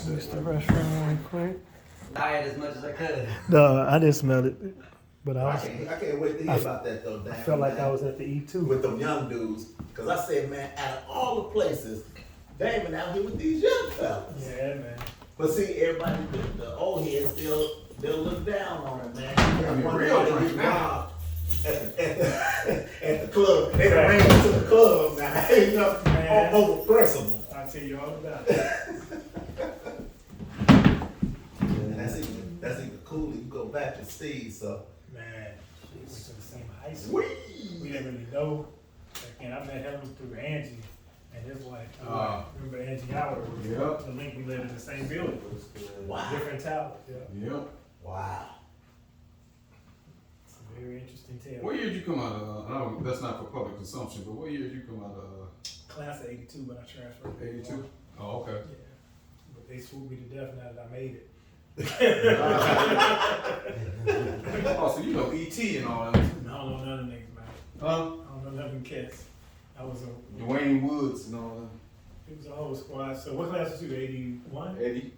Use the restroom really quick. I ate as much as I could. No, I didn't smell it, but I can't wait to hear about that though, Damon. I felt like I was at the E2 with them young dudes. Cause I said, man, out of all the places, Damon out here with these young fellas. Yeah, man. But see, everybody, the old heads still look down on him, man. At the club. They done ran into the club now. You know, Man. overpressable. I'll tell you all about it. And that's even cooler. You go back to Steve, so. Man, we went to the same high school. We didn't really know. And I met him through Angie and his wife. Remember Angie Howard? Yep. The link, we lived in the same building. Wow. Different towers. Yeah. Yep. Wow. It's a very interesting tale. What year did you come out of? I don't, that's not for public consumption, but what year did you come out of? Class of 82 when I transferred. 82? Oh, okay. Yeah. But they swooped me to death now that I made it. Oh, so you know E.T. and all that. I don't know none of them niggas, man. Huh? I don't know none of them cats. I was a, Dwayne Woods and all it was a whole squad. So what class was you? 81? that. Eddie?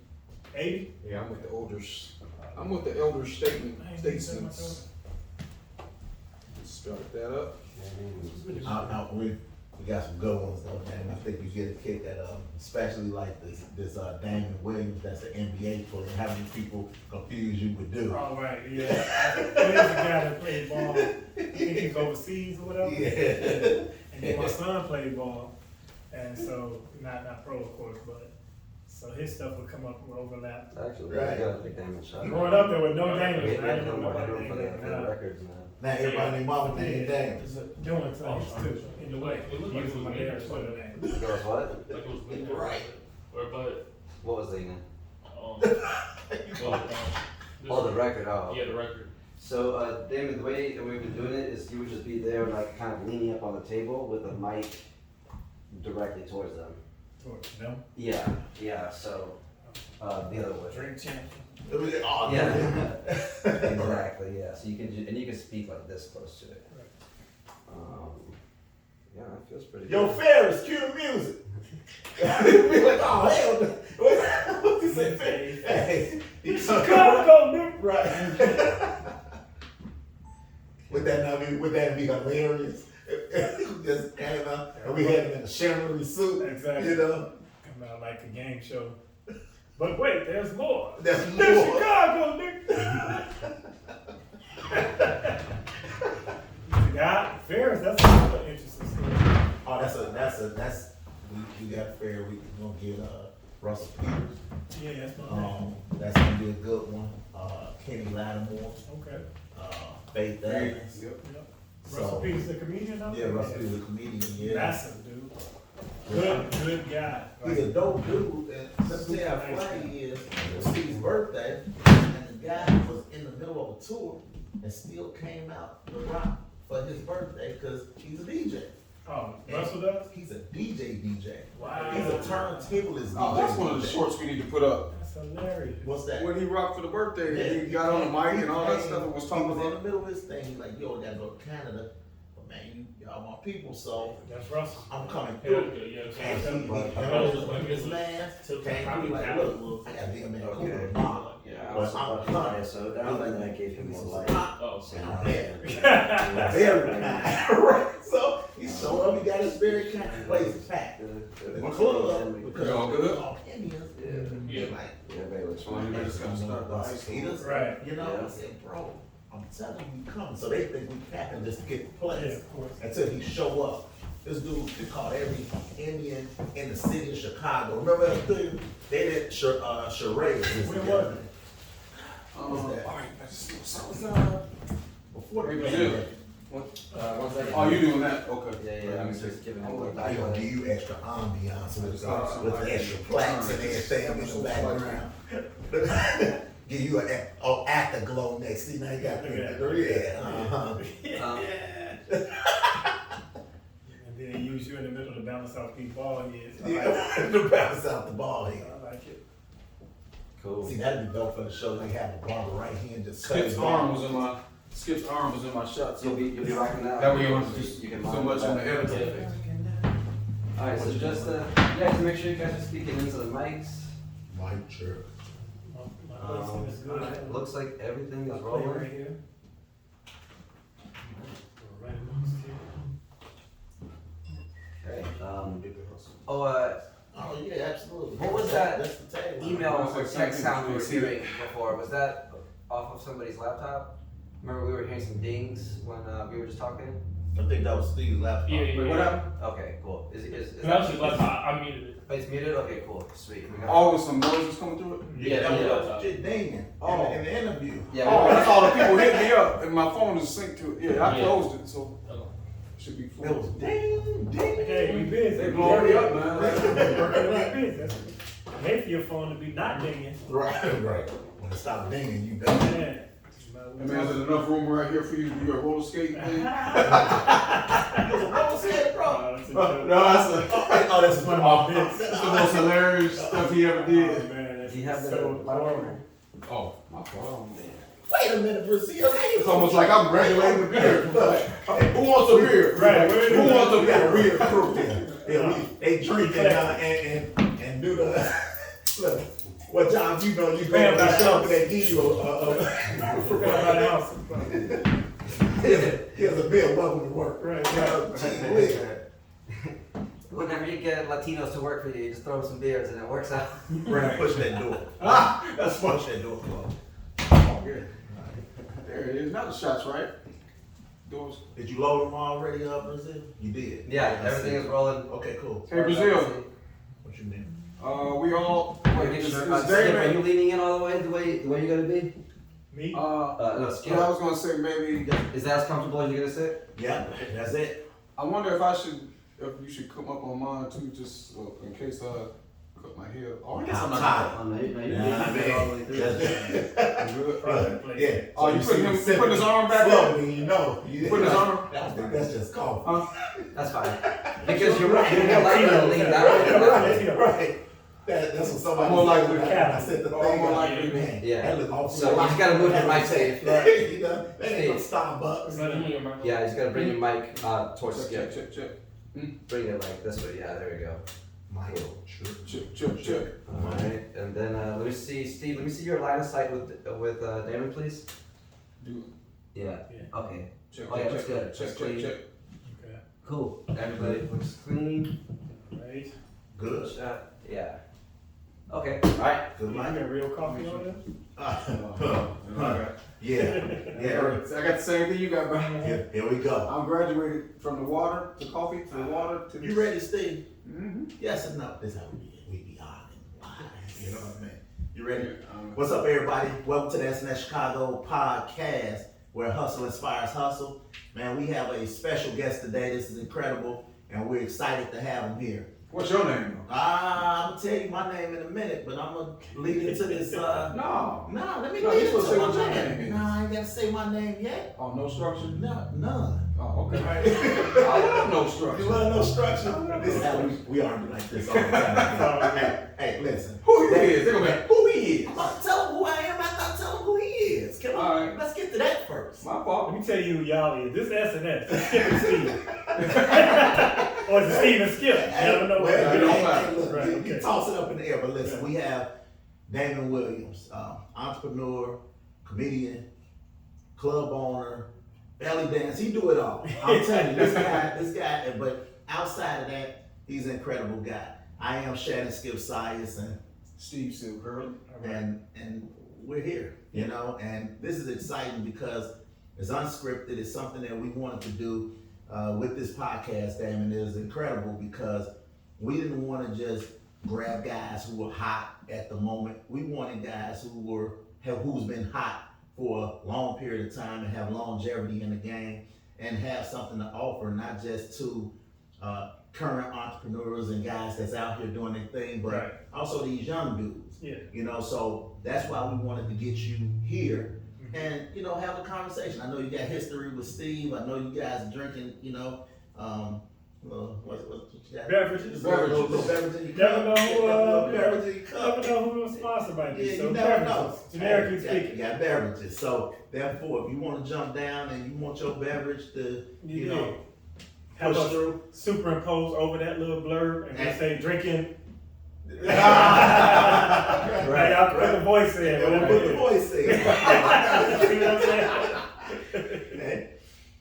80? Yeah, I'm with the elders. I'm with the elder statesmen. Start that up. We got some good ones though, man. I think you get a kick at especially like this Damon Williams, that's the NBA player. How many people confuse you with dude? Oh, right, yeah. There's a guy that played ball. I think he's overseas or whatever. Yeah. And then my son played ball. And so, not pro, of course, but so his stuff would come up with overlap. Actually, Right. I got a big Damon shot. Growing up there with no We Damon, I had didn't know to know nobody for named the Damon. records, man. Now everybody named mama named Damon. Doing things too, in the way. Using my dad's Twitter name. It goes what? Like it was winter. Right. Or but What was the name? well, Oh, the record. Oh. Yeah, the record. So, Damon, the way we've been doing it is you would just be there, like, kind of leaning up on the table with the mic directly towards them. Towards them. Yeah, so, the other way. Drink champion. Oh, Yeah. no. Exactly, yeah, so you can, and you can speak like this close to it. Yeah, that feels pretty Yo, good. Ferris, cue the music. Be like, oh hell no. What you say, Ferris? Hey, Chicago, nigga. Right. Would that be hilarious? Just came out and we had him in a chamois suit. Exactly. You know? Come out like a game show. But wait, there's more. There's There's more. Chicago, nigga. The guy, Ferris, that's another interesting story. Oh, that's we got fair. We gonna get Russell Peters. Yeah, that's my man. That's gonna be a good one. Kenny Lattimore, Okay. Faith Evans. Yep. Yep. So- Russell Peters, the comedian, though? Yeah, Russell Peters, a comedian. Yeah, Massive, dude. Good guy. he's a dope dude. And let me tell you how funny he is. It was Steve's birthday, and the guy was in the middle of a tour and still came out to rock for his birthday because he's a DJ. Oh, Russell does? He's a DJ. Wow. He's a turntablist DJ. Oh, that's one of the shorts we need to put up. That's hilarious. What's that? When he rocked for the birthday, Yeah, he got on the mic and all that came- stuff and was he talking was in the about. middle of his thing. He's like, yo, I gotta go to Canada. But man, y'all my people, so That's Russell. I'm coming Hell through. yeah, And yeah. his man came through like, look, I gotta be a man Okay. cool tomorrow. Yeah, But I'm coming. so down and I gave him more light. Oh, So, I'm there. Very kind. Right. So he showed up, he got his very kind. Place packed. The club, because Y'all good? all Indians. Yeah. Like, Yeah, everybody looks Well, you fine. just gotta start the high school. Peters, Right. You know, Yeah. I said, bro, I'm telling you, come. So they think we capping just to get the Yeah, place of course. until he show up. This dude, they called every Indian in the city of Chicago. Remember that thing? They did charades. When was it? What's that? All right, so It was, before the Brazil. pandemic. One second. Oh, you doing that? Okay. Yeah, I'm just giving him a little I gonna give you extra ambiance with the extra plaques and everything in the background. Give you an afterglow next thing. Now you got And then they use you in the middle to balance out these ball heads. I like it. Yeah, to balance out the ball here. I like it. Cool. See, that'd be dope for the show. They have the barber right here and just cut Skip's his arm was in my shot. You'll be rocking that. That way you don't have to do You can so monitor much on the that. editor. Alright, so just to make sure you guys are speaking into the mics. Mike, sure. My placement is good. Looks like everything is My play rolling. right here. Right amongst here. Okay, Oh, yeah, absolutely. What was that That's the table. email or text sound we were hearing before, was that off of somebody's laptop? Remember we were hearing some dings when we were just talking? I think that was Steve's laptop. Yeah. Wait, what happened? Okay, cool. Is That was his laptop. I muted it. Oh, it's muted? Okay, cool, sweet. We got Always some noises coming through it? Yeah, that Yeah. was shit dinging Oh. in the interview. Yeah, Oh, that's all the people hit me up, and my phone is synced to it. Yeah, I Yeah. closed it, so should be It was full. ding, ding. Hey, we busy. They blowing me up, man. Working we busy. That's made for your phone to be not dinging. Right. When it stopped dinging, you done. Yeah. Hey man, is there enough room right here for you to do your roller skating thing? You was a roll set, bro. No, that's Oh, that's one of my bits. that's the most hilarious stuff he ever Oh, did. man, that's Do you have the so horrible. Oh, my fault. Wait a minute, Brazil. It's almost like I'm graduating the beer. Who wants a beer? Right, Who wants a beer? Beer crew. They drink and do the look. What job you know you go to the shop and they give you here's a bill, welcome to work. Right. Whenever you get Latinos to work for you, you just throw them some beers and it works out. Right, push that door. That's Push that door closed. Oh, good. There it is. Now the shots, right? Doors. Did you load them already up, Brazil? You did. Yeah, everything is rolling. Okay, cool. Hey, Brazil. What you mean? We all. Wait, is Skip, are you Damon? leaning in all the way you gotta be? Me? No, Skip. I was gonna say maybe. Is that as comfortable as you're gonna sit? Yeah, that's it. I wonder if you should come up on mine too, just in case I cut my hair. Oh, I guess I'm not. tired. Oh, no, you Nah, can fit all the way through. That's Good. Yeah. Oh, you putting his arm back up? Slowly, you know. Putting his arm. That's just coffee. That's fine. Because you're more likely to lean down. Right. That's what somebody More said likely. when I said the thing. More I'm likely. like, man, Yeah. that look awful. So you just gotta move your mic safe. You know, that ain't no Starbucks. Yeah, you just gotta bring your mic towards Check, Skip. check. Bring it like this way. Yeah, there we go. Michael, Check. Alright, and then let me see, Steve, let me see your line of sight with Damon, please. Do Yeah. Yeah. Okay. check. Oh, yeah, looks good. Looks clean. Check. Okay. Cool. Everybody looks clean. Right. good. Shot. Yeah. Okay. Alright. Good You Mike. got real coffee on there? Yeah. Yeah. I got the same thing you got, bro. Here we go. I'm graduated from the water to coffee to the water to the. You ready, Steve? Mm-hmm. Yes and no. This is how we be on and wise. You know what I mean? You ready? Um, What's up, everybody? Welcome to the SNS Chicago podcast, where hustle inspires hustle. Man, we have a special guest today. This is incredible, and we're excited to have him here. What's your name? I'm gonna tell you my name in a minute, but I'm gonna lead into this. No. Let me No, lead you supposed to say into what my your name. name is. Nah, I ain't gotta say my name yet. Oh, no structure? No, none. Oh, okay. I love no You structure. love no structure? This is how we argue like this all the time. Hey, listen. Who he is? They gonna be like, who he is? I'm about to tell him who I am after I tell him who he is. Come on, All right. let's get to that first. My fault. Let me tell you who y'all is. This is S&S. It's Skip and Steve. Or is it Steve and Skip? You never know. Well, it don't hey, matter. look, Right, you okay. toss it up in the air, but listen, we have Damon Williams, entrepreneur, comedian, club owner, belly dance. He do it all. I'm telling you, this guy. But outside of that, he's an incredible guy. I am Shannon Skip Science, Steve Silk Hurley. and we're here, you know. And this is exciting because it's unscripted. It's something that we wanted to do with this podcast. Damon, it is incredible because we didn't want to just grab guys who were hot at the moment. We wanted guys who's been hot for a long period of time and have longevity in the game and have something to offer, not just to current entrepreneurs and guys that's out here doing their thing, but Right. also these young dudes. Yeah. You know, so that's why we wanted to get you here and, you know, have a conversation. I know you got history with Steve. I know you guys are drinking, you know, what you got? Beverages. Little beverage in your Never cup. know who, Little beverage in your Never cup. know who the sponsor might be. Yeah, So you never know. beverages, generically You speaking. got beverages. So therefore, if you want to jump down and you want your beverage to, you know, Have push us through. superimpose over that little blurb and we And- say drinking. voice said. What Whatever the it voice said. is. See what I'm saying?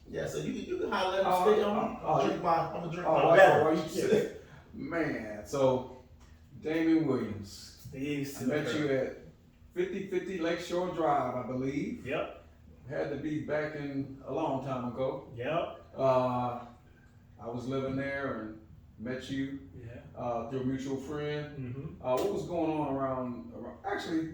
Yeah, so you can holler at him. Stay on. I'm gonna drink my Why beverage. you say, man, so Damon Williams. Steve I met you at 5050 Lakeshore Drive, I believe. Yep. Had to be back in a long time ago. Yep. I was living there and met you Yeah. through a mutual friend. Mm-hmm. What was going on around? Actually,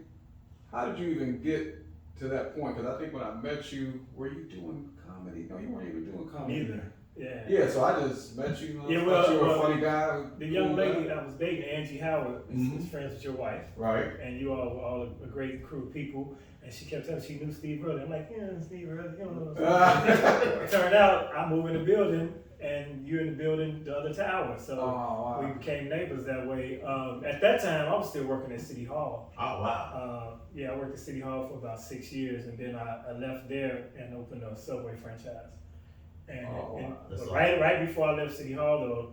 how did you even get to that point? Because I think when I met you, were you doing comedy? No, you weren't even doing comedy. Neither. Yeah. Yeah, so I just met you. Yeah, thought you were well, a funny guy. The young cool lady guy. I was dating, Angie Howard, Mhm. is friends with your wife, Right. and you all were all a great crew of people. And she kept telling me she knew Steve Hurley. I'm like, yeah, Steve Hurley, you don't know. It turned out I moved in the building, and you're in the building the other tower. So Oh, we wow. became neighbors that way. At that time, I was still working at City Hall. Oh wow. Yeah, I worked at City Hall for about 6 years, and then I left there and opened a Subway franchise. And, Oh, wow. but That's right before I left City Hall, though,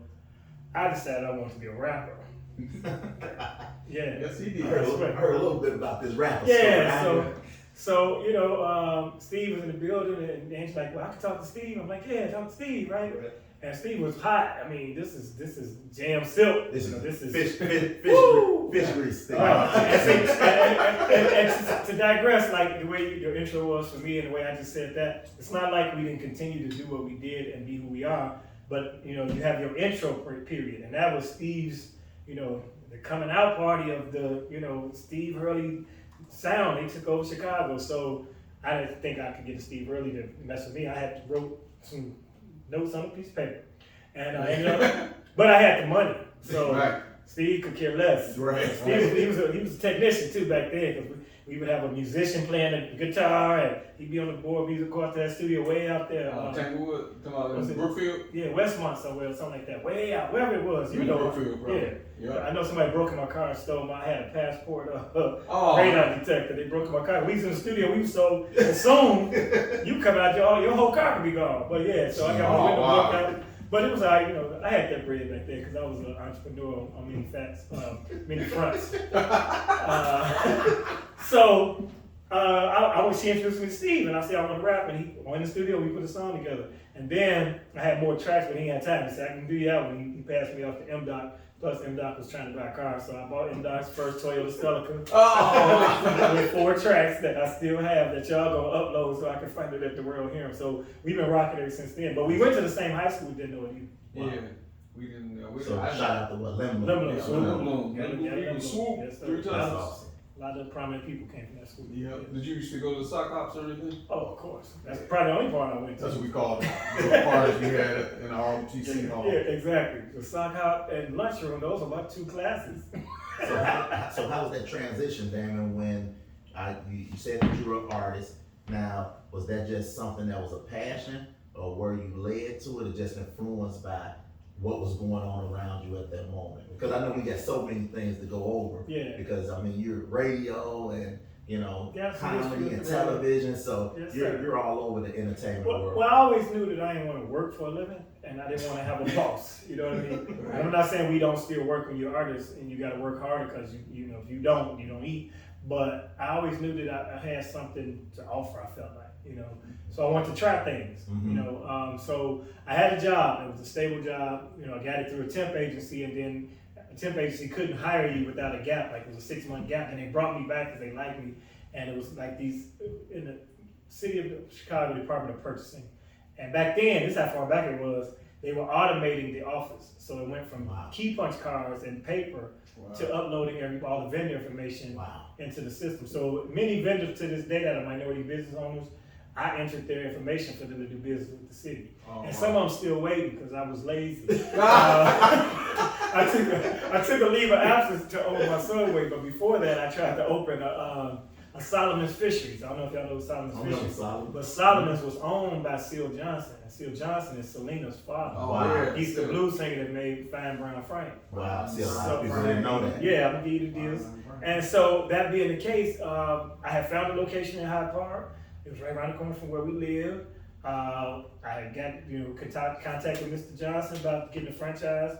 I decided I wanted to be a rapper. Yeah. Yes, he I did. heard a little bit about this rapper Yeah, story. so Steve was in the building, and Angel's like, well, I can talk to Steve. I'm like, yeah, talk to Steve, right? And Steve was hot. I mean, this is jam silk. This You know, is this is fish grease thing. Right. And to digress, like the way your intro was for me and the way I just said that, it's not like we didn't continue to do what we did and be who we are, but you have your intro period, and that was Steve's, the coming out party of the, Steve Hurley sound. They took over Chicago, so I didn't think I could get Steve Hurley to mess with me. I had to wrote some notes on a piece of paper, and I ended up, but I had the money, so. Right. Steve could care less. Right. Steve, he was a technician too back then, because we would have a musician playing the guitar, and he'd be on the board music quartet studio way out there. Tanglewood, come was on, it- Brookfield. Yeah, Westmont somewhere, or something like that, way out, wherever it was. Brookfield, bro. Yeah. Yeah. I know somebody broke in my car and stole my. I had a passport, Oh. radar detector. They broke in my car. We was in the studio. We was so soon you come out, your whole car could be gone. But yeah, so I got my window wow. broke out. But it was all right, I had that bread back there because I was an entrepreneur on many fronts. She introduced me to Steve, and I said I want to rap, and he went in the studio. We put a song together, and then I had more tracks, but he ain't had time. He said I can do you out. He passed me off to M-Doc. Plus M-Doc was trying to buy a car, so I bought M-Doc's first Toyota Celica Oh. with 4 tracks that I still have that y'all gonna upload so I can find it at the world hear 'em. So we've been rocking ever since then. But we went to the same high school, didn't know you. Yeah. We didn't. So shout out to what Lemon. Lemon. Yeah, Swoop. Lemon. Yeah, We Lemon. swoop Yes, sir. 3 That's times. awesome. A lot of prominent people came from that school. Yeah. Did you used to go to the sock hops or anything? Oh, of course. That's probably the only part I went to. That's what we called it. The parties we had in our ROTC hall. Yeah, exactly. The sock hop and lunchroom, those are about 2 classes. So how was that transition, Damon, when you said that you were an artist? Now, was that just something that was a passion, or were you led to it, or just influenced by what was going on around you at that moment? Because I know we got so many things to go over. Yeah. Because I mean, you're radio and Yeah, so comedy it's and really- television, so Yes, sir. you're all over the entertainment world. Well, I always knew that I didn't want to work for a living, and I didn't want to have a boss. You know what I mean? And I'm not saying we don't still work when you're artists, and you got to work harder because if you don't eat. But I always knew that I had something to offer. I felt like, so I wanted to try things. Mhm. So I had a job. It was a stable job. I got it through a temp agency, and then a temp agency couldn't hire you without a gap. Like it was a 6-month gap, and they brought me back because they liked me. And it was like these in the city of Chicago Department of Purchasing. And back then, this is how far back it was, they were automating the office. So it went from key punch cards and paper to uploading all the vendor information into the system. So many vendors to this day that are minority business owners, I entered their information for them to do business with the city. And some of them still waiting because I was lazy. I took a leave of absence to open my Subway, but before that I tried to open a Solomon's Fisheries. I don't know if y'all know Solomon's I know Fisheries. Solomon. But Solomon's was owned by Seal Johnson. And Seal Johnson is Selena's father. Oh, Wow. yeah. He's the blues singer that made Fine Brown Frank. Wow, see, a lot So, of people didn't know that. Yeah, I'm gonna give you the deals. And so that being the case, I had found a location in Hyde Park. It was right around the corner from where we live. I had got contact with Mr. Johnson about getting a franchise.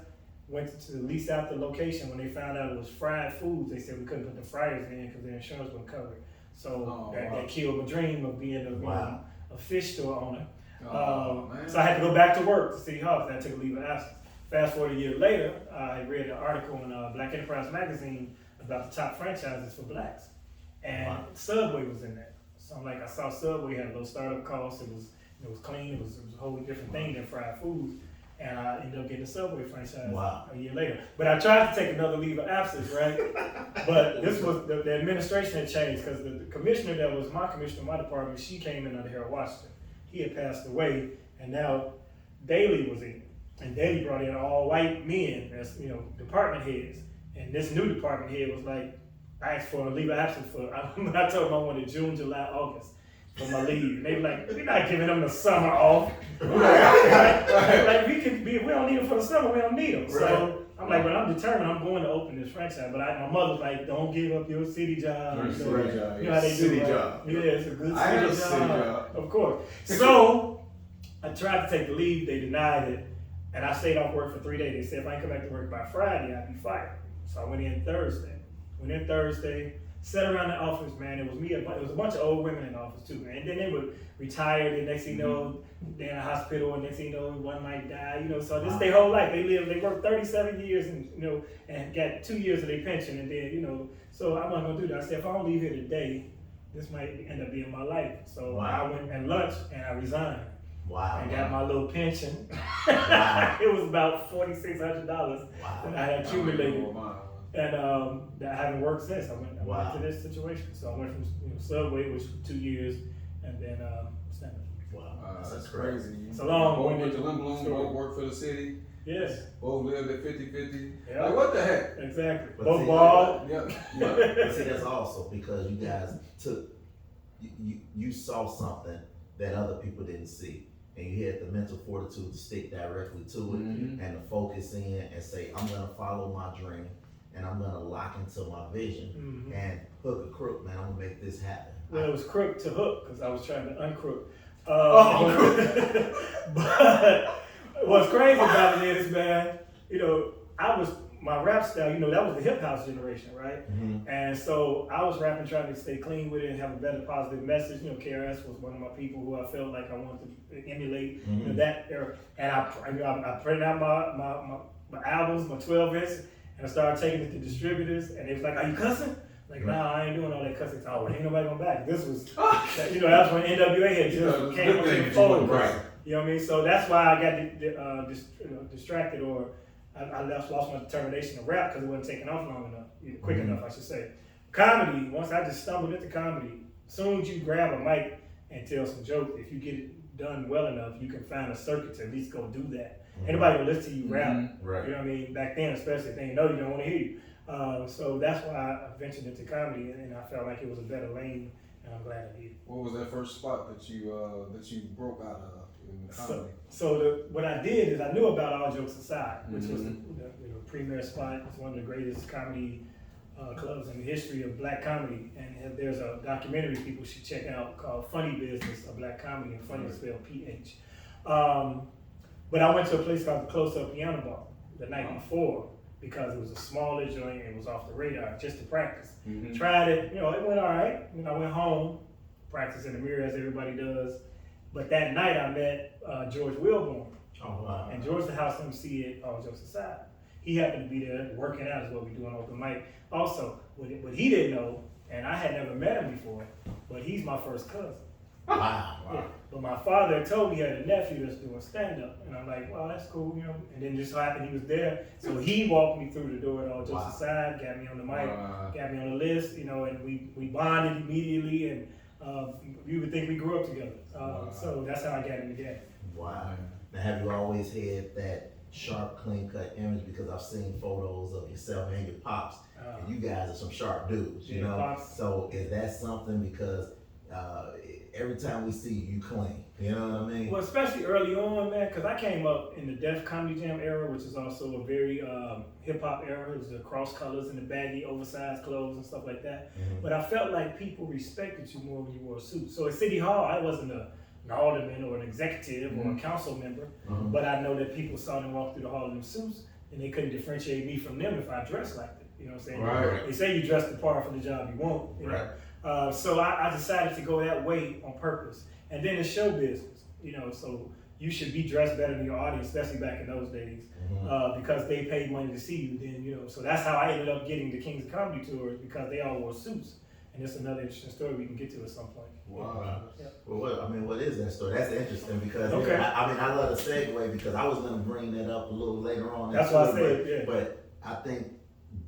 went to lease out the location. When they found out it was fried foods, they said we couldn't put the fryers in because their insurance wasn't covered. So that killed my dream of being a fish store owner. So I had to go back to work to City Hall. So I took a leave of absence. Fast forward a year later, I read an article in Black Enterprise magazine about the top franchises for blacks, and Subway was in there. So I'm like, I saw Subway had a low startup cost. It was clean. It was a whole different thing than fried foods. And I ended up getting a Subway franchise a year later. But I tried to take another leave of absence, right? But this was, the administration had changed because the commissioner that was my commissioner in my department, she came in under Harold Washington. He had passed away, and now Daley was in. And Daley brought in all white men as, department heads. And this new department head was like, I asked for a leave of absence I told them I wanted June, July, August for my leave. They were like, we're not giving them the summer off. Like we don't need them for the summer, we don't need them. So I'm like, but I'm determined I'm going to open this franchise. But my mother's like, don't give up your city job. You know how they do, right? Job. Yeah, it's a good city job. Of course. So I tried to take the leave, they denied it. And I stayed off work for 3 days. They said if I didn't come back to work by Friday, I'd be fired. So I went in Thursday. Sat around the office, man. It was me. It was a bunch of old women in the office too, man. And then they would retire. The next thing you know, they're in a hospital, and next thing you know, one might die. So this is their whole life. They worked 37 years, and got 2 years of their pension, and then So I'm not gonna do that. I said if I don't leave here today, this might end up being my life. So I went and lunch, and I resigned. And got my little pension. It was about $4,600 that I had accumulated. And I haven't worked since. I went to this situation. So I went from Subway, which was 2 years, and then stand-up. Wow, that's crazy. It's a long both one. went to Limblom, both worked for the city. Yes. Both lived at 50-50. Yeah. Like, what the heck? Exactly. But Both see, bald. Yeah. But see, that's also because you guys you saw something that other people didn't see. And you had the mental fortitude to stick directly to it and to focus in and say, I'm gonna follow my dream and I'm gonna lock into my vision and hook a crook, man, I'm gonna make this happen. Well, it was crook to hook because I was trying to uncrook. But what's crazy about it is, man, my rap style, that was the hip house generation, right? And so I was rapping, trying to stay clean with it and have a better positive message. KRS was one of my people who I felt like I wanted to emulate that era. And I printed out my albums, my 12 inch, and I started taking it to distributors. And they was like, "Are you cussing?" Like, nah, I ain't doing all that cussing. Oh, ain't nobody going back. This was, that's when NWA had just came up in the fold. Right. You know what I mean? So that's why I got distracted, or I lost my determination to rap because it wasn't taking off long enough, quick enough, I should say. Comedy, once I just stumbled into comedy, as soon as you grab a mic and tell some jokes, if you get it done well enough, you can find a circuit to at least go do that. Anybody will listen to you rap, Right. You know what I mean? Back then, especially, if they know you don't want to hear you. So that's why I ventured into comedy, and I felt like it was a better lane, and I'm glad I did. What was that first spot that you broke out of in comedy? So what I did is I knew about All Jokes Aside, which was the premier spot. It's one of the greatest comedy clubs in the history of black comedy, and there's a documentary people should check out called Funny Business of Black Comedy, and funny is spelled PH. But I went to a place called the Close Up Piano Bar the night before because it was a smaller joint, it was off the radar, just to practice. Tried it, it went all right. I went home, practiced in the mirror as everybody does. But that night I met George Wilborn. Oh, wow. And George the house MC at All Jokes Aside. He happened to be there working out is what we do on open mic. Also, what he didn't know, and I had never met him before, but he's my first cousin. Wow. Yeah. But my father told me he had a nephew that's doing stand-up. And I'm like, well, that's cool, And then just so happened he was there. So he walked me through the door at All Jokes Aside, got me on the mic, got me on the list, and we bonded immediately, and you would think we grew up together. So that's how I got in the game. Wow. Now, have you always had that sharp, clean-cut image? Because I've seen photos of yourself and your pops, and you guys are some sharp dudes, you know? Pops. So is that something because every time we see you clean, you know what I mean? Well, especially early on, man, because I came up in the Def Comedy Jam era, which is also a very hip-hop era. It was the cross colors and the baggy, oversized clothes and stuff like that. But I felt like people respected you more when you wore a suit. So at City Hall, I wasn't an alderman or an executive or a council member, but I know that people saw them walk through the hall in them suits. and they couldn't differentiate me from them if I dressed like it. You know what I'm saying? Right. They say you dress the part for the job you want. You know? Right. So I decided to go that way on purpose. And then it's show business, you know, so you should be dressed better than your audience, especially back in those days, because they paid money to see you then, you know. So that's how I ended up getting the Kings of Comedy tours, because they all wore suits. And it's another interesting story we can get to at some point. Wow. Yeah. Well, what is that story? That's interesting because Okay. I love the segue because I was going to bring that up a little later on. That's why I said, yeah. But I think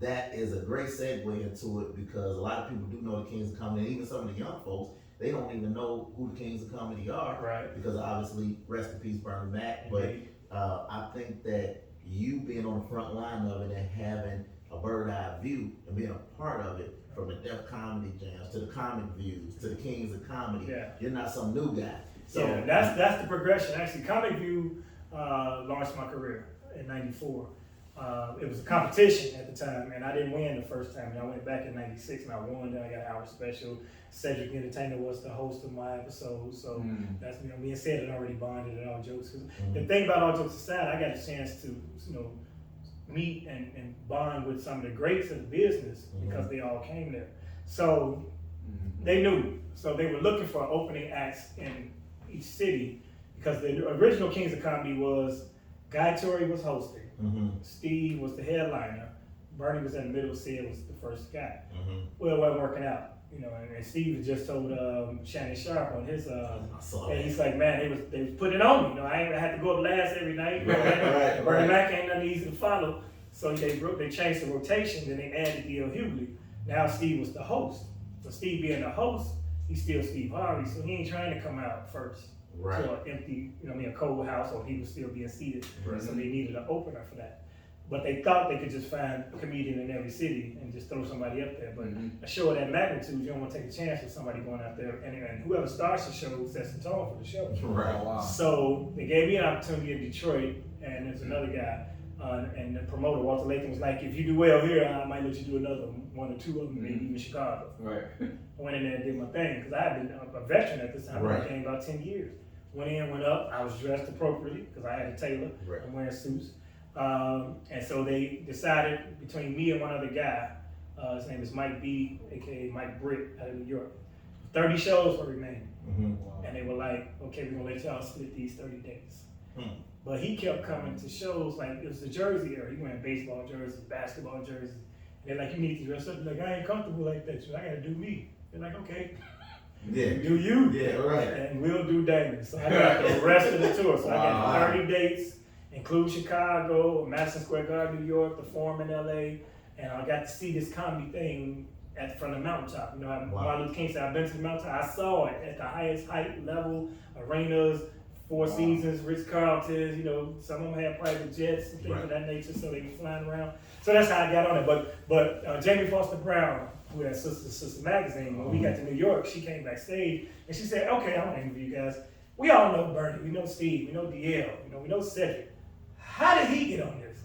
that is a great segue into it because a lot of people do know the Kings of Comedy, and even some of the young folks, they don't even know who the Kings of Comedy are. Right. Because obviously, rest in peace, Bernie Mac. Indeed. But I think that you being on the front line of it and having a bird eye view and being a part of it, from the Def Comedy Jams to the Comic Views to the Kings of Comedy, you're not some new guy. So yeah, that's the progression. Actually, Comic View launched my career in '94. It was a competition at the time, and I didn't win the first time. And I went back in '96 and I won. Then I got Our Special. Cedric the Entertainer was the host of my episode, so that's me and Sid had already bonded and all jokes. The thing about all jokes aside, I got a chance to meet and bond with some of the greats of the business because they all came there. So they knew. So they were looking for opening acts in each city because the original Kings of Comedy was Guy Torrey was hosting, Steve was the headliner, Bernie was in the middle, Sid was the first guy. Well, it wasn't working out. You know, and Steve had just told Shannon Sharp on his, and he's like, man, they was putting it on me. You know, I had to go up last every night. Right. Bernie Mac ain't nothing easy to follow. So they changed the rotation, then they added D.L. Hughley. Now Steve was the host. So Steve being the host, he's still Steve Harvey, so he ain't trying to come out first to an empty, a cold house, or he was still being seated. So they needed an opener for that. But they thought they could just find a comedian in every city and just throw somebody up there. But a show of that magnitude, you don't want to take a chance with somebody going out there. And whoever starts the show sets the tone for the show. Right. Oh, wow. So they gave me an opportunity in Detroit, and there's another guy. And the promoter, Walter Latham, was like, if you do well here, I might let you do another one or two of them, maybe even Chicago. Right. I went in there and did my thing, because I had been a veteran at this time. Right. I came about 10 years. Went in, went up, I was dressed appropriately, because I had a tailor. Right. I'm wearing suits. And so they decided between me and one other guy, his name is Mike B, aka Mike Britt, out of New York. 30 shows were remaining. And they were like, okay, we're gonna let y'all split these 30 days. But he kept coming to shows, like it was the Jersey era. He wearing baseball jerseys, basketball jerseys. And they're like, you need to dress up. Like, I ain't comfortable like that, so I gotta do me. They're like, okay. Yeah. Do you? Yeah, right. And we'll do Damon. So I got the rest of the tour. So I got 30 dates, include Chicago, Madison Square Garden, New York, the Forum in LA, and I got to see this comedy thing from the mountaintop. You know, Martin Luther King said, I've been to the mountaintop. I saw it at the highest height level, arenas, Four Seasons, Ritz-Carltons, some of them had private jets and things of that nature, so they were flying around. So that's how I got on it. But Jamie Foster Brown, who had Sister Magazine, when we got to New York, she came backstage and she said, okay, I want to interview you guys. We all know Bernie, we know Steve, we know DL, we know Cedric. How did he get on this?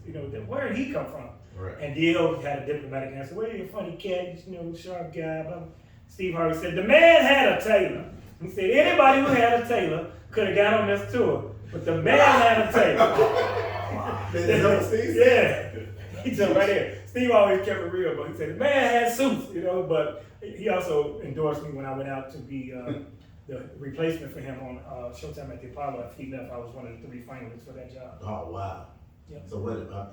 Where did he come from? Right. And DL had a diplomatic answer. Well, you're a funny cat, sharp guy. Blah. Steve Harvey said, the man had a tailor. He said, anybody who had a tailor could have got on this tour, but the man had a tailor. Yeah. He jumped right there. Steve always kept it real, but he said, the man had suits, but he also endorsed me when I went out to be the replacement for him on Showtime at the Apollo. After he left, I was one of the 3 finalists for that job. Oh, wow. Yep. So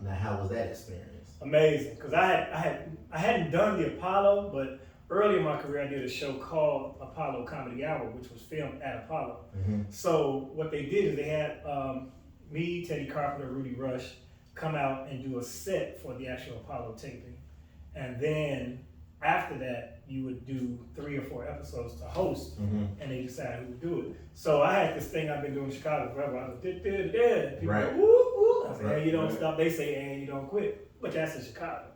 now how was that experience? Amazing, because I hadn't done the Apollo, but early in my career I did a show called Apollo Comedy Hour, which was filmed at Apollo. So what they did is they had me, Teddy Carpenter, Rudy Rush come out and do a set for the actual Apollo taping, and then after that you would do 3 or 4 episodes to host, and they decide who would do it. So I had this thing I've been doing in Chicago forever. I was people go, woo, woo. I say, hey, you don't stop. They say, hey, you don't quit. But that's in Chicago.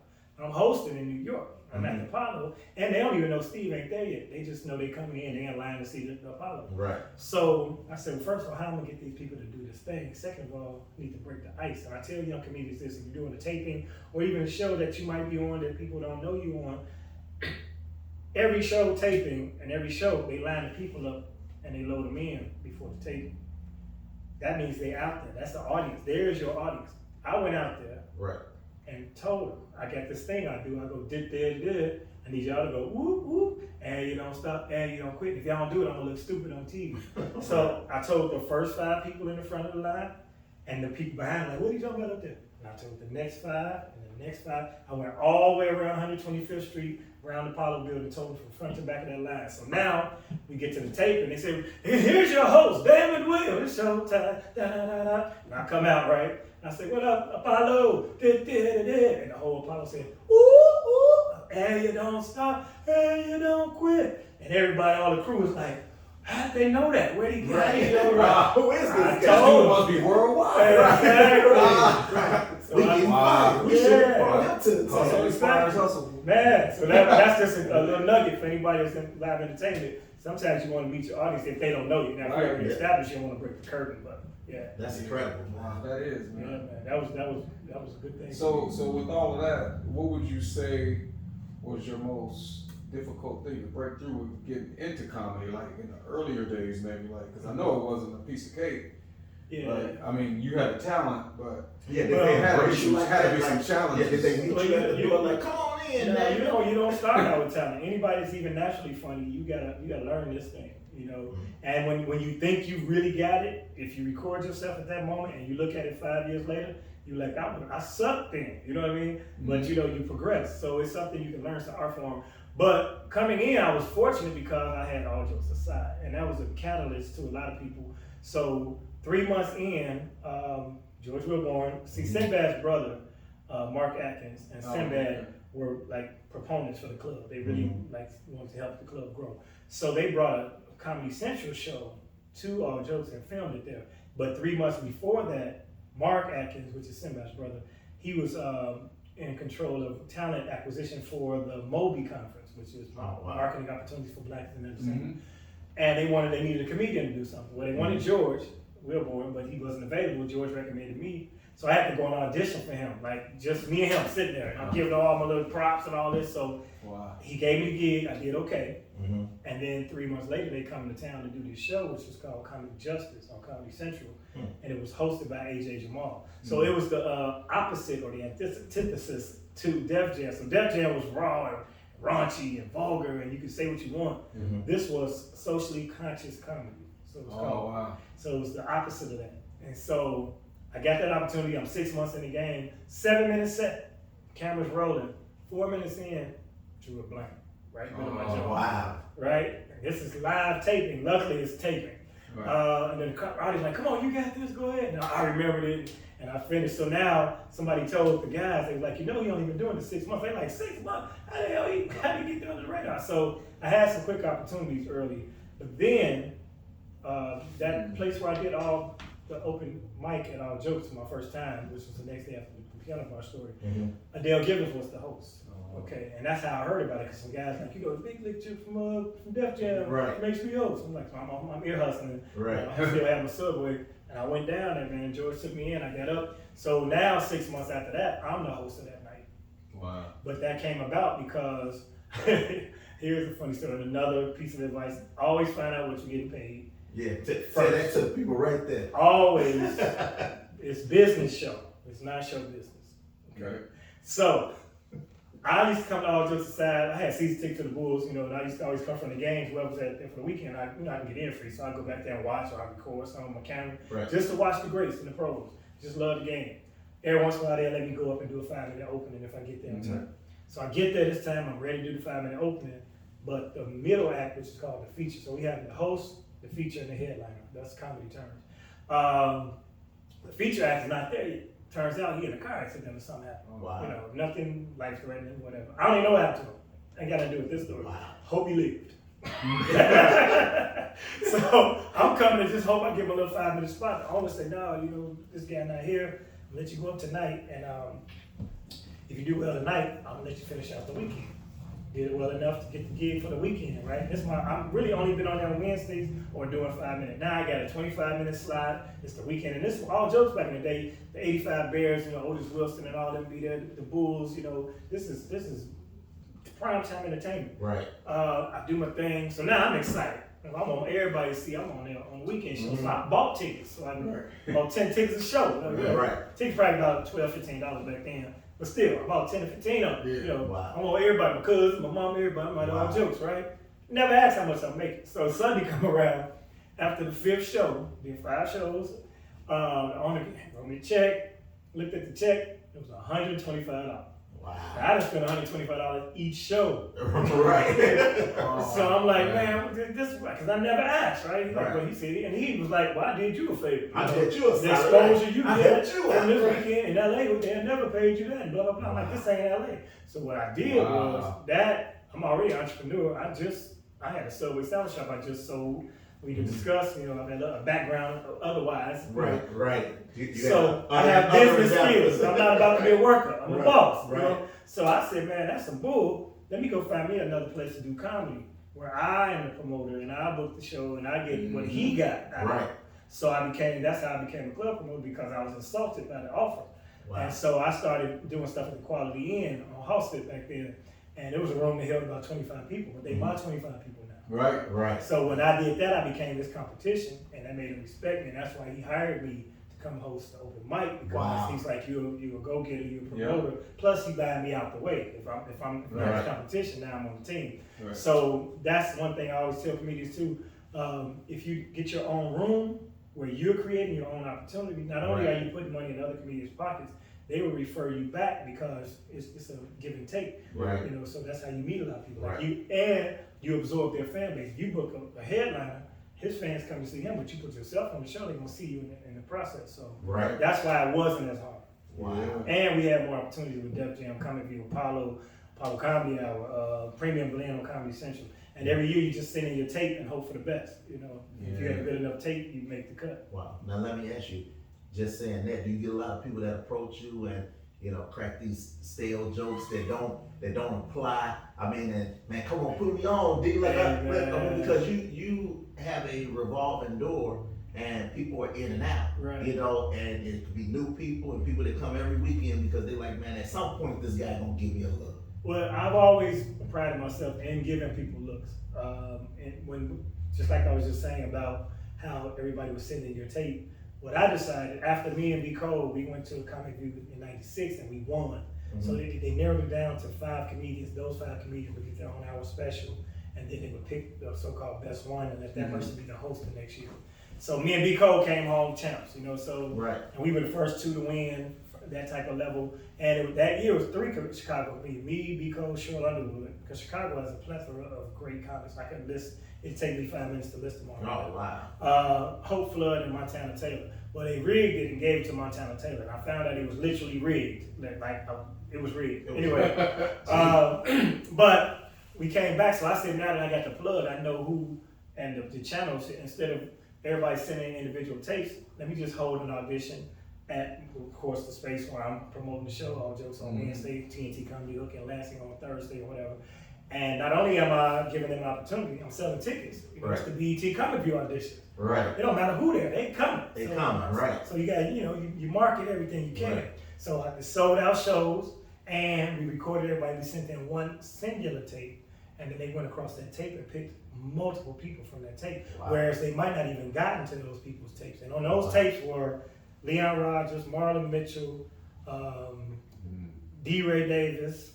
I'm hosting in New York. I'm at the Apollo, and they don't even know Steve ain't there yet. They just know they coming in, they in line to see the Apollo. Right. So I said, well, first of all, how am I gonna get these people to do this thing? Second of all, I need to break the ice. And I tell young comedians this: if you're doing a taping or even a show that you might be on that people don't know you on, every show taping and every show they line the people up and they load them in before the taping. That means they're out there. That's the audience. There's your audience. I went out there Right. and told them, I got this thing I do. I go, did. I need y'all to go, whoop, whoop, and you don't stop, and you don't quit. If y'all don't do it, I'm gonna look stupid on TV. So I told the first 5 people in the front of the line, and the people behind, like, what are you talking about up there? And I told the next 5, and the next 5. I went all the way around 125th Street, around the Apollo building, told them from front to back of that line. So now we get to the tape, and they say, here's your host, Damon Williams, it's showtime, da-da-da-da. And I come out, right? I say, what up, Apollo? And the whole Apollo said, ooh, ooh, and you don't stop, and you don't quit. And everybody, all the crew was like, how'd they know that? Where'd he get it? Right. Who is this I guy? told him. must be worldwide. Exactly. So We I- get Wow. fired. We should have Yeah. brought him to the So table. inspires Man, so that's just a little nugget for anybody that's in live entertainment. Sometimes you want to meet your audience if they don't know you. Now, if you're already Right. established, you don't want to break the curtain, but yeah. That's incredible. Wow, that is, Yeah, man. man, that was a good thing. So with all of that, what would you say was your most difficult thing to break through with getting into comedy, like in the earlier days, maybe, like, because I know it wasn't a piece of cake. yeah. But, I mean, you had a talent, but Yeah, Well, they had to embrace be you some- had to be that, some like, challenges. Yeah, did they meet Well, you at the you- door like, come on in, No, man? you don't start out with talent. Anybody that's even naturally funny, you gotta learn this thing, you know. And when you think you really got it, if you record yourself at that moment and you look at it 5 years later, you're like, I sucked then, you know what I mean? But you know, you progress. So it's something you can learn, it's an art form. But coming in, I was fortunate because I had All Jokes Aside, and that was a catalyst to a lot of people. So 3 months in, George Wilborn, Sinbad's brother, Mark Atkins, and Sinbad were like proponents for the club. They really like wanted to help the club grow. So they brought a Comedy Central show to All Jokes and filmed it there. But 3 months before that, Mark Atkins, which is Sinbad's brother, he was in control of talent acquisition for the Moby Conference, which is marketing opportunities for blacks in entertainment. And they needed a comedian to do something. Well, they wanted George Wilborn, but he wasn't available. George recommended me. So I had to go and audition for him, like just me and him sitting there. And I'm giving all my little props and all this. So he gave me the gig. I did okay. And then 3 months later, they come to town to do this show, which was called Comedy Justice on Comedy Central. And it was hosted by AJ Jamal. So it was the opposite or the antithesis to Def Jam. So Def Jam was raw and raunchy and vulgar, and you could say what you want. This was socially conscious comedy. So it was called. So it was the opposite of that. And so I got that opportunity. I'm 6 months in the game. 7-minute set, cameras rolling. 4 minutes in, drew a blank. Right? Middle of my jaw. Wow. Right? And this is live taping. Luckily, it's taping. And then the audience like, come on, you got this, go ahead. And I remembered it, and I finished. So now somebody told the guys, they were like, you only been doing this 6 months. They're like, 6 months? How the hell how did you get under the radar? So I had some quick opportunities early. But then that place where I did all the open mic at All Jokes my first time, which was the next day after the piano bar story, Adele Givens was the host. Okay, and that's how I heard about it, because some guys like, the big lick chick from Def Jam, from HBO. So I'm like, I'm ear hustling. I still have my Subway. And I went down there, man. George took me in, I got up. So now, 6 months after that, I'm the host of that night. Wow. But that came about because, here's a funny story, another piece of advice, always find out what you're getting paid. Yeah, say that to the people right there. Always, it's business show. It's not show business. Okay. So, I used to come to All Jokes Aside. I had season tickets to the Bulls, and I used to always come from the games. Whoever was at there for the weekend, I can get in free, so I go back there and watch, or I record some on my camera, just to watch the greats and the pros. Just love the game. Every once in a while, they let me go up and do a 5-minute opening if I get there on time. So I get there this time. I'm ready to do the 5-minute opening, but the middle act, which is called the feature. So we have the host, the feature, and the headliner. That's comedy terms. The feature act is not there yet. Turns out he in a car accident or something happened. Wow. Nothing life-threatening, whatever. I don't even know what happened to him. I ain't got to do with this story. Wow. Hope he lived. So I'm coming to just hope I give him a little 5-minute spot. The owner say, no, this guy not here. I'll let you go up tonight, and if you do well tonight, I'm gonna let you finish out the weekend. Did it well enough to get the gig for the weekend, right? I'm really only been on there on Wednesdays or doing 5 minutes. Now I got a 25-minute slot. It's the weekend, and this All Jokes back in the day. The '85 Bears, Otis Wilson and all them be there. The Bulls, this is prime time entertainment. Right. I do my thing, so now I'm excited. if I'm on everybody see, I'm on there on the weekend show. So I bought tickets. So I bought 10 tickets a show. Right. Tickets probably about $12, $15 back then. But still, about 10 to 15 of them. Yeah. You know, Wow. I'm on everybody, my cousins, my mom, everybody, my Wow. own jokes, right? Never asked how much I'm making. So Sunday come around, after the 5th show, did 5 shows, on the check, looked at the check, it was $125. Wow. I just spent $125 each show. Right. So I'm like, man, this is because I never asked, right? He's like, Right. well, he said, and he was like, well, I did you a favor. I did you a The solid. exposure you I get did you from this right. weekend in LA, they never paid you that, and blah, blah, blah. I'm like, this ain't LA. So what I did was that, I'm already an entrepreneur. I had a Subway salad shop I just sold. We could discuss, you know, a background otherwise. Right. So I have business skills. I'm not about to be a worker. I'm a boss. Right. You know? So I said, man, that's some bull. Let me go find me another place to do comedy where I am the promoter and I book the show and I get what he got. Right. So that's how I became a club promoter, because I was insulted by the offer. Wow. And so I started doing stuff at the Quality Inn on Halstead back then. And it was a room that held about 25 people, but they my 25 people now. Right. So when I did that, I became this competition, and that made him respect me, and that's why he hired me to come host the open mic, because Wow. he's like, you're a go-getter, you're a promoter, plus he buying me out the way. If I'm in Right. the competition, now I'm on the team. Right. So that's one thing I always tell comedians too. If you get your own room where you're creating your own opportunity, not only Right. are you putting money in other comedians' pockets, they will refer you back, because it's a give and take. Right. You know, so that's how you meet a lot of people. Right. Like you absorb their fan base. You book a headliner, his fans come to see him, but you put yourself on the show, they're gonna see you in the process. So Right. that's why it wasn't as hard. Wow. And we had more opportunities with Def Jam, Comic View, Apollo Comedy Hour, Premium Blend on Comedy Central. And every year you just send in your tape and hope for the best. You know, if you have a good enough tape, you make the cut. Wow. Now let me ask you, just saying that, do you get a lot of people that approach you and, you know, crack these stale jokes that don't apply? I mean, and, man, come on, put me on, D. Like, I mean, because you have a revolving door and people are in and out. Right. You know, and it could be new people and people that come every weekend because they're like, man, at some point this guy gonna give me a look. Well, I've always prided myself in giving people looks. And when, just like I was just saying about how everybody was sending your tape, what I decided, after me and B. Cole, we went to a Comic View in '96 and we won. Mm-hmm. So they narrowed it down to 5 comedians. Those 5 comedians would get their own hour special, and then they would pick the so-called best one and let that person be the host the next year. So me and B. Cole came home champs, you know, so, Right. and we were the first 2 to win that type of level. And that year was 3 Chicago comedians, me, B. Cole, Cheryl Underwood, because Chicago has a plethora of great comics. I can list, it'd take me 5 minutes to list them all. Oh, wow. Hope Flood and Montana Taylor. Well, they rigged it and gave it to Montana Taylor. And I found out it was literally rigged. It was rigged. Anyway, but we came back. So I said, now that I got the plug, I know who and the channels. Instead of everybody sending individual tapes, let me just hold an audition at, of course, the space where I'm promoting the show. All jokes on Wednesday, TNT Comedy Hook, and Lansing on Thursday or whatever. And not only am I giving them an opportunity, I'm selling tickets. You know, Right. it's the BET Comic View audition. Right. It don't matter who they're, they coming. They coming, right. So you got, you market everything you can. Right. So I sold out shows, and we recorded everybody. We sent in one singular tape, and then they went across that tape and picked multiple people from that tape. Wow. Whereas they might not even gotten to those people's tapes. And on those tapes were Leon Rogers, Marlon Mitchell, D. Ray Davis,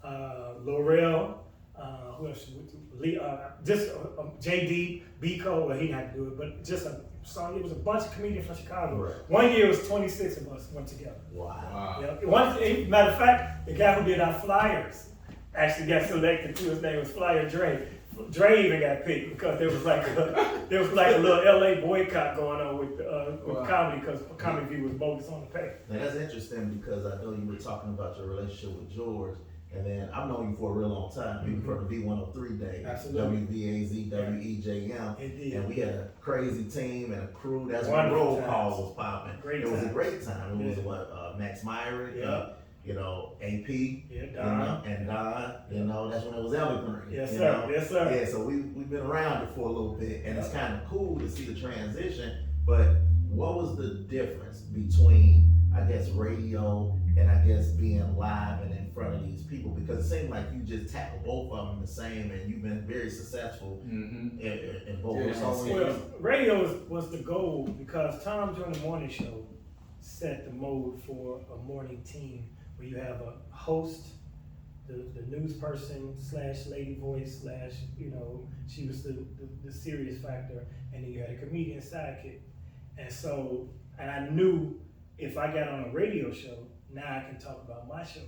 Laurel, who else? JD, B. Cole, well, he didn't have to do it, but just a song. It was a bunch of comedians from Chicago. Right. One year it was 26 of us went together. Wow. Yeah. Matter of fact, the guy who did our flyers actually got selected too. His name was Flyer Dre. Dre even got picked because there was like a little LA boycott going on with comedy, because Comic View was bogus on the pay. Now that's interesting because I know you were talking about your relationship with George, and then I've known you for a real long time, even from the V103 days, Absolutely. WVAZ, WEJM, Indeed. and we had a crazy team and a crew. That's when Wonderful roll times. call was popping. Great It was a times. great time. It was Yeah. Max Myrick, Yeah. AP, Yeah, you Don. know, and Don. That's when it was evergreen. Yes, you sir. know? Yes, sir. Yeah, so we've been around it for a little bit, and it's kind of cool to see the transition. But what was the difference between, I guess radio and I guess being live and in front of these people, because it seemed like you just tackled both of them the same, and you've been very successful in both. Yeah, it's always- Well, radio was the goal because Tom during the morning show set the mode for a morning team where you have a host, the news person / lady voice / she was the serious factor, and then you had a comedian sidekick. And so, and I knew if I got on a radio show, now I can talk about my shows.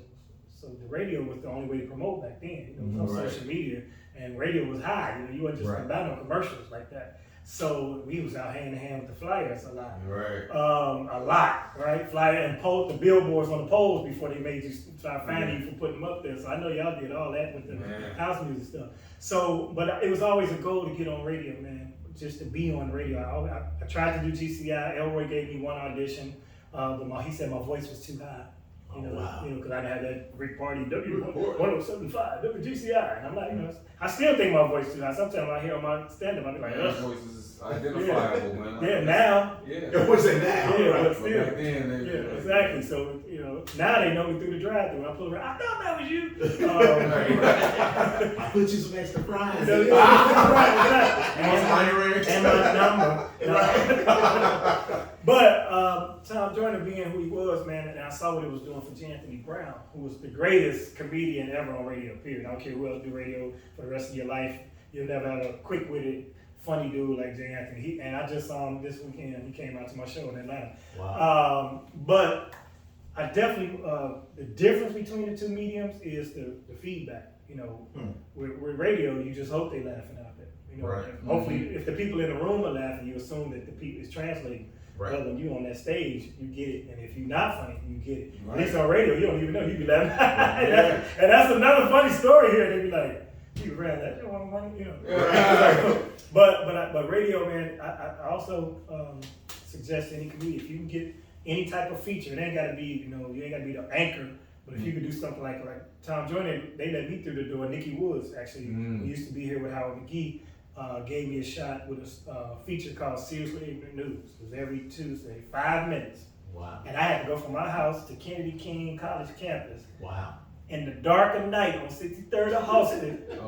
So the radio was the only way to promote back then. No social media, and radio was high. You wasn't just about no commercials like that. So we was out hand in hand with the flyers a lot. Right. A lot, right? Flyer and the billboards on the poles before they made you start finding you for putting them up there. So I know y'all did all that with the house music stuff. So, but it was always a goal to get on radio, man. Just to be on radio. I tried to do GCI. Elroy gave me one audition, but he said my voice was too high. Because I had that Rick Party, W1075, WGCI, and I'm like, I still think my voice too high. Sometimes I hear on my stand-up, I be like, Your voice is identifiable, man. Yeah, now. Yeah. What's it now? Yeah, but still. Back then, Exactly. So, now they know me through the drive-thru. I pull around, I thought that was you. I put you some extra fries. And my number. But Tom Joyner being who he was, man, and I saw what he was doing for J. Anthony Brown, who was the greatest comedian ever on radio, period. I don't care who else do radio for the rest of your life. You'll never have a quick-witted, funny dude like J. Anthony. And I just saw him this weekend. He came out to my show in Atlanta. Wow. But I definitely, the difference between the two mediums is the feedback. With radio, you just hope they laughing out there. Hopefully, if the people in the room are laughing, you assume that the people is translating. Right. But when you on that stage, you get it, and if you're not funny, you get it. Right. At least on radio, you don't even know you be laughing. And that's another funny story here. They be like, "You ran that, But radio, man, I also suggest to any comedian, if you can get any type of feature, it ain't got to be, you ain't got to be the anchor. But if you could do something like Tom Joyner, they let me through the door. Nikki Woods actually, who used to be here with Howard McGee. Gave me a shot with a feature called Seriously Ignorant News. It was every Tuesday, 5 minutes. Wow. And I had to go from my house to Kennedy King College campus. Wow. In the dark of night on 63rd of Halsted at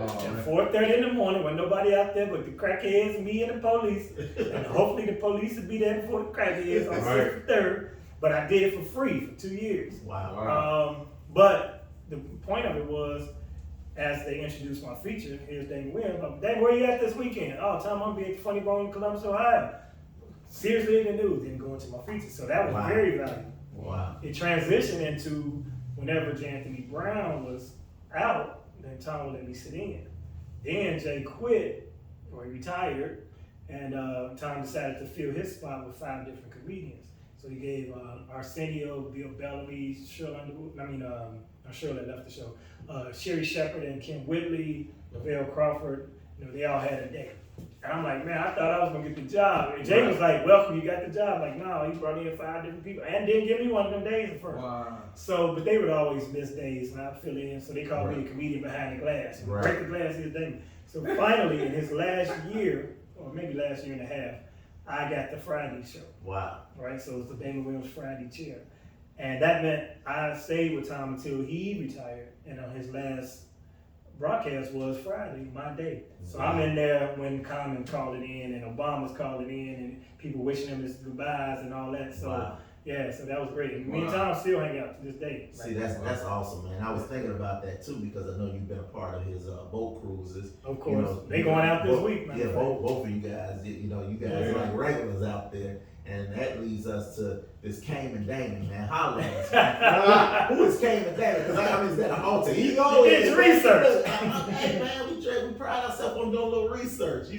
4:30 in the morning when nobody out there but the crackheads, me and the police. And hopefully the police would be there before the crackheads on 63rd. But I did it for free for 2 years. Wow. But the point of it was, as they introduced my feature, here's Damon Williams. Damon, where you at this weekend? Oh, Tom, I'm gonna be at the Funny Bone in Columbus, Ohio. Seriously, the news didn't go into my feature, so that was very valuable. Wow. It transitioned into whenever J. Anthony Brown was out, then Tom would let me sit in. Then Jay quit, or he retired, and Tom decided to fill his spot with 5 different comedians. So he gave Arsenio, Bill Bellamy, Shirley left the show. Sherry Shepard and Kim Whitley, Lavelle Crawford, they all had a day. And I'm like, man, I thought I was gonna get the job. And Jay was like, welcome, you got the job. Like, no, he brought in 5 different people and didn't give me one of them days at first. Wow. So, but they would always miss days and I'd fill in. So they called me the comedian behind the glass. Break the glass, here's Damon. So finally, in his last year, or maybe last year and a half, I got the Friday show. Wow. Right, so it's the Damon Williams Friday chair. And that meant I stayed with Tom until he retired. And on his last broadcast was Friday, my day. So I'm in there when Common called it in and Obama's called it in and people wishing him his goodbyes and all that. So yeah, so that was great. And me and Tom still hang out to this day. See, that's awesome, man. I was thinking about that too because I know you've been a part of his boat cruises. Of course, they going out this week, man. Yeah, both of you guys. You guys are like regulars out there. And that leads us to this Cayman Damon, man. Holla at us. Who is Cayman Damon? Because I mean, is that an alter ego? It's research. Hey, man, we pride ourselves on doing a little research,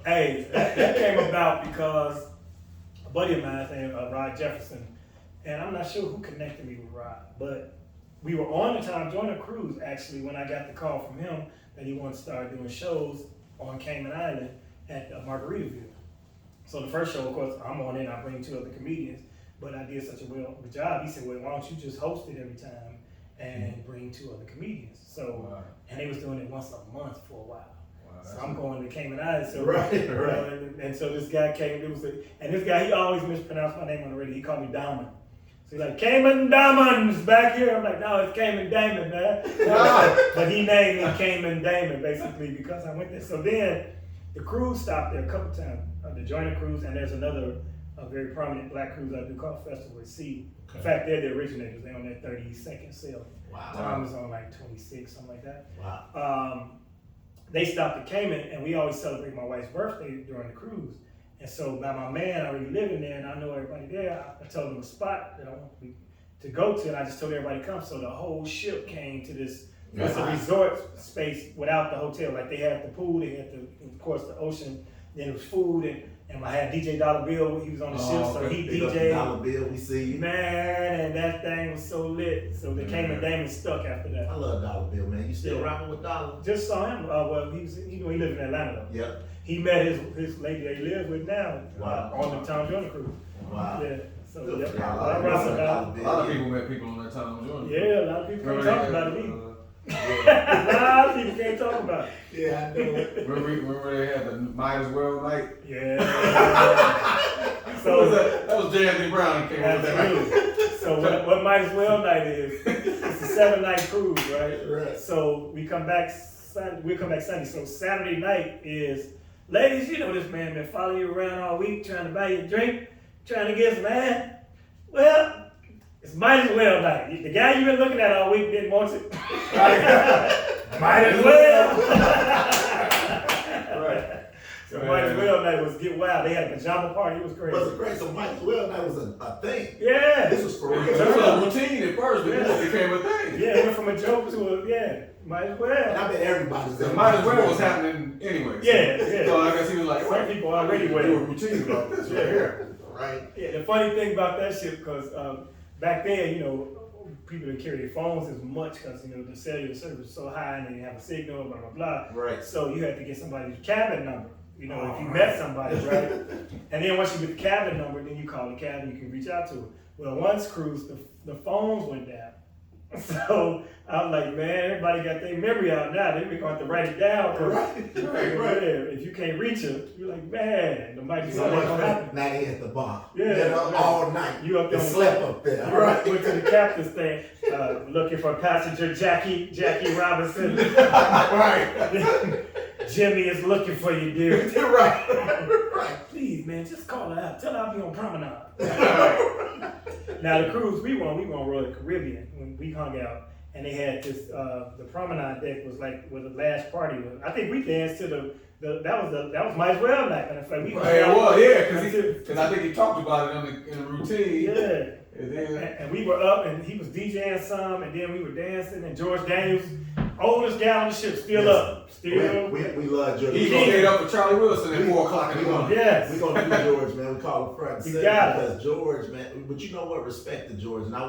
Hey, that came about because a buddy of mine named Rod Jefferson, and I'm not sure who connected me with Rod, but we were on the Tom Joyner cruise actually when I got the call from him that he wanted to start doing shows on Cayman Island at Margaritaville. So the first show, of course, I'm on it, I bring 2 other comedians, but I did such a good job. He said, well, why don't you just host it every time and bring 2 other comedians? So, and they was doing it once a month for a while. So I'm going to Cayman Islands. So, and so this guy came, and this guy, he always mispronounced my name on the radio. He called me Damon. So he's like, Cayman Diamonds back here. I'm like, no, it's Cayman Damon, man. But he named me Cayman Damon basically because I went there. So then the cruise stopped there a couple times, the Joiner Cruise, and there's another very prominent black cruise I do called Festival at Sea. In fact, they're the originators. They're on that 32nd sail. Wow. Tom is on like 26, something like that. Wow. They stopped at Cayman, and we always celebrate my wife's birthday during the cruise. And so by my man already living there, and I know everybody there, I told them a spot that I want to go to, and I just told everybody to come. So the whole ship came to this. It was a resort space without the hotel. Like they had the pool, they had of course the ocean, then it was food, and I had DJ Dollar Bill. He was on the ship, so he DJ'd. Dollar Bill, we see you. Man, and that thing was so lit. So the Cayman Damon stuck after that. I love Dollar Bill, man. You still rocking with Dollar? Just saw him. Well, he lived in Atlanta though. Yep. He met his lady that he lives with now. Wow. On the Tom Joyner cruise. Wow. Yeah. So Good yep. for y'all. I rock with Dollar. A lot of people met people on that time journey. Yeah, a lot of people can't talk about it either. Yeah. A lot of people can't talk about it. Yeah, I know. Remember they had the Might As Well night? Yeah. So was that? That was J.F.D. Brown that came up with that. Absolutely. So what Might As Well night is, it's a 7-night cruise, right? Right. So we come back Sunday. So Saturday night is, ladies, you know this man been following you around all week, trying to buy you a drink, trying to get some man. Well, it's Might As Well night. The guy you've been looking at all week didn't want it. Might as well. Right. So Might As Well night was get wild. They had a pajama party. It was crazy. Was it great? So Might As Well that was a thing. Yeah. This was for It real. was a routine at first, but then it became a thing. Yeah, it went from a joke to Might As And Well. I bet everybody's The Might As Well was happening anyway. Yeah. So I guess he was like, Some people already do went. a routine about this right here. Right. Yeah, the funny thing about that shit, because back then, people didn't carry their phones as much because, the cellular service was so high and they didn't have a signal, blah, blah, blah. Right. So you had to get somebody's cabin number, if you met somebody, right? And then once you get the cabin number, then you call the cabin, you can reach out to them. Well, once cruise, the phones went down. So I'm like, man, everybody got their memory out now. They're going to have to write it down. Right. If you can't reach it, you're like, man, there might be So something going to happen. now they at the bar. Yeah. All night. You up there They on the slept up there. Right. Went to the captain's thing, looking for passenger Jackie Robinson. Right. Jimmy is looking for you, dear. Right. Please, man, just call her out. Tell her I'll be on promenade. Now the cruise we won Royal Caribbean when we hung out, and they had this. The promenade deck was like where the last party was. I think we danced to that was Might As Well night. And we Because I think he talked about it in the routine. Yeah. And And we were up, and he was DJing some, and then we were dancing, and George Daniels, oldest guy on the ship, still up. Still. We love George. he stayed up for Charlie Wilson at 4 o'clock in the morning. Yes. We're gonna do George, man. We call him front and You center got it. because George, man. But you know what? Respect to George, and I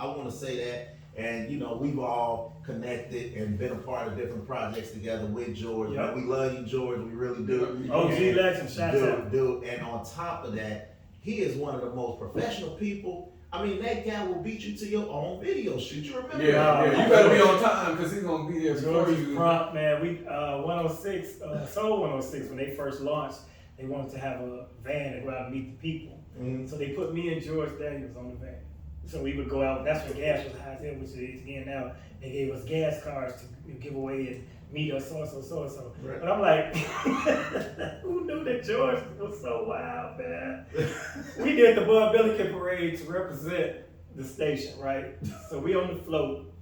want to say that. And we've all connected and been a part of different projects together with George. Yep. Man, we love you, George. We really do. OG legend, shout out. Dude. And on top of that, he is one of the most professional people. I mean, that guy will beat you to your own video shoot. You remember? Yeah, you better be on time because he's gonna be there before George is you. prompt, man. We 106, Soul 106, when they first launched, they wanted to have a van to go out and meet the people. Mhm. So they put me and George Daniels on the van. So we would go out. That's when gas was high then, which it is again now. They gave us gas cards to give away and meet us, so and so. Right. But I'm like, who knew that George was so wild, man? We did the Bud Billiken parade to represent the station, right? So we on the float,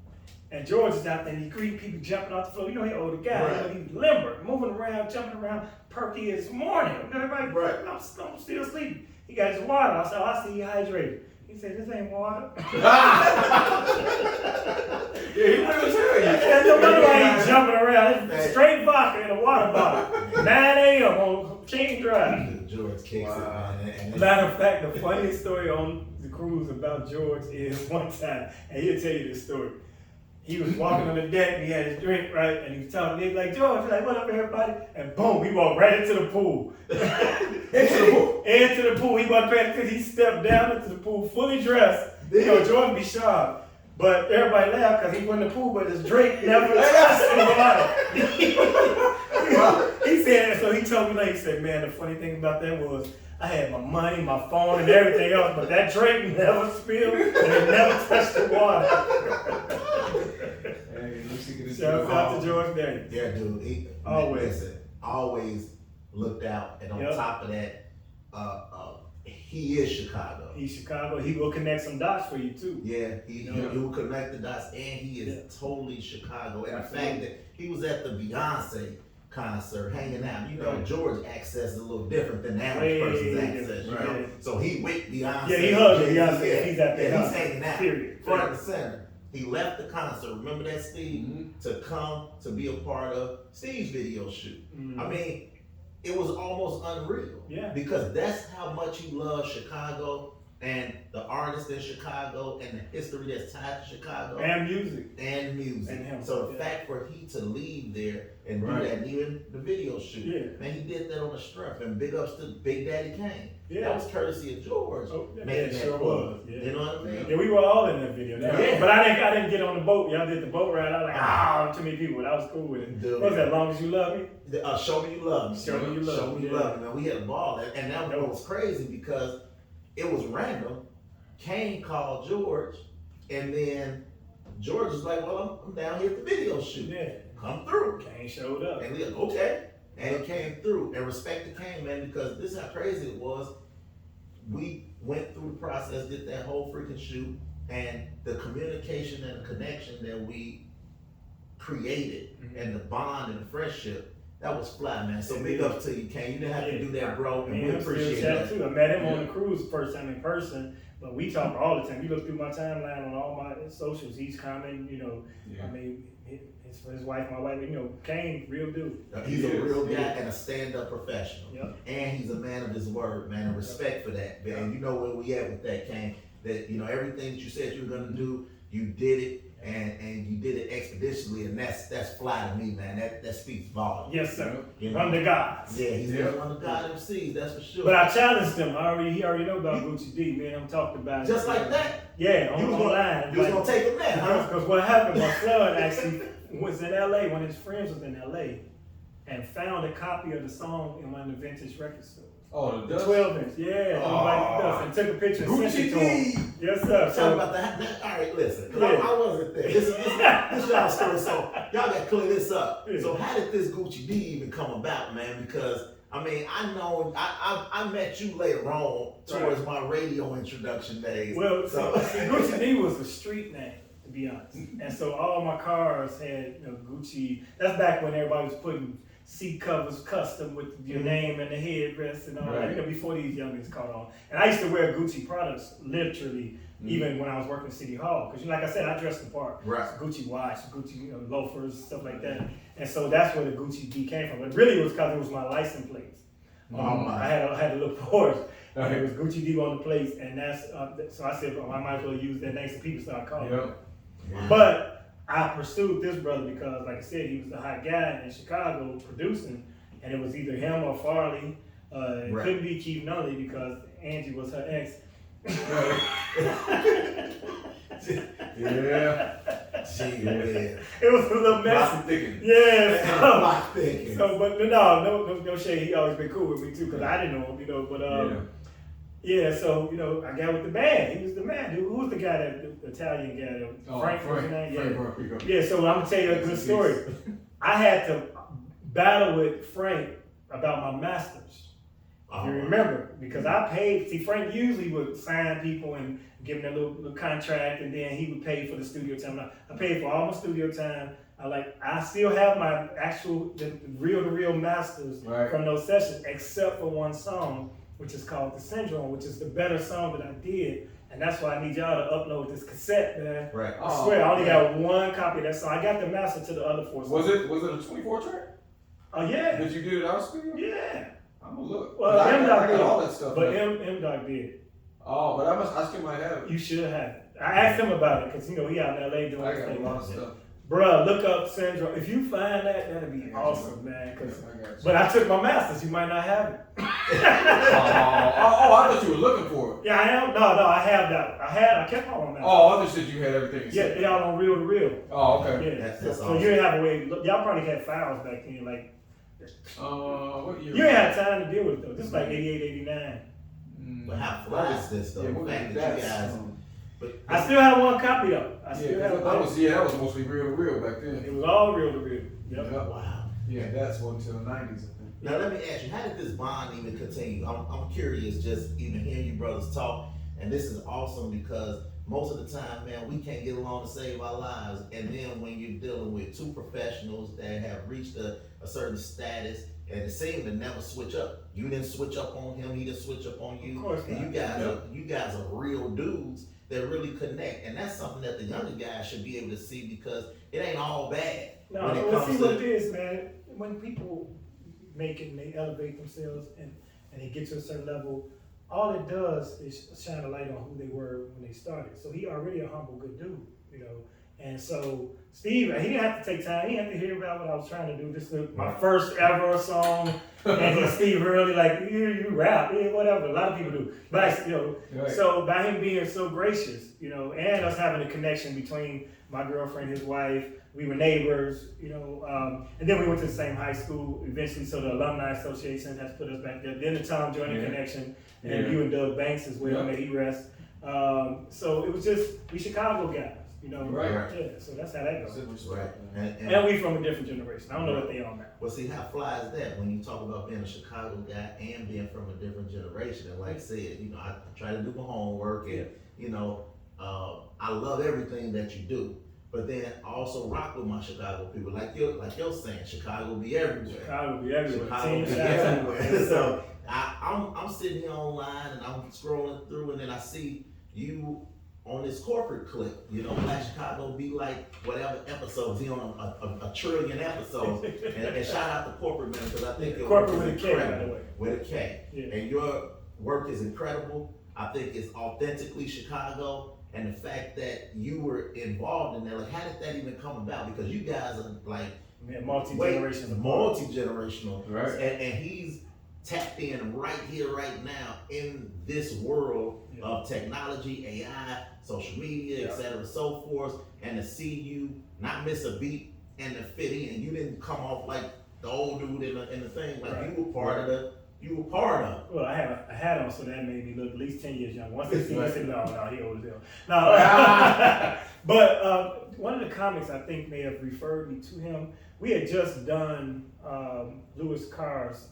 and George is out there, and he greet people jumping off the float. He older guy, Right. he's limber, moving around, jumping around, perky as morning. Everybody, Right. I'm still sleeping. He got his water. I said, I see you hydrated. He said, this ain't water. Yeah, he wouldn't tell you. There's no wonder why he's jumping around. It's straight vodka in a water bottle. 9 a.m. on King Drive. George kicks it, man. And Matter of fact, the funniest story on the cruise about George is one time, and he'll tell you this story. He was walking on the deck, and he had his drink, right? And he was talking, he was like, George, he's like, what up, everybody? And boom, he walked right into the pool. Into the pool. He wasn't paying attention. He stepped down into the pool, fully dressed. George be sharp. But everybody laughed because he went in the pool, but his drink never touched the water. He said, so he told me later, he said, man, the funny thing about that was I had my money, my phone, and everything else, but that drink never spilled and it never touched the water. Hey, let's see, get into Shout the out to George Daniels. Yeah, dude. He, Always. Listen, always looked out, and on Yep. top of that, he is Chicago. He's Chicago. He will connect some dots for you too. Yeah, he will connect the dots, and he is totally Chicago. And the fact that he was at the Beyonce concert hanging out, you know, Right. George access is a little different than the average Way person's different, access, you right. know. So he with Beyonce. Yeah, he hugged Beyonce. Yeah, He's at that he's hanging out. Period. Front and center. He left the concert, remember that, Steve? Mhm. To come to be a part of Steve's video shoot. Mhm. I mean, it was almost unreal. Yeah. Because that's how much he loves Chicago and the artists in Chicago and the history that's tied to Chicago And music. and music. And him, So the yeah. fact for he to leave there and Right. do that, even the video shoot, Yeah. man, he did that on the strength. And big ups to Big Daddy Kane. Yeah. That was courtesy of George Oh, yeah, making it that sure plug. was, yeah. You know what I mean? Yeah, we were all in that video. Yeah. But I didn't get on the boat. Y'all did the boat ride. I was like, too many people. That was cool with it. Dude. What was that? Long as you love me? Show me you love me. Show me you love Show me, me you yeah. love me. Man, we had a ball, and that was crazy because it was random. Kane called George, and then George was like, "Well, I'm down here at the video shoot. Yeah. Come through." Kane showed up. And we like, "Okay," and he came through. And respect to Kane, man, because this is how crazy it was. We went through the process, did that whole freaking shoot, and the communication and the connection that we created, Mhm. and the bond and the friendship. That was fly, man. So Yeah, big yeah. ups to you, Kane. You didn't have to Yeah. do that, bro. And Me we and him still appreciate chat that. too. I met him on Yeah. the cruise first time in person, but we talk all the time. You look through my timeline on all my socials. He's commenting, you know. Yeah. I mean, his wife, my wife, you know, Kane, real dude. He's a He is, real he guy is. and a stand-up professional. Yep. And he's a man of his word, man, and respect for that. And you know where we at with that, Kane. That, you know, everything that you said you were gonna do, you did it, and you did it expeditiously, and that's fly to me, man. That speaks volumes. Yes, sir. You From know? the gods. Yeah, he's Yeah. one of the God MCs, that's for sure. But I challenged him. He already know about Gucci D. Me and him talked about it. Just like that, Yeah, you was online. you was gonna take him there, huh? Because what happened, my son actually was in LA, one of his friends was in LA, and found a copy of the song in one of the vintage record stores. Oh, the The dust. 12-inch, yeah, Oh. like dust, and took a picture and sent it Gucci to him. D. Yes, sir. Talk So, about that. All right, listen. 'Cause Yeah. I wasn't there. This y'all story. So y'all got to clear this up. Yeah. So how did this Gucci D even come about, man? Because I mean, I know I met you later on towards my radio introduction days. well, so see, Gucci D was a street name, to be honest. And so all my cars had, you know, Gucci. That's back when everybody was putting seat covers custom with your name and the headrest and all that, Right. you know, before these youngins caught on. And I used to wear Gucci products literally, even when I was working at City Hall. Because, like I said, I dressed the part. Right. Gucci watch, Gucci, you know, loafers, stuff like that. And so that's where the Gucci D came from. But really it was because it was my license plates. Oh, my. I had to look for it. And Right. it was Gucci D on the plates. And that's, so I said, well, I might as well use that name so people start calling me. Yep. But I pursued this brother because, like I said, he was the hot guy in Chicago producing, and it was either him or Farley. It Right. couldn't be Keith Nunley because Angie was her ex. Yeah. Gee whiz. It was a little Lots messy. of thinking. Yeah. My thinking. So, but no shade. He always been cool with me too because I didn't know him, you know. But yeah. So you know, I got with the band. He was the man, dude. Who was the guy that the Italian guy? That, Frank was his name. Yeah. Frank. Yeah, so I'm gonna tell you a good story. I had to battle with Frank about my masters. If you remember, because I paid. See, Frank usually would sign people and give them a little contract, and then he would pay for the studio time. I paid for all my studio time. I still have my actual the real masters Right. from those sessions, except for one song, which is called "The Syndrome," which is the better song that I did. And that's why I need y'all to upload this cassette, man. Right. I swear, I only got one copy of that song. I got the master to the other four songs. Was it a 24 track? Oh, yeah. That you did it out studio? Yeah. I'm gonna look. Well, I M-Dog got did. all that stuff. But man. M-Dog did. Oh, but I still might have it. You should have it. I asked him about it because, you know, he out in L.A. doing I his got a thing. lot of stuff. Bruh, look up Syndrome. If you find that, that'd be awesome, man. 'Cause- I got you. but I took my masters. You might not have it. Oh, I thought you were looking for it. Yeah, I am. No, I have that. I kept all my masters. Oh, I understood you had everything. Yeah, they all on reel to reel. Oh, okay. Yeah. That's so awesome. you didn't have a way. Look, y'all probably had files back then, like What year? You ain't had time to deal with it though. This is like 88, 89. But how fly is this though? Yeah, The what fact was that you that? guys, but I still have one copy though. I still Yeah, have that one. was mostly real to real back then. It was all real to real. Yep. Yeah. wow. Yeah, that's one till the 90s, I think. Now let me ask you, how did this bond even continue? I'm curious just even hearing you brothers talk, and this is awesome because most of the time, man, we can't get along to save our lives. And then when you're dealing with two professionals that have reached a certain status and it seemed to never switch up. You didn't switch up on him, he didn't switch up on you. Of course And not. you guys are real dudes that really connect. And that's something that the younger guys should be able to see because it ain't all bad. No, when it let's comes see what it to is, man. When people make it and they elevate themselves and they get to a certain level, all it does is shine a light on who they were when they started. So he already a humble, good dude, you know. And so Steve, he didn't have to take time. He didn't have to hear about what I was trying to do. This is my first ever song, and he's Steve Hurley, like you rap, yeah, whatever. A lot of people do, but you know. Right. So by him being so gracious, you know, and us having a connection between my girlfriend, his wife, we were neighbors, you know, and then we went to the same high school eventually. So the Alumni Association has put us back there. Then the Tom Joyner connection, and Yeah. you and Doug Banks as well, Yeah. may he rest. So it was just we Chicago guys, you know. Right. Yeah. So that's how that goes. right. And we from a different generation. I don't know what they on now. Well, see, how fly is that when you talk about being a Chicago guy and being from a different generation? And like I said, you know, I try to do my homework and, you know, I love everything that you do. But then I also rock with my Chicago people. Like you're saying, Chicago be everywhere. Chicago be everywhere. Chicago Team be shots everywhere. everywhere. So I'm sitting here online and I'm scrolling through and then I see you on this corporate clip, you know, Black Chicago be like whatever episodes, he on a trillion episodes. and shout out to corporate man because I think your work Corporate is with a K, by incredible. the way. With a K. Yeah. And your work is incredible. I think it's authentically Chicago. And the fact that you were involved in that, like, how did that even come about? Because you guys are like Man, multi-generational. multi-generational, Right. and he's tapped in right here, right now, in this world of technology, AI, social media, et cetera, so forth, and to see you not miss a beat and to fit in. You didn't come off like the old dude in the thing, like Right. you were part of the. You were part of. Well, I have a hat on, so that made me look at least 10 years younger. Once they see me, Right. they say, no, he old as hell. No. But one of the comics I think may have referred me to him. We had just done Louis Carr's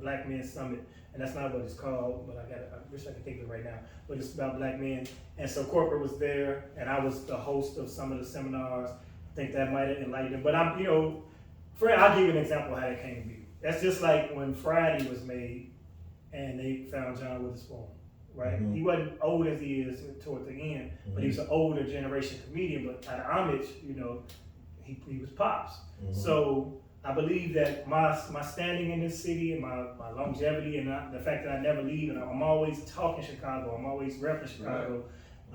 Black Men Summit, and that's not what it's called, but I wish I could think of it right now. But it's about black men. And so corporate was there, and I was the host of some of the seminars. I think that might have enlightened him. But I'm, you know, I'll give you an example of how that came to be. That's just like when Friday was made and they found John Witherspoon, right? Mhm. He wasn't old as he is toward the end, but he was an older generation comedian. But out of homage, you know, he was Pops. Mhm. So I believe that my standing in this city and my longevity and the fact that I never leave and I'm always talking Chicago, I'm always referencing Chicago.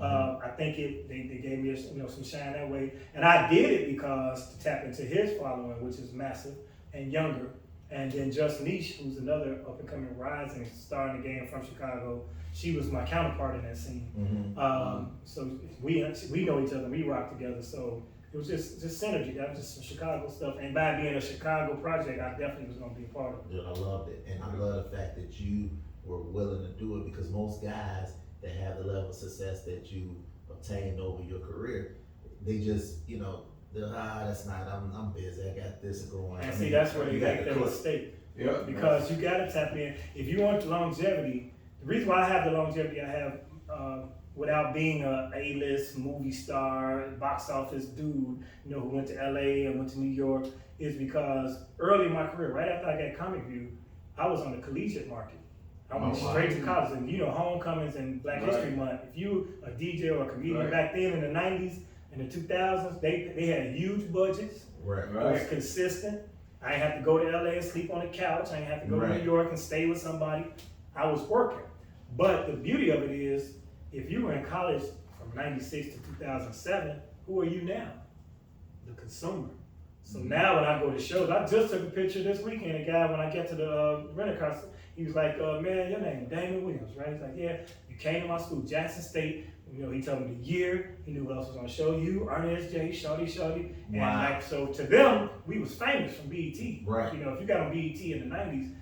I think they gave me some shine that way, and I did it because to tap into his following, which is massive and younger. And then Just Niche, who's another up-and-coming rising star in the game from Chicago, she was my counterpart in that scene. Mhm. So we know each other, we rock together. So it was just synergy. That was just some Chicago stuff. And by being a Chicago project, I definitely was going to be a part of it. Dude, I loved it, and I love the fact that you were willing to do it because most guys that have the level of success that you obtained over your career, they just, you know, that's not. I'm busy. I got this going. And see, that's where they you got make the their clip. mistake. Yeah. Because you got to tap in. If you want the longevity, the reason why I have the longevity I have, without being a A-list movie star, box office dude, you know, who went to LA and went to New York, is because early in my career, right after I got Comic View, I was on the collegiate market. I went straight to college, and you know, homecomings and Black History Month. If you a DJ or a comedian back then in the '90s and the 2000s, they had huge budgets. Right. It was consistent. I didn't have to go to LA and sleep on the couch. I didn't have to go to New York and stay with somebody. I was working. But the beauty of it is, if you were in college from '96 to 2007, who are you now? The consumer. So now when I go to shows, I just took a picture this weekend. A guy, when I get to the rent-a-car, he was like, man, your name is Damon Williams, right? He's like, yeah, you came to my school, Jackson State. You know, he told me the year, he knew what else was on the show, you, Ernest J, Shorty, and Wow. like, so to them, we was famous from BET. Right. You know, if you got on BET in the 90s,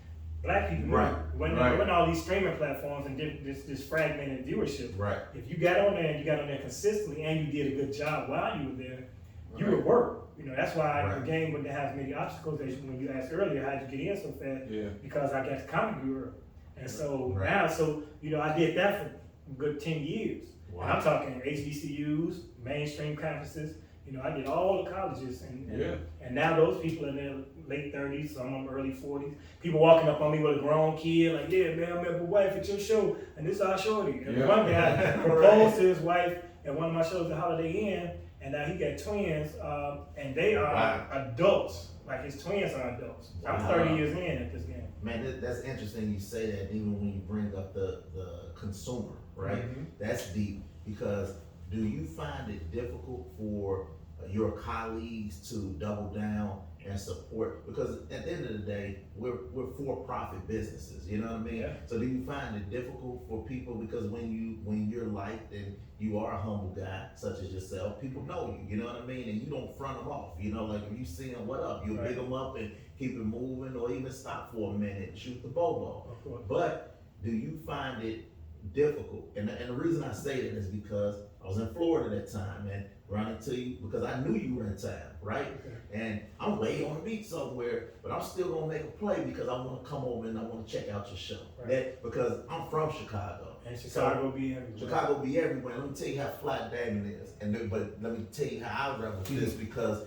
black people knew. Right. When all these streaming platforms and this fragmented viewership, Right. if you got on there and you got on there consistently and you did a good job while you were there, you would work. You know, that's why Right. the game wouldn't have many obstacles. When you asked earlier, how'd you get in so fast? Yeah. Because I got to Comic Bureau. And so Right. now, you know, I did that for a good 10 years. Wow. And I'm talking HBCUs, mainstream campuses. You know, I did all the colleges, and now those people are in their late 30s, some of them early 40s. People walking up on me with a grown kid, like, yeah, man, I met my wife at your show, and this is our shorty. And one guy proposed to his wife at one of my shows at Holiday Inn, and now he got twins, and they are adults. Like his twins are adults. I'm 30 years in at this game. Man, that's interesting you say that, even when you bring up the consumer, right? Mhm. That's deep, because do you find it difficult for your colleagues to double down and support? Because at the end of the day, we're for-profit businesses, you know what I mean? Yeah. So do you find it difficult for people, because when you're liked and you are a humble guy such as yourself, people know you, you know what I mean? And you don't front them off, you know, like if you see them, what up? You Right. pick them up and keep it moving, or even stop for a minute and shoot the bobo. Of course. But do you find it difficult? And the reason I say that is because I was in Florida that time and run into you because I knew you were in town, right? Okay. And I'm way on the beach somewhere, but I'm still gonna make a play because I wanna come over and I wanna check out your show. Right. Because I'm from Chicago. And Chicago be everywhere. Chicago be everywhere. Let me tell you how flat Damon is. But let me tell you how I revel with this, because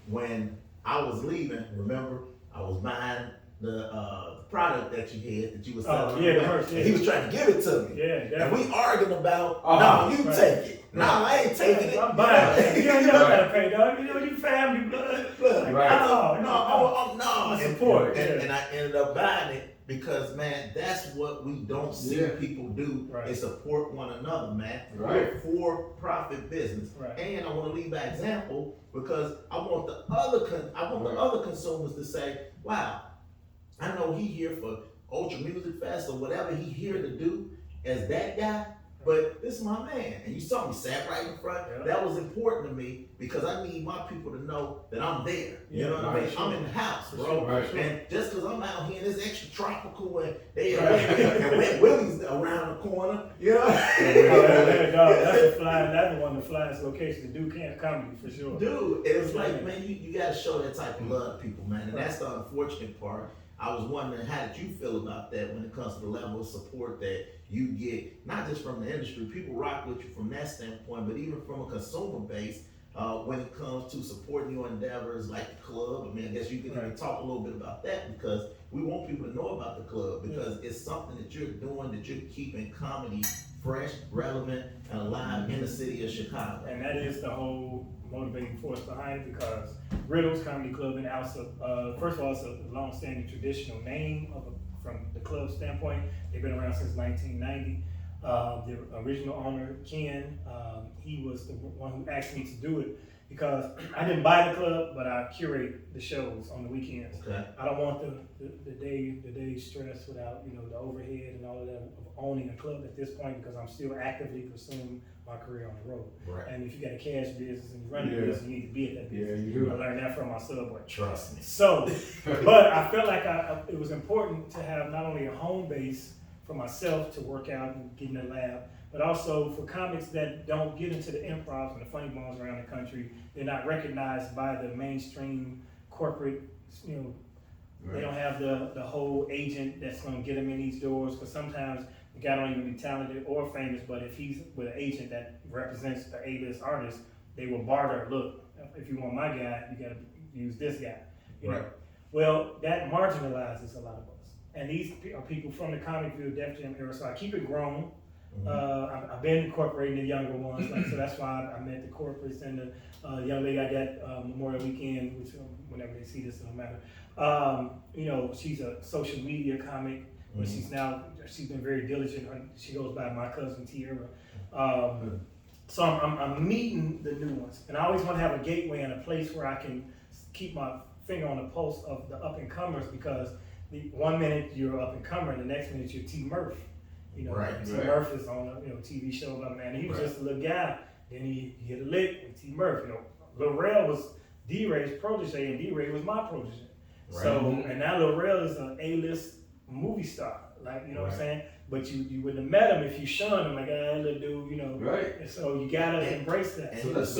when I was leaving, remember, I was buying the product that you had that you was selling. yeah, the merch, yeah. And he was trying to give it to me. Yeah, And definitely. we arguing about, Uh-huh. no, you Right. take it. No, I ain't taking it. I'm buying it. You don't gotta pay, dog. You know, you family, blood. Look, Like, Right. no. I support it, And, yeah. and I ended up buying it because, man, that's what we don't see Yeah. people do, Right. is support one another, man. Right. We're for-profit business. Right. And I want to leave by example, because I want the other consumers to say, wow, I know he here for Ultra Music Fest or whatever he here to do as that guy, but this is my man. And you saw me sat right in front. Yeah. That was important to me because I need my people to know that I'm there. You Yeah, know what I right, mean? sure. I'm in the house, For bro. sure, right, sure. And just because I'm out here and it's extra tropical and they Right. and Wet Willie's around the corner, you know? That's one of the flyest locations to do camp comedy for sure. Dude, it's like, man, you gotta show that type of love to people, man. And that's the unfortunate part. I was wondering, how did you feel about that when it comes to the level of support that you get, not just from the industry, people rock with you from that standpoint, but even from a consumer base, when it comes to supporting your endeavors like the club. I mean, I guess you can even talk a little bit about that, because we want people to know about the club, because it's something that you're doing, that you're keeping comedy fresh, relevant, and alive in the city of Chicago. And that is the whole motivating force behind it, because Riddle's Comedy Club in Alsa, first of all, it's a long-standing traditional name from the club standpoint. They've been around since 1990. The original owner, Ken, he was the one who asked me to do it, because I didn't buy the club, but I curate the shows on the weekends. Okay. I don't want the day stress without, you know, the overhead and all of that of owning a club at this point, because I'm still actively pursuing my career on the road. Right. And if you got a cash business and you run a Yeah. business, you need to be at that Yeah, business. you do. I learned that from my subway. Trust me. So, but I felt like it was important to have not only a home base for myself to work out and get in the lab, but also for comics that don't get into the improv and the funny bones around the country. They're not recognized by the mainstream corporate, you know, they don't have the whole agent that's gonna get them in these doors, because sometimes the guy don't even be talented or famous, but if he's with an agent that represents the A-list artist, they will barter, look, if you want my guy, you gotta use this guy. You know? Right. Well, that marginalizes a lot of us. And these are people from the comic field, Def Jam era, so I keep it grown. I've been incorporating the younger ones, like, so that's why I met the corporates and the young lady I got Memorial Weekend, which whenever they see this, it don't matter. You know, she's a social media comic, but she's been very diligent. She goes by My Cousin Tierra. So I'm meeting the new ones, and I always want to have a gateway and a place where I can keep my finger on the pulse of the up and comers, because the 1 minute you're up and comer, and the next minute you're T Murph. You know, Right, T. right. Murphy is on a TV show about, man, he was Right. just a little guy. Then he hit a lick with T. Murphy. You know, Lil Rel was D-Ray's protege, and D-Ray was my protege. Right. So, and now Lil Rel is an A-list movie star. Like, you know what I'm Right. saying? But you wouldn't have met him if you shunned him, like, that little dude, you know. Right. And so you gotta embrace that. And So he that's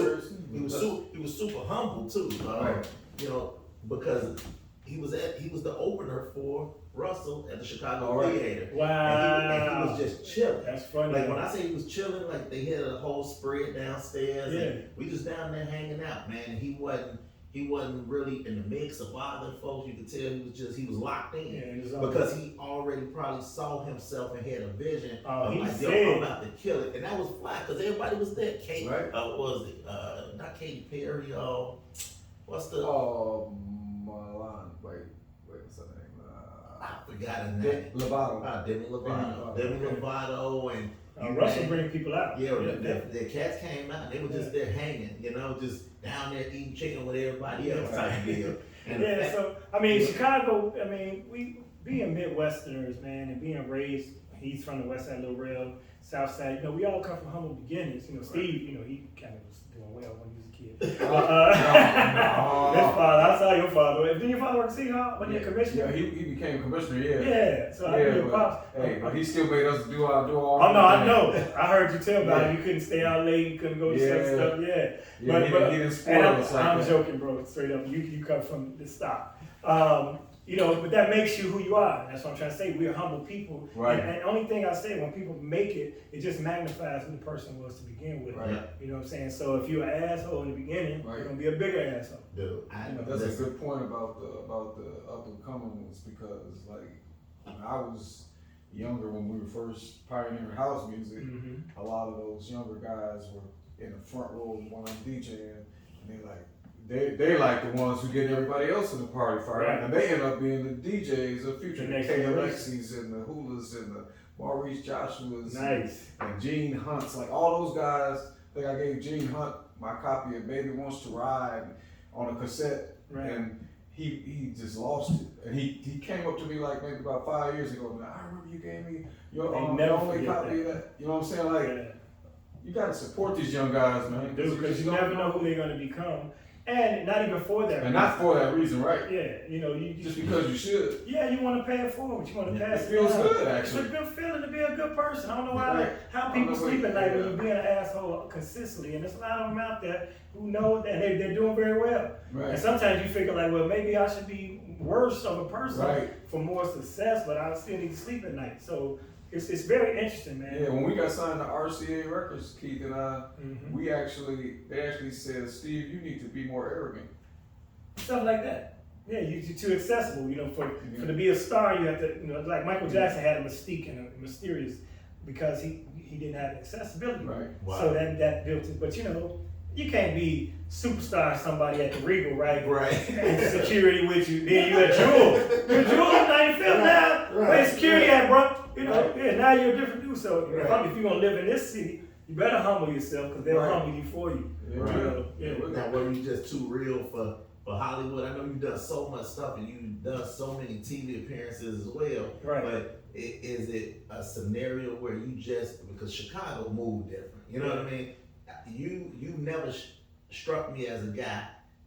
he was super humble too. Right. You know, because he was the opener for Russell at the Chicago All right. Theater. Wow. And he was just chilling. That's funny. Like when I say he was chilling, like they had a whole spread downstairs. Yeah. And we just down there hanging out, man. And he wasn't really in the mix of bothering folks. You could tell he was locked in. Yeah, it was all- Because he already probably saw himself and had a vision Oh, of he like, yo, said- I'm about to kill it. And that was fly because everybody was there. Kate, Right. what was it? Not Katy Perry, what's the, Milan, wait, what's her name? I forgot her name. Lovato. Demi Lovato. Demi Demi Lovato and Russell bring people out. yeah, the cats came out. They were just there hanging, you know, just down there eating chicken with everybody else type deal. And the Yeah, fact- so I mean, Chicago. I mean, we being Midwesterners, man, and being raised. He's from the West Side, Little Rail, South Side. You know, we all come from humble beginnings. You know, Steve. You know, he kind of was doing well when he was a kid. His father. I saw your father. Didn't your father work at City Hall? Wasn't he a commissioner? Yeah, he became commissioner, yeah. Yeah. So I knew your pops. But he still made us do all. Oh no, I know. I heard you tell about it. You couldn't stay out late. You couldn't go to certain stuff. Yeah. Yeah, he didn't spoil and us like I'm that. joking, bro. Straight up, you come from the stop. You know, but that makes you who you are. That's what I'm trying to say. We're humble people. Right. And the only thing I say, when people make it, it just magnifies who the person was to begin with. Right. You know what I'm saying? So if you're an asshole in the beginning, Right. you're gonna be a bigger asshole. Dude, That's a good point about the up and coming ones because like when I was younger when we were first pioneering house music, Mm-hmm. a lot of those younger guys were in the front row when I'm DJing, and they like the ones who get everybody else in the party fired, Right. and they end up being the DJs of future, The the next KLXs and the Hulas and the Maurice Joshua's Nice. and Gene Hunts, like all those guys. I think I gave Gene Hunt my copy of Baby Wants to Ride on a cassette, Right. and he just lost it. And he came up to me like maybe about 5 years ago, man, I remember you gave me your They your never only forget copy of that. You know what I'm saying? Like, Yeah. you gotta support these young guys, man. Dude, because you just never don't know who they're gonna become. And not even for that And not for that reason, right? Yeah, you know, you Just because you should. yeah, you want to pay it forward. You want to Yeah, pass it feels down. good, It's actually. a good feeling to be a good person. I don't know why Right. how I people know what sleep you- at night when yeah. you're being an asshole consistently, and there's a lot of them out there who know that they're doing very well. And Right. sometimes you figure like, well, maybe I should be worse of a person Right. for more success, but I still need to sleep at night. So it's very interesting, man. Yeah, when we got signed to RCA Records, Keith and I, Mhm. they actually said, Steve, you need to be more arrogant. Stuff like that. Yeah, you're too accessible. You know, for to be a star, you have to, you know, like Michael Jackson had a mystique and a mysterious because he didn't have accessibility. Right. Wow. So that built it. But you know, you can't be superstar somebody at the Regal, right? Right. And security with you. Then you at Jewel. You're Jewel on 95th now. Where security at, bro? You know, yeah, now you're a different dude. So if you're gonna live in this city, you better humble yourself because they'll Right. humble you for you. Yeah, Right. You know, yeah. Now, were you just too real for Hollywood? I know you've done so much stuff and you've done so many TV appearances as well. Right. But is it a scenario where you just, because Chicago moved different, you know what I mean? You never struck me as a guy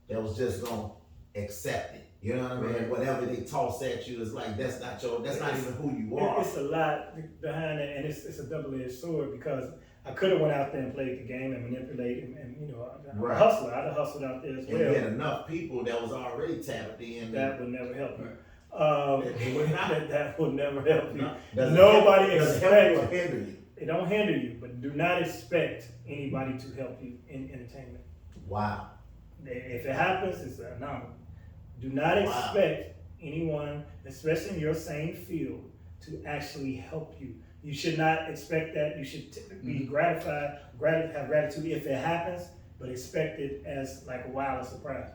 that was just gonna accept it. You know what I mean? Right. Whatever they toss at you is like, that's not even who you are. It's a lot behind it, and it's a double-edged sword because I could have went out there and played the game and manipulated, and you know, I'm Right. a hustler. I'd have hustled out there as And you had well. enough people that was already tapped in. That would never help you. It would not. That would never help you. Doesn't Nobody doesn't help you or expects. hinder you. It don't hinder you, but do not expect anybody to help you in entertainment. Wow. If it happens, it's an anomaly. Do not Wow. expect anyone, especially in your same field, to actually help you. You should not expect that. You should be gratified, have gratitude if it happens, but expect it as like a wild surprise.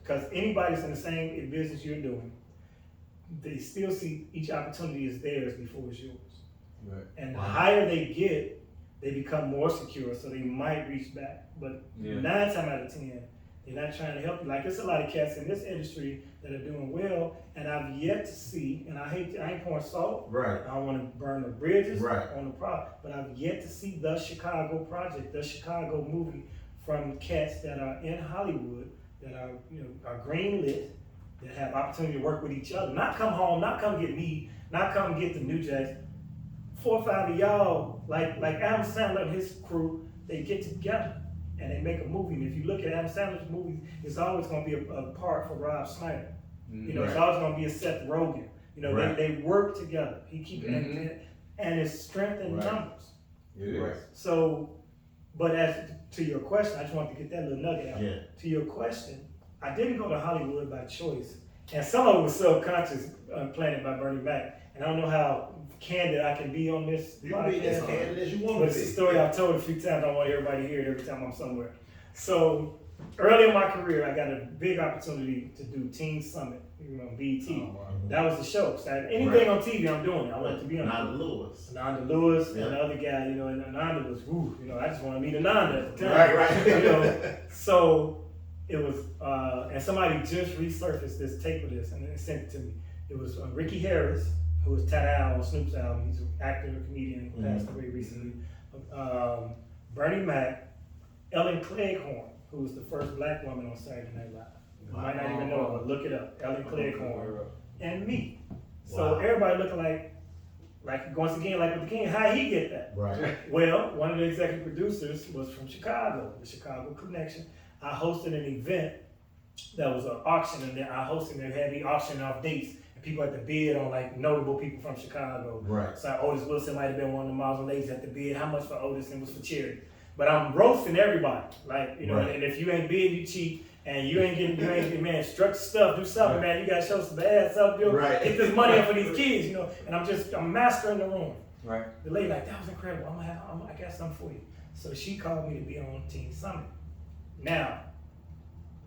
Because anybody's in the same business you're doing, they still see each opportunity as theirs before it's yours. Right. And the Wow. higher they get, they become more secure, so they might reach back. But Yeah. 9 times out of 10, They're not trying to help you. Like, there's a lot of cats in this industry that are doing well, and I've yet to see, and I ain't pouring salt. Right. I don't want to burn the bridges Right. on the product, but I've yet to see the Chicago project, the Chicago movie from cats that are in Hollywood, that are, are green lit, that have opportunity to work with each other. Not come home, not come get me, not come get the New Jacks. 4 or 5 of y'all, like Adam Sandler and his crew, they get together and they make a movie. And if you look at Adam Sandler's movies, it's always going to be a part for Rob Schneider. It's always going to be a Seth Rogen. Right. They work together. He keep and it's strength in Right. numbers. It is. So, but as to your question, I just wanted to get that little nugget out. Yeah. To your question, I didn't go to Hollywood by choice, and some of it was subconscious, planted by Bernie Mac. And I don't know how candid I can be on this. You can be as podcast, candid as you want but to it's be. a story I've told a few times. I want everybody to hear it every time I'm somewhere. So early in my career, I got a big opportunity to do Teen Summit, BET. Oh, wow. That was the show. So anything Right. on TV, I'm doing it. I wanted to be on Nanda Lewis. Ananda Lewis Yeah. and the other guy, and Ananda was, I just want to meet Ananda at the time. Right. So it was, and somebody just resurfaced this tape of this and they sent it to me. It was Ricky Harris, who was Tat on Snoop's album. He's an actor, a comedian, who passed away recently. Bernie Mac, Ellen Cleghorn, who was the first black woman on Saturday Night Live. You might not even know it, but look it up. Ellen Cleghorn and me. So Wow. everybody looking like once again, like with the King, how he get that? Right. Well, one of the executive producers was from Chicago, the Chicago Connection. I hosted an event that was an auction, and then I hosted and had me auctioning off dates, and people had to bid on like notable people from Chicago. Right. So Otis Wilson might have been one of the mausoleums at the bid. How much for Otis, and it was for charity. But I'm roasting everybody, like Right. and if you ain't bid, you cheat. And you ain't getting, man, structure stuff, do something, man. You gotta show some ass up, Right. get this money up for these kids, And I'm mastering the room. Right. The lady like, that was incredible. I got something for you. So she called me to be on Teen Summit. Now,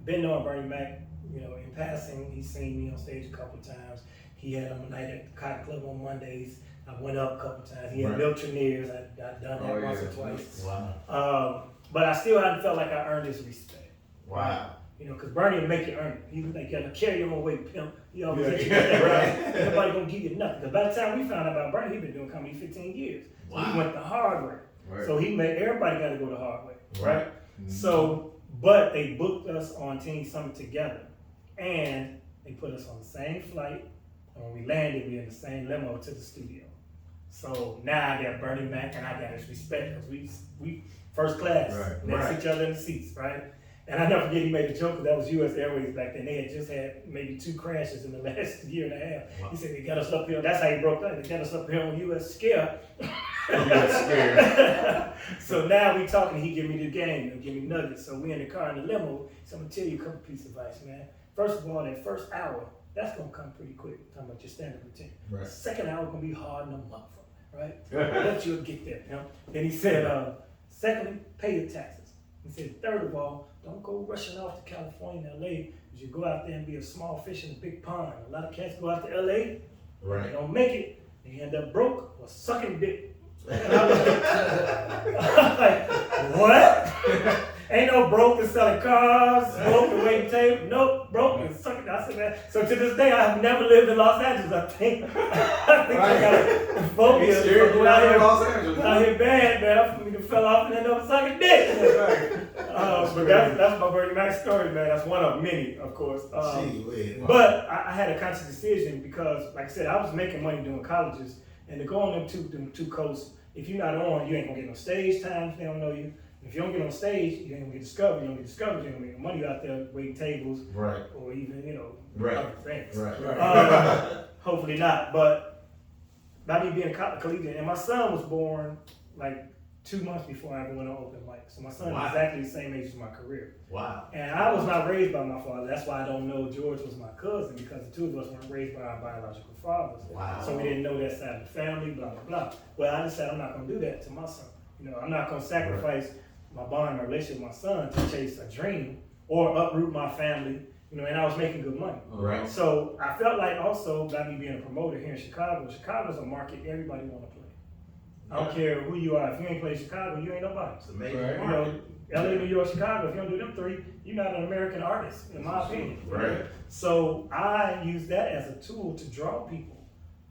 been knowing Bernie Mac, in passing. He's seen me on stage a couple times. He had a night at the Cotton Club on Mondays. I went up a couple times. He had Right. Miltronaires. I've done that once or twice. Wow. But I still hadn't felt like I earned his respect. Wow. Because Bernie will make you earn it. He was like, you gotta carry your own weight, pimp. He always Yeah. let you get that right. Nobody gonna give you nothing. Because by the time we found out about Bernie, he'd been doing comedy 15 years. So Wow. he went the hard way. Right. So he made everybody got to go the hard way, Right. right? So, but they booked us on Teen Summit together, and they put us on the same flight. And when we landed, we were in the same limo to the studio. So now I got Bernie Mac, and I got his respect because we first class Right. next Right. to each other in the seats, right? And I never forget he made a joke because that was U.S. Airways back then. They had just had maybe 2 crashes in the last year and a half. Wow. He said they got us up here. That's how he broke down. They got us up here on U.S. Scare. So now we talking, he give me the game, and give me nuggets. So we in the car in the limo. So I'm gonna tell you a couple pieces of advice, man. First of all, that first hour, that's gonna come pretty quick. Talking about your standard routine. Right. Second hour gonna be hard in a motherfucker, right? But you'll get there. Then he said, secondly, pay your taxes. He said, third of all, don't go rushing off to California, LA, because you go out there and be a small fish in a big pond. A lot of cats go out to LA, they Right. don't make it, they end up broke or sucking dick. And I was like, what? Ain't no broke and selling cars, broke and waiting table. Nope, broke and sucking. I said, man. So to this day, I have never lived in Los Angeles. I think I got a phobia. Scared you out in Los Out Angeles. here bad, man. I fell off and ended up sucking dick. But that's my Bernie Mac story, man. That's one of many, of course. Gee whiz. But I had a conscious decision because, like I said, I was making money doing colleges, and to go on them two coasts, if you're not on, you ain't gonna get no stage time. They don't know you. If you don't get on stage, you ain't gonna get discovered. You don't get discovered, you ain't gonna make money out there waiting tables, Right. or even Right. other things. Right. Hopefully not. But by me being a collegiate, and my son was born like 2 months before I ever went on open mic. So my son Wow. is exactly the same age as my career. Wow. And I was not raised by my father. That's why I don't know George was my cousin, because the two of us weren't raised by our biological fathers. Wow. So we didn't know that side of the family, blah, blah, blah. Well, I decided I'm not going to do that to my son. I'm not going to sacrifice my bond, my relationship with my son to chase a dream or uproot my family, and I was making good money. Right. So I felt like also by me being a promoter here in Chicago's a market everybody want to play. I don't care who you are. If you ain't played Chicago, you ain't nobody. It's amazing. Right. You know, LA, New York, Chicago, if you don't do them three, you're not an American artist, in my opinion. Right. So I use that as a tool to draw people.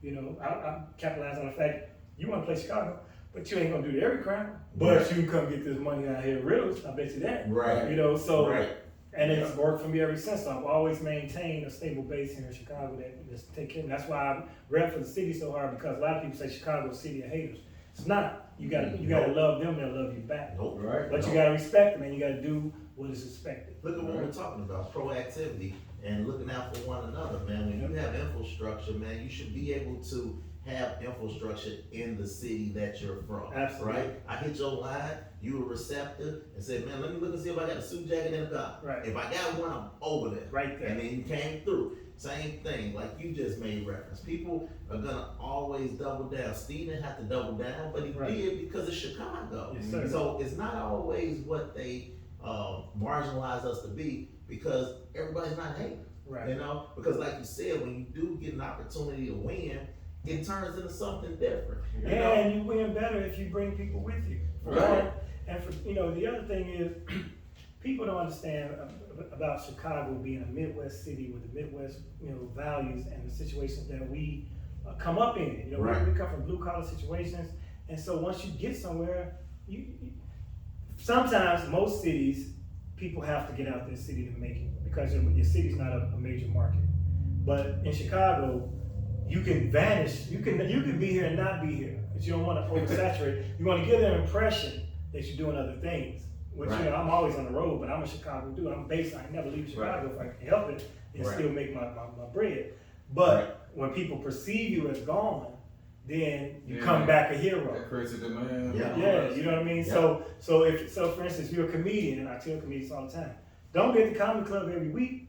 You know, I capitalize on the fact you want to play Chicago, but you ain't gonna do the every crowd. But Right. you can come get this money out here, riddles. I bet you that. Right. You know, so Right. and it's worked for me ever since. So I've always maintained a stable base here in Chicago that just take care of me. That's why I rep for the city so hard, because a lot of people say Chicago's a city of haters. It's not. You gotta love them, they'll love you back. Nope. Right. But you gotta respect them, and you gotta do what is expected. Look at what we're talking about, proactivity and looking out for one another, man. When you have infrastructure, man, you should be able to have infrastructure in the city that you're from. Absolutely. Right? I hit your line, you were receptive, and said, man, let me look and see if I got a suit jacket in the car. Right. If I got one, I'm over there. Right there. And then you came through. Same thing, like you just made reference. People are gonna always double down. Steve didn't have to double down, but he Right. did because it's Chicago. Yes, sir. So it's not always what they marginalize us to be, because everybody's not hating. Right. You know, because like you said, when you do get an opportunity to win, it turns into something different. You know? And you win better if you bring people with you. For Right. one. And for the other thing is, people don't understand about Chicago being a Midwest city with the Midwest, values and the situations that we come up in. You know, Right. we come from blue collar situations, and so once you get somewhere, sometimes most cities, people have to get out their city to make it, because your city's not a major market. But in Chicago, you can vanish. You can be here and not be here, but you don't want to oversaturate. You want to give them impression that you're doing other things. Which Right. I'm always on the road, but I'm a Chicago dude. I'm based. I never leave Chicago if I can help it and Right. still make my bread. But when people perceive you as gone, then you come back a hero. That creates a demand. Yeah. Yeah, you know what I mean? Yeah. So for instance, you're a comedian, and I tell comedians all the time, don't be at the comedy club every week,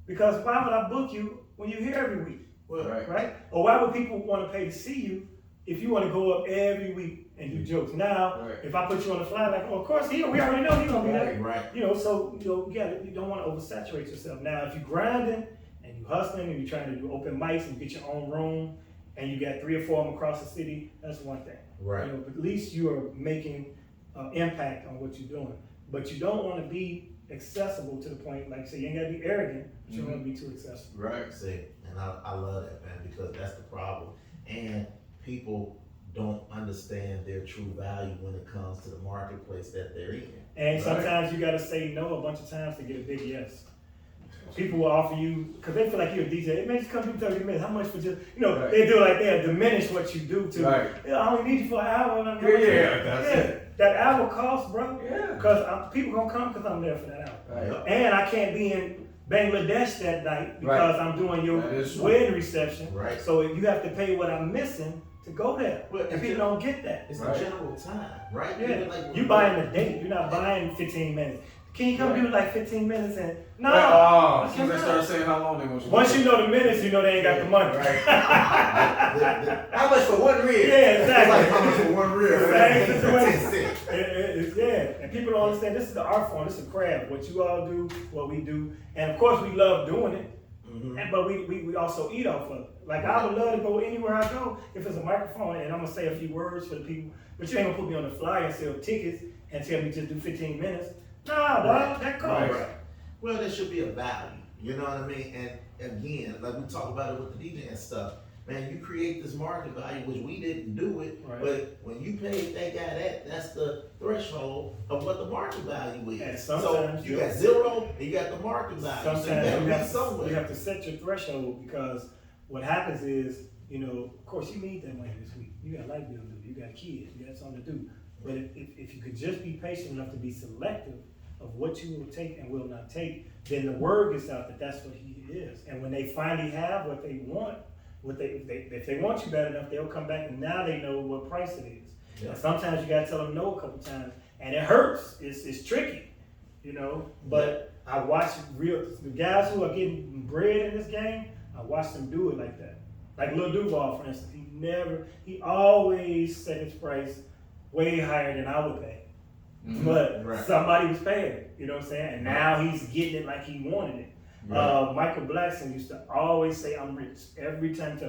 because why would I book you when you're here every week, Well, Right. right? Or why would people want to pay to see you if you want to go up every week and do jokes? Now, Right. if I put you on the fly, like, oh, of course, we already know you're gonna be there. right. You don't want to oversaturate yourself. Now, if you're grinding and you're hustling and you're trying to do open mics and get your own room, and you got 3 or 4 of them across the city, that's one thing. Right. But at least you are making impact on what you're doing. But you don't want to be accessible to the point, like you say, you ain't got to be arrogant, but you don't want to be too accessible. Right. See, and I love that, man, because that's the problem. And people don't understand their true value when it comes to the marketplace that they're in. And Right. sometimes you got to say no a bunch of times to get a big yes. People will offer you, because they feel like you're a DJ. It may just come through 30 minutes. How much for just, Right. they do like they'll diminish what you do to, Right. I only need you for an hour. And That's it. That hour costs, bro. Yeah. Because people going to come because I'm there for that hour. Right. And I can't be in Bangladesh that night because I'm doing your That is true. wedding reception. Right. So you have to pay what I'm missing to go there. Well, And it's people don't get that. It's Right. a general time, right? Yeah. Even like when You buying a date. You're not buying 15 minutes. Can you come Right. do like 15 minutes and no? Oh, I as soon as they cannot. start saying how long they want you. Once you know the minutes, you know they ain't got the money. How much for one rib? Yeah, exactly. It's like, how much for one rib? Same 10 situation. cents. Yeah, and people don't understand this is the art form, this is a craft. What you all do, what we do, and of course we love doing it. Mhm. But we also eat off of it. Like I would love to go anywhere I go if it's a microphone and I'm gonna say a few words for the people, but you ain't gonna put me on the flyer and sell tickets and tell me just do 15 minutes. Nah, dog, that costs. Right. Well, there should be a value. You know what I mean? And again, like we talk about it with the DJ and stuff. Man, you create this market value, which we didn't do it, Right. but when you pay that guy that's the threshold of what the market value is. And so sometimes you you- got 0 and you got the market value. So you Sometimes gotta you be have, somewhere. you have to set your threshold because what happens is, of course you need that money this week. You got light bill to do, you got kids, you got something to do. But if you could just be patient enough to be selective of what you will take and will not take, then the word gets out that that's what he is. And when they finally have what they want, if they want you bad enough, they'll come back and now they know what price it is. Yeah. And sometimes you gotta tell them no a couple times, and it hurts. It's tricky, But I watch the guys who are getting bread in this game. I watch them do it like that. Like Lil Duval, for instance, he always set his price way higher than I would pay. Mhm. But Right. somebody was paying it, you know what I'm saying? And now he's getting it like he wanted it. Right. Michael Blackson used to always say, I'm rich, every time.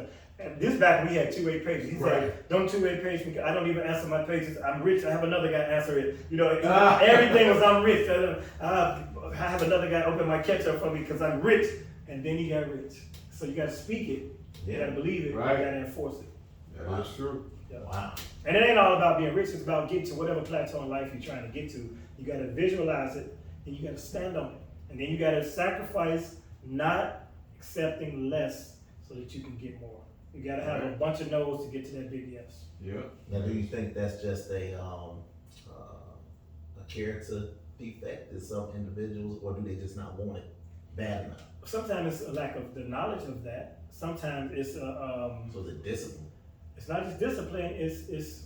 And this back when we had 2-way pages. He Right. said, don't 2-way page me. I don't even answer my pages. I'm rich. I have another guy answer it. You know, everything was I'm rich. I have another guy open my ketchup for me because I'm rich. And then he got rich. So you got to speak it. You got to believe it. Right. You got to enforce it. That is true. Yeah. Wow. And it ain't all about being rich. It's about getting to whatever plateau in life you're trying to get to. You got to visualize it, and you got to stand on it. And then you got to sacrifice not accepting less so that you can get more. You got to have a bunch of no's to get to that big yes. Yeah. Now, do you think that's just a character defect in some individuals, or do they just not want it bad enough? Sometimes it's a lack of the knowledge of that. Sometimes it's So is it discipline? it's not just discipline. It's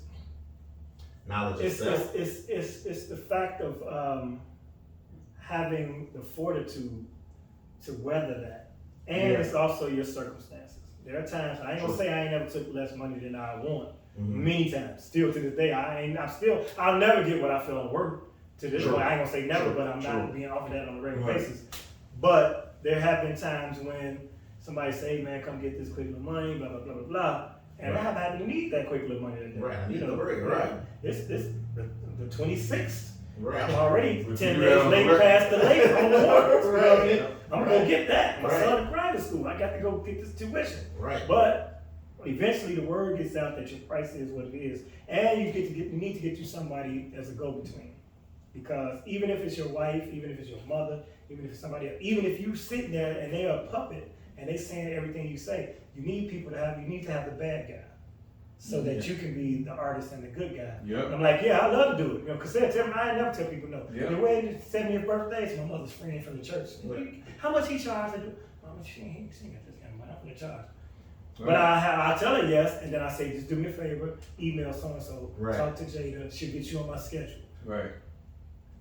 Knowledge it's itself? it's the fact of having the fortitude to weather that, and Yeah. it's also your circumstances. There are times I ain't gonna say I ain't never took less money than I want. Many times, still to this day, I'll never get what I feel I'm worth. To this True. point, I ain't gonna say never, True. but I'm not True. being offered that on a regular Right. basis. But there have been times when somebody say, "Man, come get this quick little money," blah blah blah blah blah, and Right. I have happened to need that quick little money today. Right, I need the break, right. It's the 26th. Right. I'm already But 10 you days got late right. past the late on the order. You know what I mean? Right. I'm gonna get that. My Right. son in private school. I got to go get this tuition. Right. But eventually the word gets out that your price is what it is. And you need to get you somebody as a go-between. Because even if it's your wife, even if it's your mother, even if it's somebody else, even if you sitting there and they're a puppet and they saying everything you say, you need to have the bad guy. So that you can be the artist and the good guy. Yep. And I'm like, yeah, I love to do it. You know, because I never tell people no. Yeah. The way 70th birthday is my mother's friend from the church. Right. How much he charged? I do. Mama, she ain't got this kind of money. I'm gonna charge. Right. But I tell her yes, and then I say, just do me a favor, email so and so, Right. talk to Jada. She'll get you on my schedule. Right.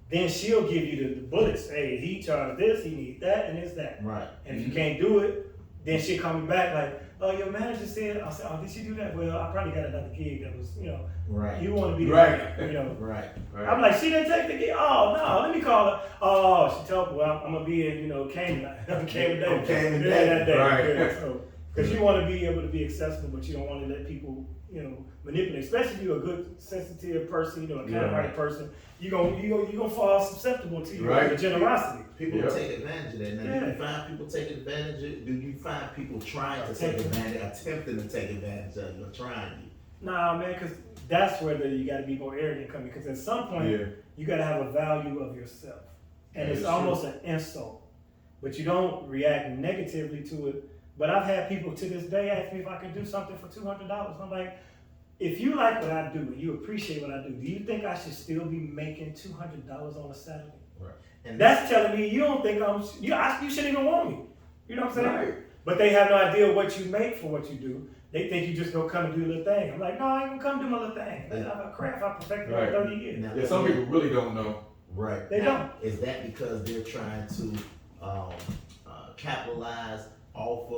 Then she'll give you the bullets. Hey, he charged this, he needs that, and it's that. Right. And if you can't do it, then she'll call me back like, oh, your manager said. I said, oh, did she do that? Well, I probably got another gig that was, Right. you want to be the Right. guy, Right. Right. I'm like, she didn't take the gig. Oh no, let me call her. Oh, she told me, well, I'm gonna be in, Cayman. Cayman Day. Cayman Yeah, Day. that day. Right. Yeah, so, because you want to be able to be accessible, but you don't want to let people, manipulate. Especially if you're a good, sensitive person, a kind-hearted person. You're gonna fall susceptible to your Right. generosity. People Yeah. take advantage of that. Now, do you find people taking advantage of? Do you find people trying to take advantage, attempting to take advantage of you, or trying you? Nah, man, because that's where you got to be more arrogant coming. Because at some point, Yeah. you got to have a value of yourself, and That it's is almost an insult. But you don't react negatively to it. But I've had people to this day ask me if I could do something for $200. I'm like, if you like what I do and you appreciate what I do you think I should still be making $200 on a Saturday? Right. And That's telling me you don't think you shouldn't even want me. You know what I'm saying? Right. But they have no idea what you make for what you do. They think you just gonna come and do a little thing. I'm like, no, I ain't gonna come do my little thing. I have a craft I perfected Right. over 30 years. now, Yeah, some people really don't know. right. They Now, is that because they're trying to capitalize off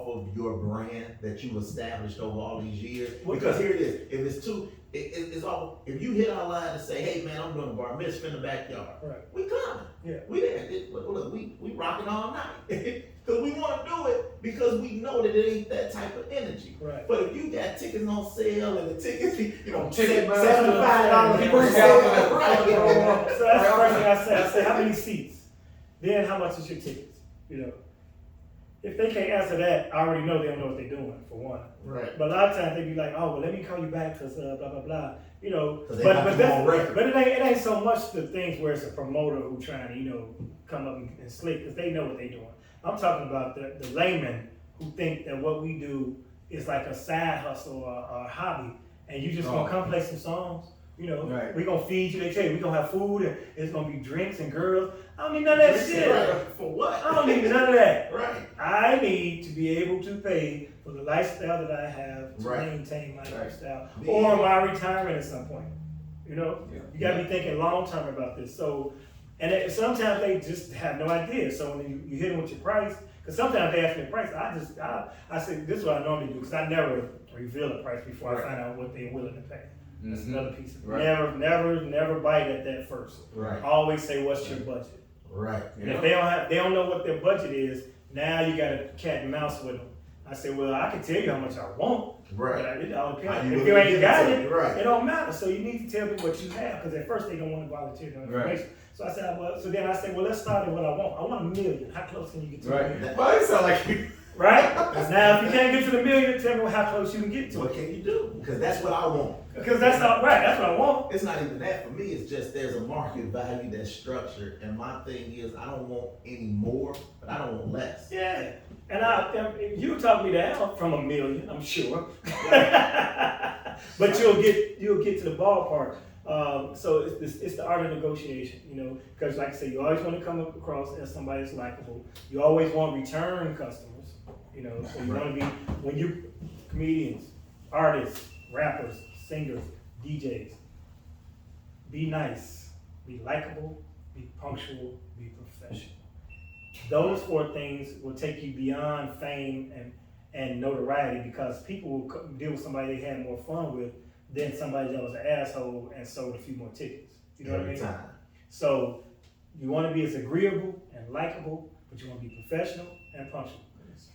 of your brand that you established over all these years? What Because kind? here it is. If it's too, it's all. If you hit our line and say, "Hey man, I'm doing a bar mitzvah in the backyard," Right. we coming. Yeah. We there. Look, we rocking all night because we want to do it because we know that it ain't that type of energy. Right. But if you got tickets on sale and the tickets, Ticket $75 Yeah. per Bring sale, out the- right? So that's the first thing I say. I say, how many seats? Then how much is your tickets? If they can't answer that, I already know they don't know what they're doing, for one. Right. But a lot of times they be like, oh, well, let me call you back because blah, blah, blah. 'Cause they got you on record. But it ain't so much the things where it's a promoter who trying to, come up and slick because they know what they're doing. I'm talking about the layman who think that what we do is like a side hustle or a hobby. And you just gonna come play some songs. Right. We gonna feed you. They tell you we gonna have food and it's gonna be drinks and girls. I don't need none of that shit. Right. For what? I don't need none of that. Right. I need to be able to pay for the lifestyle that I have to Right. maintain my lifestyle The- or my retirement at some point. Yeah. You gotta be thinking long term about this. So, sometimes they just have no idea. So when you hit them with your price, because sometimes they ask me the price, I say this is what I normally do because I never reveal a price before I find out what they're willing to pay. That's another piece of it. Right. Never bite at that first. Right. Always say what's your budget. Right. And if they don't know what their budget is, now you got a cat and mouse with them. I said, well, I can tell you how much I want. Right. But it all How depends. you If you willing to ain't give it got to it, me, right. it don't matter. So you need to tell me what you have, because at first they don't want to volunteer their information. Right. So I said, well, so then I said, well, let's start at what I want. I want $1 million. How close can you get to Right. $1 million? Well, it sound like you. Right? Now, if you can't get to the $1 million, tell me how close you can get to What it. can you do? Because that's what I want. Because that's not right. That's what I want. It's not even that for me. It's just there's a market value that's structured, and my thing is I don't want any more, but I don't want less. Yeah. And you talk me down from $1 million, I'm sure. But you'll get to the ballpark. So it's the art of negotiation, you know, because like I say, you always want to come across as somebody that's likable. You always want return customers, you know, so you want to be, when you, comedians, artists, rappers, singers, DJs, be nice, be likable, be punctual, be professional. Those 4 things will take you beyond fame and notoriety, because people will deal with somebody they had more fun with than somebody that was an asshole and sold a few more tickets. You know what I mean? Time. So you want to be as agreeable and likable, but you want to be professional and punctual.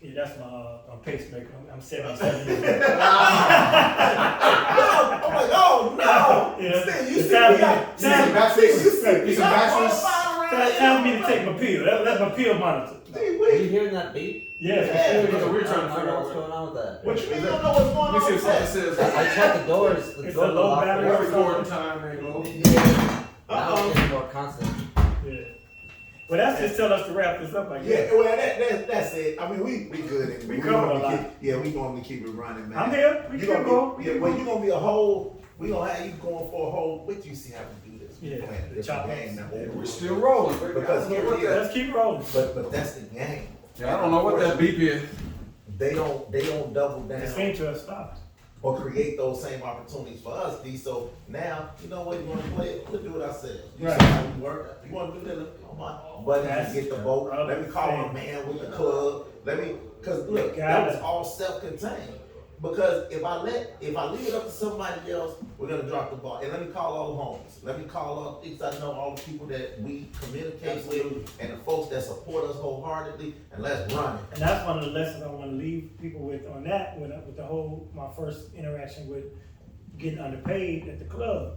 Yeah, that's my pacemaker. I'm 77 years old. I'm like, oh no! Yeah. Still, you It's see time me for out. me- time- You some bachelors. time for me to take my pill. That's my pill monitor. Hey, Are you wait. hearing that beat? Yes, Yeah. for sure. We're trying to I don't figure know out what's going on with that. What you mean you don't know what's going Let me see on if with something that? says. I checked the doors. The It's doors a low are locked. battery That's or recording something. time, they go. Yeah. Now it's getting more constant. Yeah. Well, that's just tell us to wrap this up, I guess. Yeah, well, that's it. I mean, we good. And We covered a normally lot. we normally keep it running, man. I'm here. We You can gonna go. be, yeah, well, you gonna be a whole. We gonna have you going for a whole. What you see how we do this? We Yeah, playing a the different chop game ups. now. Yeah, We're still rolling. Because here it is. Let's keep rolling. But that's the game. Yeah, I don't know what that beep is. They don't double It down seemed to have stopped. or create those same opportunities for us, D. So now you know what you want to play. We'll do it ourselves. You Right. see how we work. You want to do that? Come on, buddy, That's you get the vote. the Let me call thing. a man with the club. Cause look, Got that was it. all self-contained. Because if I leave it up to somebody else, we're gonna drop the ball. And let me call all the homies. Let me call up things I know, all the people that we communicate with, and the folks that support us wholeheartedly, and let's run it. And that's one of the lessons I want to leave people with on that, with the whole, my first interaction with getting underpaid at the club.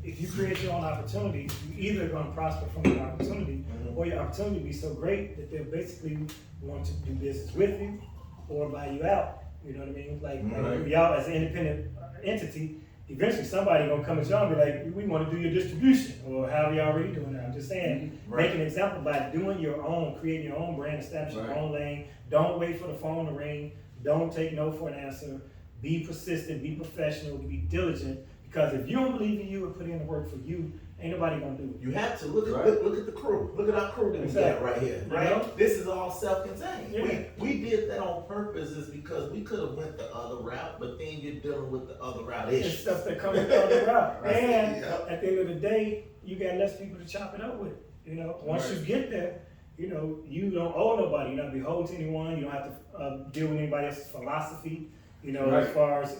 If you create your own opportunity, you either gonna prosper from your opportunity, or your opportunity be so great that they'll basically want to do business with you or buy you out. You know what I mean? Like Right. y'all as an independent entity, eventually somebody gonna come at y'all and be like, we wanna do your distribution, or however y'all already doing that. I'm just saying, Right. make an example by doing your own, creating your own brand, establishing your Right. own lane. Don't wait for the phone to ring. Don't take no for an answer. Be persistent, be professional, be diligent. Because if you don't believe in you and put in the work for you, ain't nobody gonna do it. You have to look at Right. look at the crew. Look at our crew that we got Exactly. right here. You Right? know? This is all self-contained. Yeah. We did that on purpose is because we could have went the other route, but then you're dealing with the other route It's issues. stuff that comes the other route. Right. And Yeah. at the end of the day, you got less people to chop it up with. You know, once Right. you get there, you know, you don't owe nobody. You're not beholden to anyone. You don't have to deal with anybody else's philosophy. You know, Right. as far as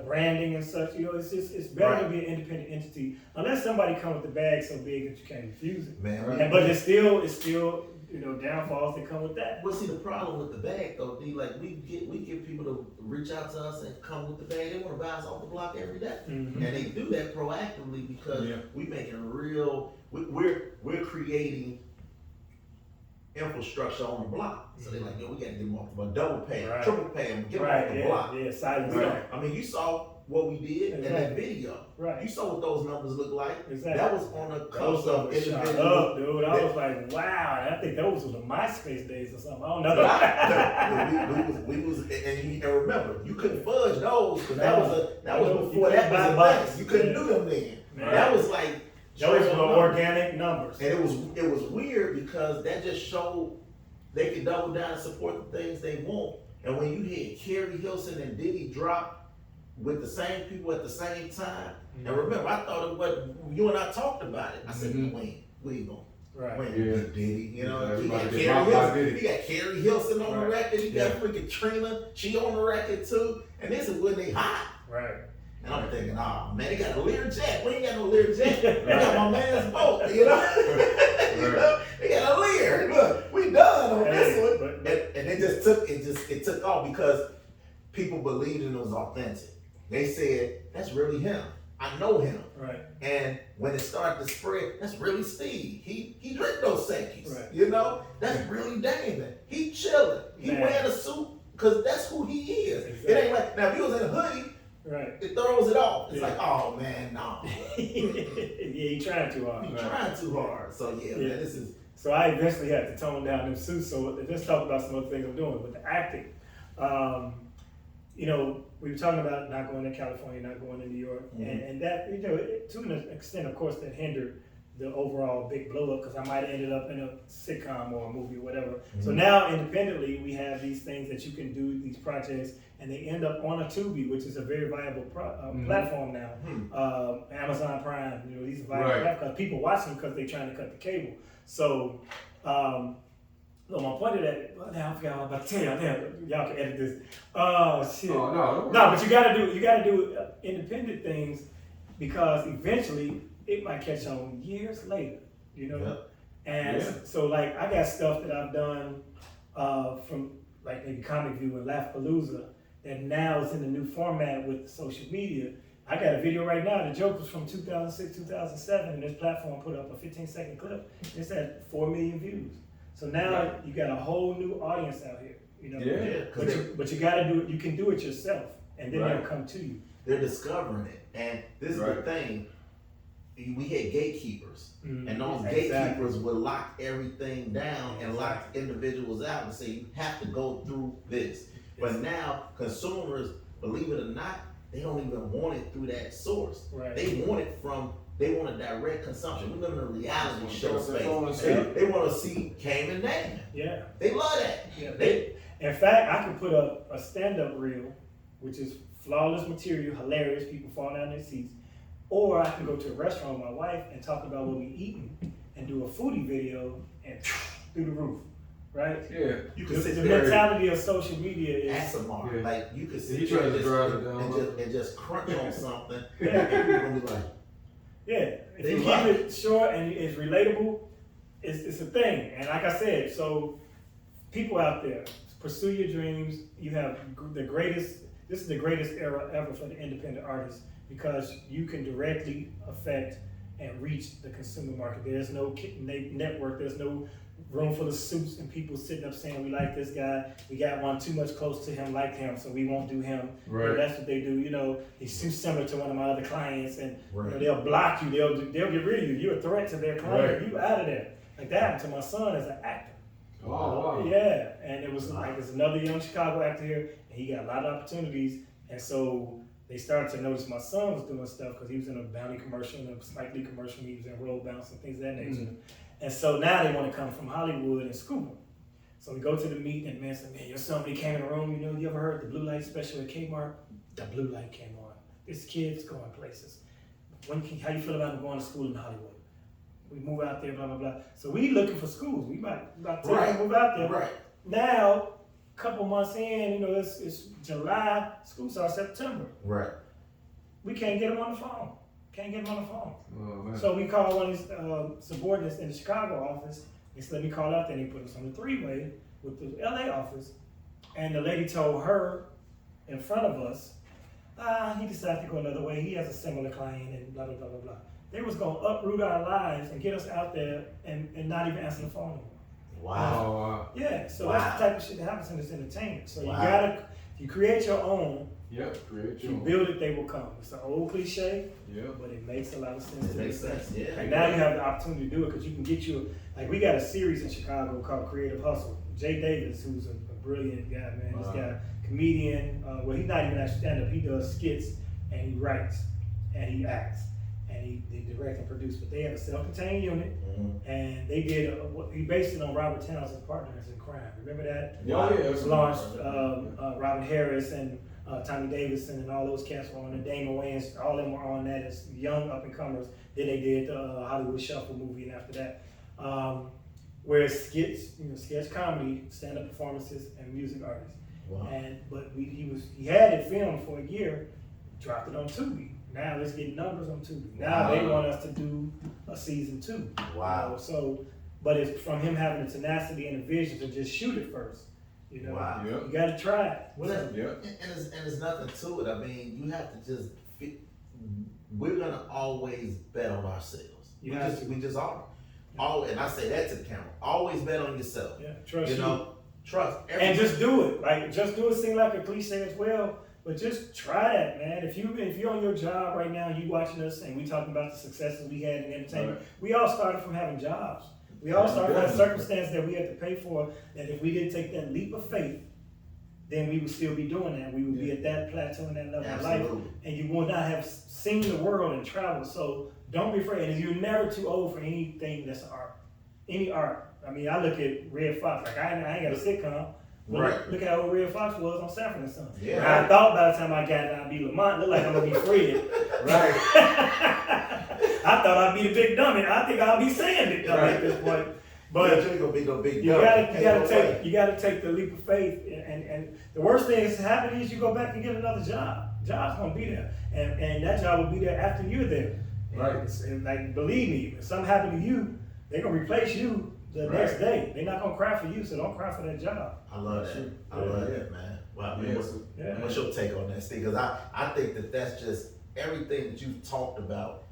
branding and such. You know, it's better Right. to be an independent entity unless somebody comes with the bag so big that you can't refuse it. Man, Right. And, but it's still downfalls that come with that. Well, see, the problem with the bag though, D, like we get people to reach out to us and come with the bag. They want to buy us off the block every day, Mhm. and they do that proactively because Yeah. we making we're creating infrastructure on the block. So they're like, yo, we got to get them off the block, double pay, Right. triple pay them, get them Right, off the yeah, block. yeah, silence. We Right. don't- I mean, you saw what we did in that Exactly. video. You Right. saw what those numbers look like. Exactly. That was on the Those coast of numbers shot individual. up, dude. I was like, wow. I think those were the MySpace days or something. I don't know. we was and remember, you couldn't fudge those because that was You before couldn't that buy was a bucks. thing. You couldn't do them then. Man. That was like Those straight were up numbers. organic numbers. And it was weird because that just showed they could double down and support the things they want. And when you hear Kerry Hilson and Diddy drop with the same people at the same time, and remember, I thought it was you and I talked about it. I said, Mhm. we ain't gonna. Right. Wait, Yeah. Diddy, you know, Yeah, he got everybody Kerry did my Hilson. Diddy. He got Kerry Hilson on the Right. record. He got freaking Trina. She on the record too. And this is when they hot. Right. And I'm thinking, oh man, they got a Learjet. We ain't got no Learjet. We got my man's boat. You know, you know? They got a Lear. Look, we done on this Hey, one. but- And then it took off because people believed it was authentic. They said, that's really him. I know him. Right. And when it started to spread, that's really Steve. He drink those Sakis. Right. You know, that's really Damon. He chilling. He Man. wearing a suit because that's who he is. Exactly. It ain't like, now if he was in a hoodie, Right. it throws it off. It's Yeah. like, oh man, no. Yeah, he trying too hard. You trying too hard. So yeah, Yeah. man, this is So I eventually had to tone down them suits. So let's talk about some other things I'm doing with the acting. You know, we were talking about not going to California, not going to New York, and that, you know, to an extent, of course, that hindered the overall big blow up because I might have ended up in a sitcom or a movie or whatever. So now independently, we have these things that you can do, these projects, and they end up on a Tubi, which is a very viable platform now. Amazon Prime, you know, these are viable platforms because people watch them because they're trying to cut the cable. So, no, my point of that, well, now I forgot what I was about to tell y'all. Damn, y'all can edit this. Oh shit. Oh, no. No, but you gotta do independent things because eventually it might catch on years later, you know? Yep. And so like I got stuff that I've done from like maybe Comic View and Laughpalooza that now is in the new format with social media. I got a video right now, the joke was from 2006, 2007, and this platform put up a 15-second clip. It's at 4 million views. So now you got a whole new audience out here, you know? Yeah. But you gotta do it, you can do it yourself, and then they'll come to you. they're discovering it. And this is the thing. We had gatekeepers, and those gatekeepers would lock everything down and lock individuals out and say, you have to go through this. But now consumers, believe it or not, they don't even want it through that source. Right. They want it from, they want a direct consumption. We live in a reality show That's space. They want to see Cam and Damon. Yeah. They love that. Yeah. In fact, I can put up a stand-up reel, which is flawless material, hilarious, people fall down in their seats. Or I can go to a restaurant with my wife and talk about what we eating and do a foodie video and through the roof, right? Yeah. You can sit The there mentality of social media is ASMR. Yeah. Like you could He sit tries there to drive it down. and just crunch on something. Yeah. And people gonna be like, yeah. If They you love keep it short and it's relatable, it's a thing. And like I said, so people out there, pursue your dreams. You have the greatest. This is the greatest era ever for the independent artists because you can directly affect and reach the consumer market. There's no network. There's no room full of suits and people sitting up saying we like this guy. We got one too much close to him, like him, so we won't do him. Right. You know, that's what they do. You know, he's too similar to one of my other clients, and you know, Right. they'll block you. They'll get rid of you. You're a threat to their client. Right. You out of there. Like that happened to my son as an actor. Oh, wow. Yeah, and it was like there's another young Chicago actor here, and he got a lot of opportunities, and so they started to notice my son was doing stuff because he was in a Bounty commercial and a Spike Lee commercial, he was in Roll Bounce and things of that nature. And so now they want to come from Hollywood and scoop him. So we go to the meet and man said, man, your son, when he came in the room, you know, you ever heard the blue light special at Kmart? The blue light came on. This kid's going places. How you feel about him going to school in Hollywood? We move out there, blah, blah, blah. So we looking for schools. We might Right. move out there. right. Now, a couple months in, you know, it's July, school starts September. Right. We can't get him on the phone. Can't get him on the phone. Oh, man. So we call one of his subordinates in the Chicago office. They said, let me call out there and they put us on the three-way with the LA office. And the lady told her in front of us, he decided to go another way. He has a similar client and blah, blah, blah, blah, blah. They was going to uproot our lives and get us out there and not even answer the phone anymore. Wow. Oh, wow. Yeah, so Wow. that's the type of shit that happens in this entertainment. So Wow. you gotta, if you create your own, Yep, create if your you own. build it, they will come. It's an old cliche, Yep. but it makes a lot of sense. It makes sense. Yeah. And now you have the opportunity to do it because you can get you, like we got a series in Chicago called Creative Hustle. Jay Davis, who's a brilliant guy, man. This guy, comedian, well, he's not even actually stand-up. He does skits and he writes and he acts and they direct and produce. But they have a self-contained unit and they did, he based it on Robert Townsend's Partners in Crime. Remember that? Yeah, yeah. It was launched, Robin Harris and Tommy Davidson and all those cats were on it. Damon Williams, all of them were on that as young up-and-comers. Then they did the Hollywood Shuffle movie and after that. Whereas skits, you know, sketch comedy, stand-up performances, and music artists. Wow. But he had it filmed for a year, dropped it on Tubi. Now let's get numbers on Tubi. Now they want us to do a season 2. Wow. You know, so, but it's from him having the tenacity and the vision to just shoot it first. You know, Wow. Yep. you gotta try it. Well, Yep. and there's nothing to it. I mean, you have to just. We're gonna always bet on ourselves. You have to. We just are. Always, and I say that to the camera. Always bet on yourself. Yeah, trust You know, trust. and just do it. Like, just do it. Seem like a cliche as well, but just try that, man. If you're on your job right now, and you watching us, and we talking about the successes we had in entertainment, Right. we all started from having jobs. We all started from a circumstance that we had to pay for. That if we didn't take that leap of faith, then we would still be doing that. We would be at that plateau and that level of life, Absolutely. and you would not have seen the world and traveled. So don't be afraid. And you're never too old for anything that's art, any art. I mean, I look at Red Fox. Like I ain't got a sitcom. But Right. look how old Red Fox was on Sanford and Son. Yeah. I thought by the time I got it, I'd be Lamont. Look like I'm gonna be Fred. Right. I thought I'd be the big dummy. I think I'll be saying big dummy at this point. But you ain't gonna be no big you dummy. gotta take the leap of faith, and the worst thing that's happening is you go back and get another job. Job's gonna be there, and that job will be there after you're there. Right. And like, believe me, if something happened to you, they're gonna replace you the next day. They're not gonna cry for you, so don't cry for that job. I love that. I love that, man. Wow. Man, Yeah. what's your take on that, Steve? Because I think that that's just everything that you've talked about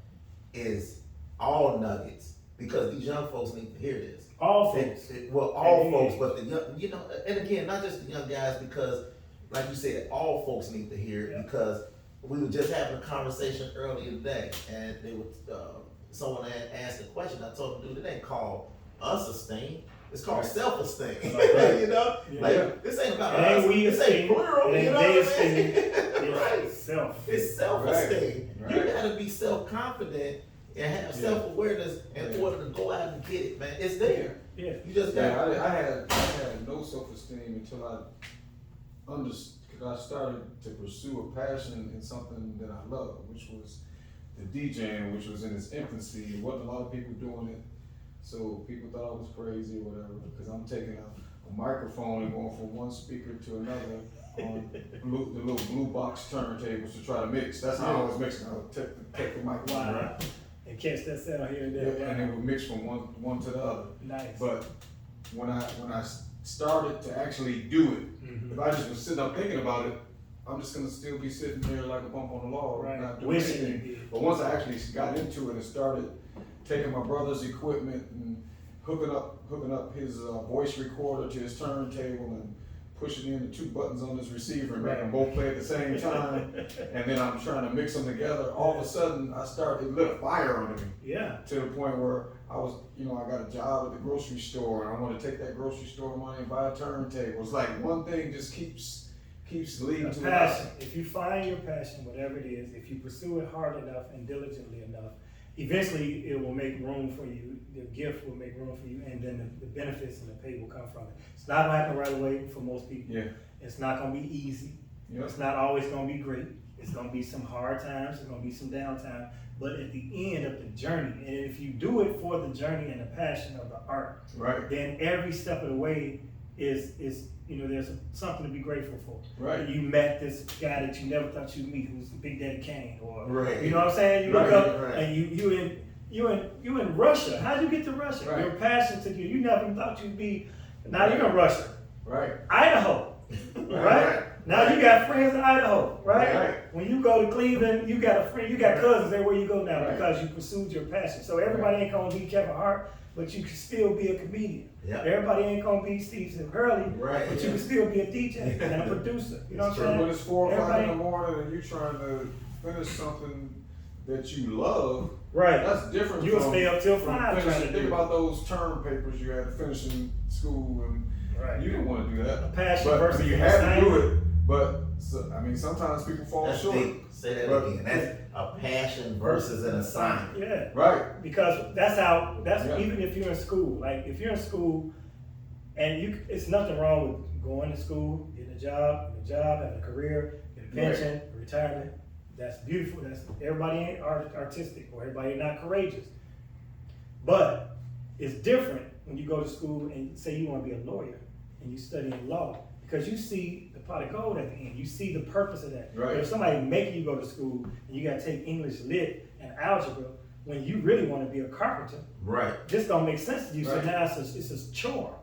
is all nuggets because these young folks need to hear this. All folks. Well, all And folks, but the young, you know, and again, not just the young guys, because, like you said, all folks need to hear it. Yeah. Because we were just having a conversation earlier today, and they were someone had asked a question. I told them, dude, it ain't called us esteem. It's called self-esteem. Right. You know, Yeah. like this ain't about It ain't us. we This esteem. ain't plural. It ain't You know they what I mean? esteem. Right. It's self. It's self-esteem. Right. You gotta be self-confident and have Yeah. self-awareness in Yeah. order to go out and get it, man. It's there. Yeah. You just Yeah, got I had no self-esteem until because I started to pursue a passion in something that I love, which was the DJing, which was in its infancy. There wasn't a lot of people doing it, so people thought I was crazy or whatever. Because I'm taking a microphone and going from one speaker to another on the little blue box turntables to try to mix. That's how I was mixing. I would take the microphone, Wow. right? And catch that sound here and Yeah, there. and it would mix from one to the other. Nice. But when I started to actually do it, Mhm. if I just was sitting up thinking about it, I'm just gonna still be sitting there like a bump on the log, Right. not doing Wishing anything. you did. But once I actually got into it and started taking my brother's equipment and hooking up his voice recorder to his turntable and pushing in the two buttons on his receiver and making them both play at the same time, and then I'm trying to mix them together. All of a sudden, it lit a fire under me. Yeah. To the point where I got a job at the grocery store and I want to take that grocery store money and buy a turntable. It's like one thing just keeps leading A to passion. If you find your passion, whatever it is, if you pursue it hard enough and diligently enough, eventually it will make room for you. The gift will make room for you, and then the benefits and the pay will come from it. It's not gonna happen right away for most people. Yeah. It's not gonna be easy. Yep. It's not always gonna be great. It's gonna be some hard times. It's gonna be some downtime. But at the end of the journey, and if you do it for the journey and the passion of the art, Right. then every step of the way is there's something to be grateful for. Right. You met this guy that you never thought you'd meet, who's Big Daddy Kane, or Right. you know what I'm saying? You look Right, up right. and you in Russia. How'd you get to Russia? Right. Your passion took you. You never thought you'd be. Now you're in Russia, Right. Idaho, right? Right. Now you got friends in Idaho, right? Right. When you go to Cleveland, you got a friend, you got cousins everywhere you go now Right. because you pursued your passion. So everybody ain't gonna be Kevin Hart, but you can still be a comedian. Yep. Everybody ain't gonna be Steve Hurley, Right, but yeah. you can still be a DJ and a producer. You know what I'm It's true. saying? When it's 4 or 5 in the Everybody- morning and you trying to finish something that you love, Right. that's different You'll from stay up till from 5 trying finishing. to Think do it. about those term papers you had to finish in school, and Right. you didn't want to do that. A passion But versus you an had to do assignment. it. But sometimes people fall That's short. deep. Say that But- again. That's a passion versus an assignment. Yeah. Right. Because Yeah. even if you're in school, like if you're in school and it's nothing wrong with going to school, getting a job, having a career, getting a pension, a retirement. That's beautiful. Everybody ain't artistic or everybody not courageous. But it's different when you go to school and say you want to be a lawyer and you study law because you see the pot of gold at the end. You see the purpose of that. Right. But if somebody making you go to school and you got to take English lit and algebra when you really want to be a carpenter, Right. this don't make sense to you. So Right. now it's a chore.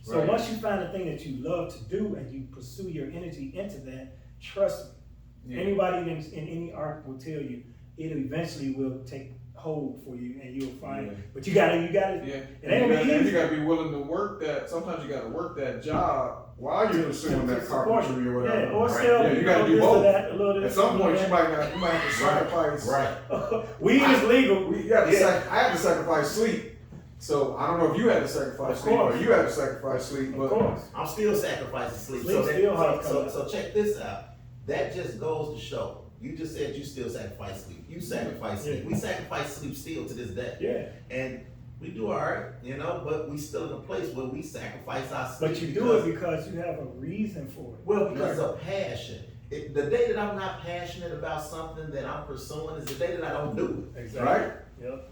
So Right. once you find a thing that you love to do and you pursue your energy into that, trust me, Yeah. anybody in any art will tell you it eventually will take hold for you and you'll find. Yeah. But you gotta. Yeah, It and ain't you gonna be easy. gotta be willing to work that. Sometimes you gotta work that job while you're pursuing that support carpentry or you. whatever. Yeah, or Right. sell. Yeah, you gotta do this or both. that, a little At this, some a little point, that. you might have to sacrifice. Right. Weed is legal. I had to sacrifice sleep. So I don't know if you had to sacrifice Of sleep or course. you had to sacrifice sleep, Of but course. I'm still sacrificing sleep. Sleep So, that, still hard to so, come so, so check this out. That just goes to show. You just said you still sacrifice sleep. You sacrifice sleep. Yeah. We sacrifice sleep still to this day. Yeah. And we do all right, you know, but we still in a place where we sacrifice our sleep. But you do it because you have a reason for it. Well, because of passion. The day that I'm not passionate about something that I'm pursuing is the day that I don't do it. Exactly. right? Yep.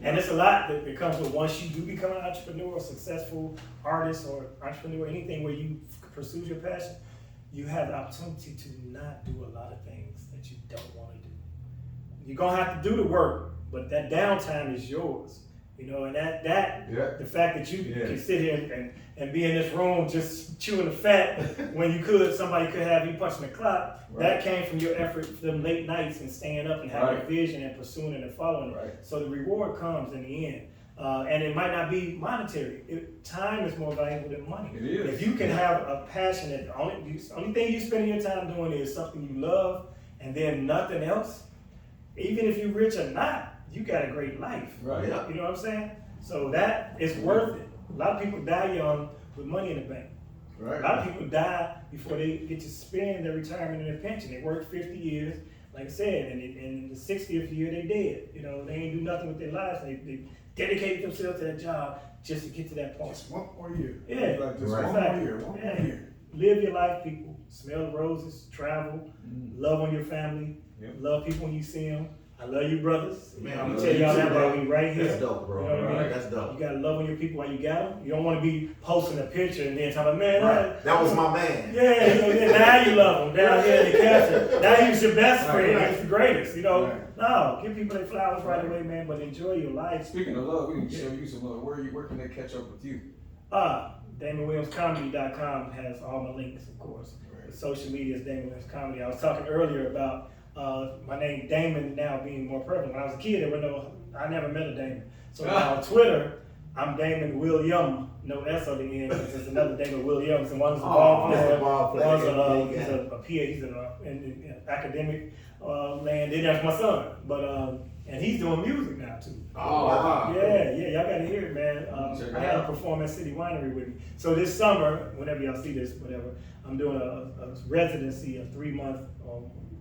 And it's a lot that comes with once you do become an entrepreneur, or successful artist or entrepreneur, anything where you pursue your passion, you have the opportunity to not do a lot of things that you don't want to do. You're gonna have to do the work, but that downtime is yours. You know, and that Yeah. the fact that you Yeah. can sit here and be in this room just chewing the fat when you could, somebody could have you punching the clock. Right. That came from your effort, them late nights and staying up and having Right. a vision and pursuing it and following it. Right. So the reward comes in the end. And it might not be monetary. Time is more valuable than money. It is. If you can have a passion that the only thing you spend your time doing is something you love and then nothing else, even if you're rich or not, you got a great life. Right. Yeah. You know what I'm saying? So that is worth it. A lot of people die young with money in the bank. A lot Right. of people die before they get to spend their retirement and their pension. They work 50 years, like I said, and in the 60th year they dead. You know, they ain't do nothing with their lives. They dedicated themselves to that job just to get to that point. Just one more year. Yeah. Like just Right. one more year. One Yeah. more year. Live your life, people. Smell the roses, travel, love on your family, Yep. love people when you see them. I love you, brothers. Man, I'm I gonna love tell you y'all too, that bro. while we right here. That's dope, bro. You know what I mean? That's dope. You gotta love on your people while you got them. You don't want to be posting a picture and then talking, man, Right. That was my man. yeah, you know, then now you love him down here in the caption. Now he's your best friend. Right. He's the greatest. You know, Right. no, give people their flowers right away, man. But enjoy your life. Speaking of love, we can show you some love. Where can they catch up with you? DamonWilliamsComedy.com has all my links, of course. Right. The social media is Damon Williams Comedy. I was talking earlier about my name Damon now being more prevalent. When I was a kid, I never met a Damon. So now on Twitter, I'm Damon William, no S on the end, because there's another Damon Williams, and one's a ball That's player, the ball player. one's Yeah. he's a PA, he's in academic land. Then that's my son, but and he's doing music now too. Oh, wow. Yeah, y'all gotta hear it, man. Check it I had out. a perform at City Winery with me. So this summer, whenever y'all see this, whatever, I'm doing a residency, a 3-month,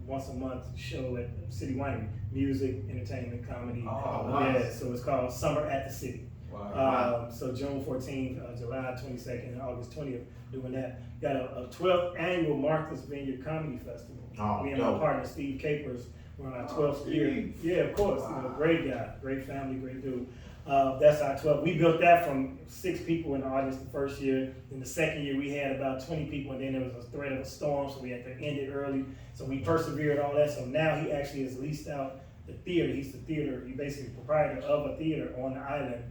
once a month show at City Winery. Music, entertainment, comedy. Oh, Yeah, nice. so it's called Summer at the City. Wow. So June 14th, July 22nd, and August 20th, doing that. Got a 12th annual Martha's Vineyard Comedy Festival. Oh, Me and my dope. partner Steve Capers, we're on our 12th Steve. year. Yeah, of course. Wow. You know, great guy, great family, great dude. That's our 12th. We built that from 6 people in the audience the first year. In the second year, we had about 20 people, and then there was a threat of a storm, so we had to end it early. So we persevered all that. So now he actually has leased out the theater. He's the theater. He's basically proprietor of a theater on the island.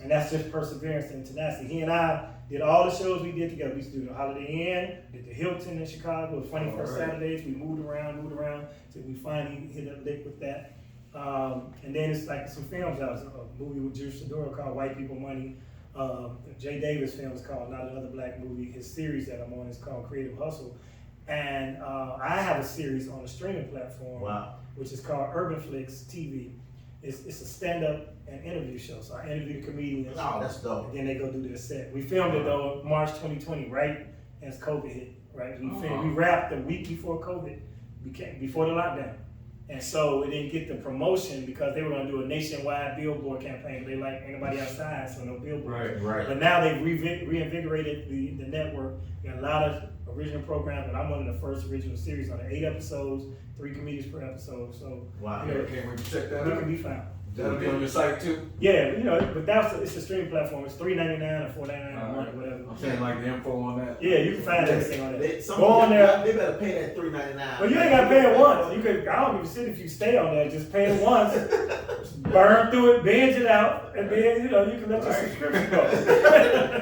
And that's just perseverance and tenacity. He and I did all the shows we did together. We used to do the Holiday Inn, did the Hilton in Chicago, Funny First Alright. Saturdays. We moved around till we finally hit a lick with that. And then it's like some films out. A movie with Juice Sadoro called White People Money. Jay Davis film is called Not Another Black Movie. His series that I'm on is called Creative Hustle. And I have a series on a streaming platform, Wow. which is called Urban Flicks TV. It's a stand-up and interview show. So I interview the comedians. Oh, that's dope. And then they go do their set. We filmed it though March 2020, right as COVID hit. Right, we wrapped the week before COVID before the lockdown, and so we didn't get the promotion because they were going to do a nationwide billboard campaign. They like anybody outside, so no billboard. Right. But now they've reinvigorated the network. We got a lot of original programs, and I'm one of the first original series on 8 episodes, 3 comedians per episode. So Wow. you know, Can't wait to check that we out. can be found. That'll be on your site too? Yeah, you know, but it's a streaming platform. It's $3.99 or $4.99 a month or whatever. I'm saying like the info on that. Yeah, you can find everything on there. Some Go on there. They better pay that $3.99. Well, you ain't gotta pay it once. You could. I don't give a shit if you stay on there. Just pay it once, burn through it, binge it out, and then you can let your subscription go.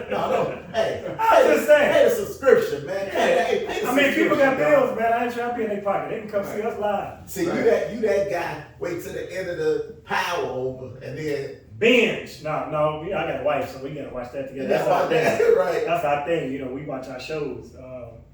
No. Hey, I'm just saying. Pay the subscription, man. Pay the I mean, people got subscription, dog. bills, man. I ain't trying to be in their pocket. They can come see us live. See, you that guy. Wait till the end of the power over, and then Binge. No, I got a wife, so we gotta watch that together. That's our that, thing. right? That's our thing. You know, we watch our shows.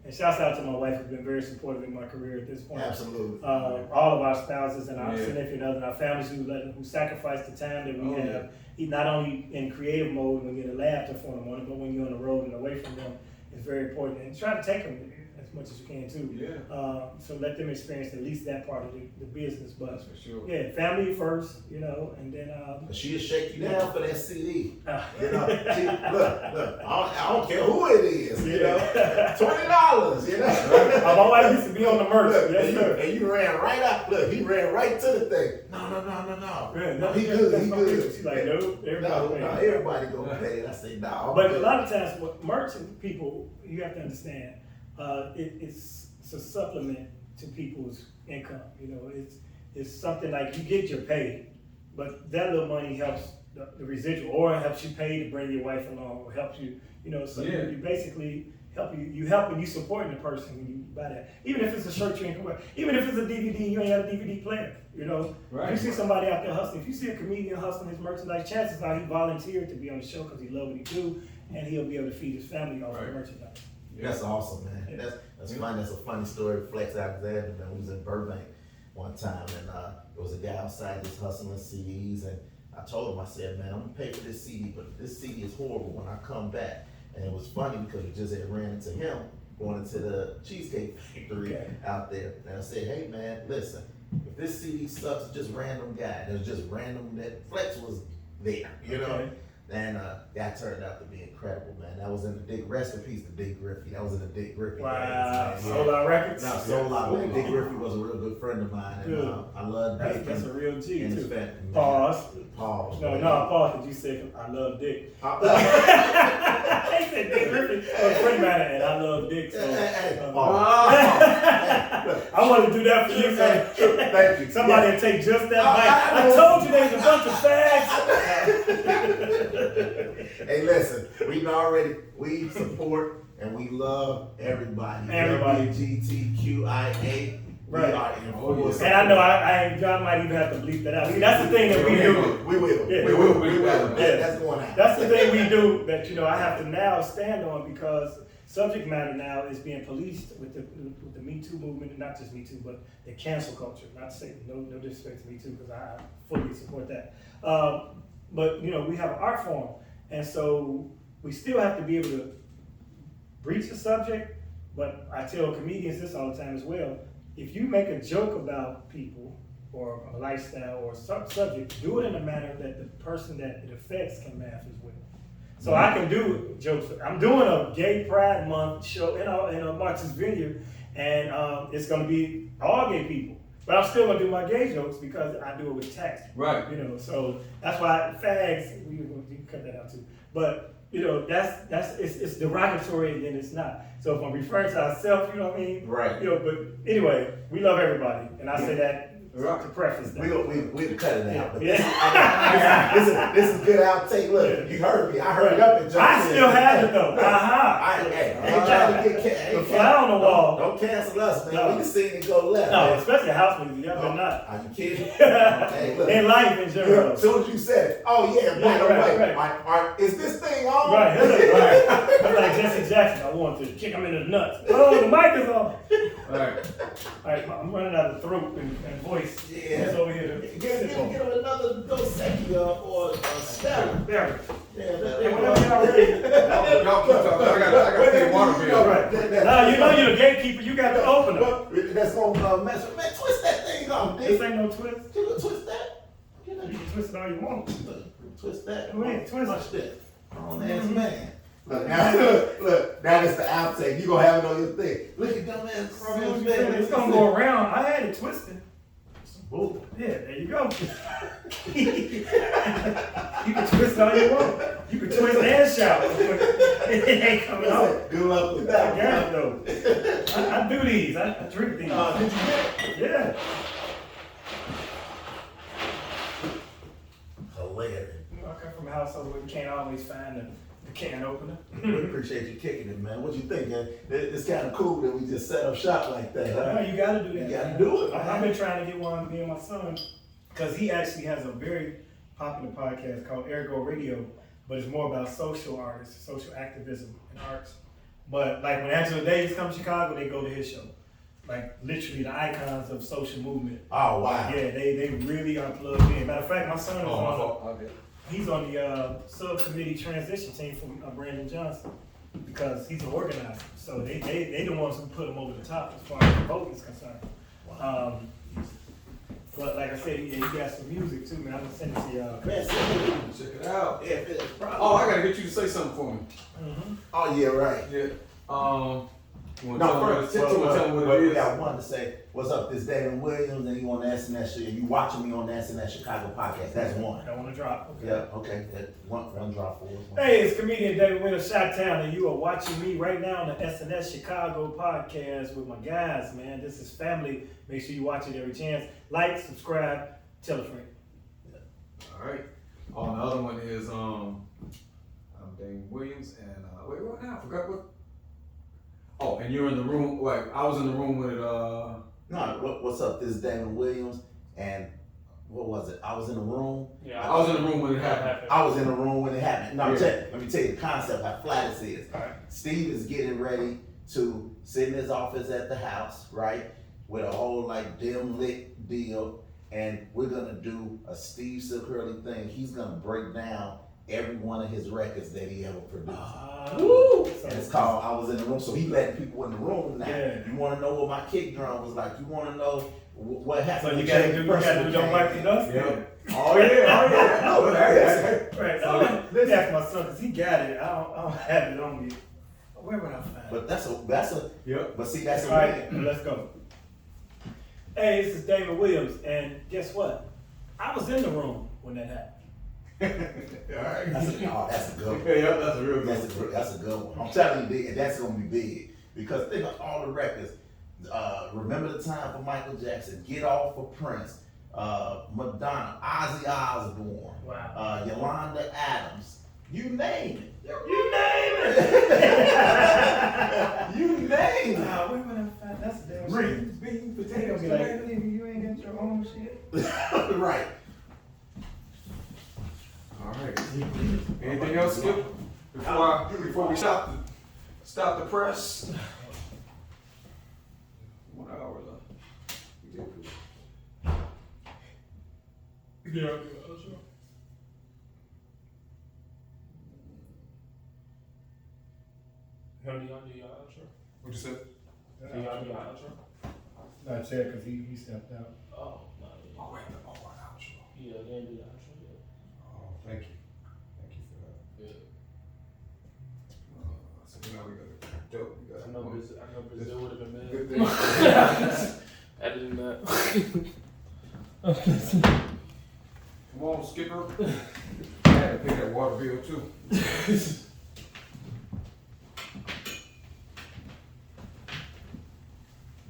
And shouts out to my wife who's been very supportive in my career at this point. Absolutely. All of our spouses and our significant others, and our families who sacrifice the time that we have, not only in creative mode when you're in the lab to form them on it, but when you're on the road and away from them, it's very important. And try to take them as much as you can too. Yeah. So let them experience at least that part of the business. But That's for sure. yeah, family first, and then. She'll shake you down for that CD. Uh, You know, look. I don't care who it is. You know, $20. You know. My wife used to be on the merch. Look, Yes, sir. and you ran right out. Look, he ran right to the thing. No. Yeah, No, he good. He good. She's like, no, Everybody gonna pay it. I say, no. But a lot of times, what merchant people, you have to understand, it's a supplement to people's income. You know, it's something like you get your pay, but that little money helps the residual, or it helps you pay to bring your wife along, or helps you, so you basically you help and you supporting the person when you buy that. Even if it's a shirt you ain't wear, even if it's a DVD, you ain't got a DVD player. Right. If you see somebody out there hustling, if you see a comedian hustling his merchandise, chances are he volunteered to be on the show because he loves what he do, and he'll be able to feed his family off the merchandise. That's awesome, man. Yeah. That's fun. That's a funny story. Flex Alexander, man, we was in Burbank one time, and there was a guy outside just hustling CDs, and I told him, I said, man, I'm gonna pay for this CD, but this CD is horrible when I come back. And it was funny because we just had ran into him going into the Cheesecake Factory out there, and I said, hey man, listen, if this CD sucks, it's just random guy. It was just random that Flex was there, And that turned out to be incredible, man. That was in the Dick, rest in peace to Dick Griffey. That was in the Dick Griffey Wow, days, Sold Out Records. No, Soul Out, man. Dick Griffey was a real good friend of mine, and I love Dick. That's a real G and too. his family. Pause. Man. No, pause, because you said I love Dick. He said Dick Griffin, a friend of mine, and I love Dick. So, I want to do that for you. Thank you. Somebody will take just that bite. I told you there's a bunch of fags. Hey, listen, we support and we love everybody. Everybody. LGBTQIA. Right. We are in full support. And I know John might even have to bleep that out. See, that's the thing that we do. We will. Yeah. We will. Yeah. That's going out. That's the thing we do that I have to now stand on, because subject matter now is being policed with the Me Too movement, and not just Me Too, but the cancel culture. Not to say no disrespect to Me Too, because I fully support that. But we have an art form, and so we still have to be able to breach the subject. But I tell comedians this all the time as well: if you make a joke about people or a lifestyle or subject, do it in a manner that the person that it affects can laugh as well. So I can do jokes. I'm doing a Gay Pride Month show in Martha's Vineyard, and it's going to be all gay people. But I'm still going to do my gay jokes because I do it with tact. Right. So that's why fags, you can cut that out too. But it's derogatory, and then it's not. So if I'm referring to ourselves, you know what I mean? Right. But anyway, we love everybody, and I say that to preface that. We'll cut it out. But Yeah. this is good outtake. Look, you heard me. I heard up and jumped I in. still have it though. I ain't trying to get The fly on the wall. Don't cancel us, man. No. We can see it go left. No, man. especially house music. Y'all better not. Are you kidding? Hey, look. In life in general. As soon as you said it, oh yeah, by the way, right. is this thing on? Right. That's like Jesse Jackson. I want to kick him in the nuts. Oh, the mic is on. Right. All right, I'm running out of throat and voice. Yeah. It's over here. Get him another Dos Equis or Stella. There. Yeah, Whatever y'all ready. Y'all keep talking. I got to pay water bill. Right. Now you know you're the gatekeeper. You got the opener. That's gonna mess with. Man, twist that thing off, This dude. ain't no twist. You can twist that. You can twist it all you want. Twist that. Go ahead, twist it. Watch that. Grown ass man. Look, that is the outtake. You gonna have it on your thing. Look at dumb ass grown ass man. It's gonna go around. I had it twisted. Ooh. Yeah, there you go. You can twist all you want. You can twist and shout. It ain't coming out. Good luck with I that. got it though. I do these. I drink these. Did you get it? Yeah. Hilarious. You know, I come from a household where you can't always find the can opener. We appreciate you kicking it, man. What you think, man? It's kind of cool that we just set up shop like that. Huh? No, you gotta do that. You gotta man. do it, I've man. been trying to get one, me and my son, because he actually has a very popular podcast called Ergo Radio, but it's more about social artists, social activism and arts. But like when Angela Davis comes to Chicago, they go to his show. Like literally the icons of social movement. Oh, wow. Yeah, they really are plugged in. Matter of fact, my son is Oh, my on fault. Okay. he's on the subcommittee transition team for Brandon Johnson because he's an organizer. So they the ones who put him over the top as far as the vote is concerned. But like I said, yeah, you got some music too, man. I'm gonna send it to y'all. Man, send me. Check it out. Yeah, it's probably. Oh, I gotta get you to say something for me. Mm-hmm. Oh, yeah, right. Yeah. You wanna No, tell me first, tell me what well, it we is? got one to say, what's up, this Damon Williams, and you on the SNS, and you watching me on the SNS Chicago podcast. That's one. I want to drop. Okay. Yeah, okay, that one drop for us. Hey, it's comedian David Williams, Chi-Town, and you are watching me right now on the SNS Chicago podcast with my guys, man. This is family. Make sure you watch it every chance. Like, subscribe, tell a friend. All right. Oh, and the other one is I'm Damon Williams, and wait, what now? I forgot what. Oh, and you're in the room. Like I was in the room with No, what's up, this is Damon Williams, and what was it? I was in the room. Yeah, I was in the room when it happened. I was in the room when it happened. No, Yeah. let me tell you the concept, how flat it is. All right. Steve is getting ready to sit in his office at the house, right? With a whole like dim lit deal. And we're gonna do a Steve Silcurley thing. He's gonna break down every one of his records that he ever produced. Woo! And it's called I Was in the Room. So he letting people in the room now. Yeah. You wanna know what my kick drum was like. You wanna know what happened. So you when gotta James do, Percival Don't came. Like the Dust? Yeah. Oh yeah. No, Right. So, So, let's ask my son, because he got it. I don't have it on me. Where would I find it? but that's a Yep. but see that's All a right, win. let's go. Hey, this is Damon Williams, and guess what? I was in the room when that happened. All right. That's a good one. Yeah, that's a real good one. That's a good one. I'm telling you, that's gonna be big because think of all the records. Remember the Time for Michael Jackson, Get Off for Prince, Madonna, Ozzy Osbourne, Wow. Yolanda Adams. You name it. You name it! You name it. Where would I find that's a damn shame. They gonna be like, nigga, you ain't got your own shit. Right. All right. Anything else, Skip? Before we stop the press. 1 hour left. We did good. Yeah. How do y'all do y'all outro? What'd you say? Do y'all do y'all outro? Not yet, because he stepped out. Oh, no. Oh wait, an outro. Yeah, they didn't do the outro yet. Oh, thank you. Thank you for that. Yeah. So now we got a dope. We got I know Brazil would have been mad. Good thing. Editing that. Come on, Skipper. I had to pay that water bill too.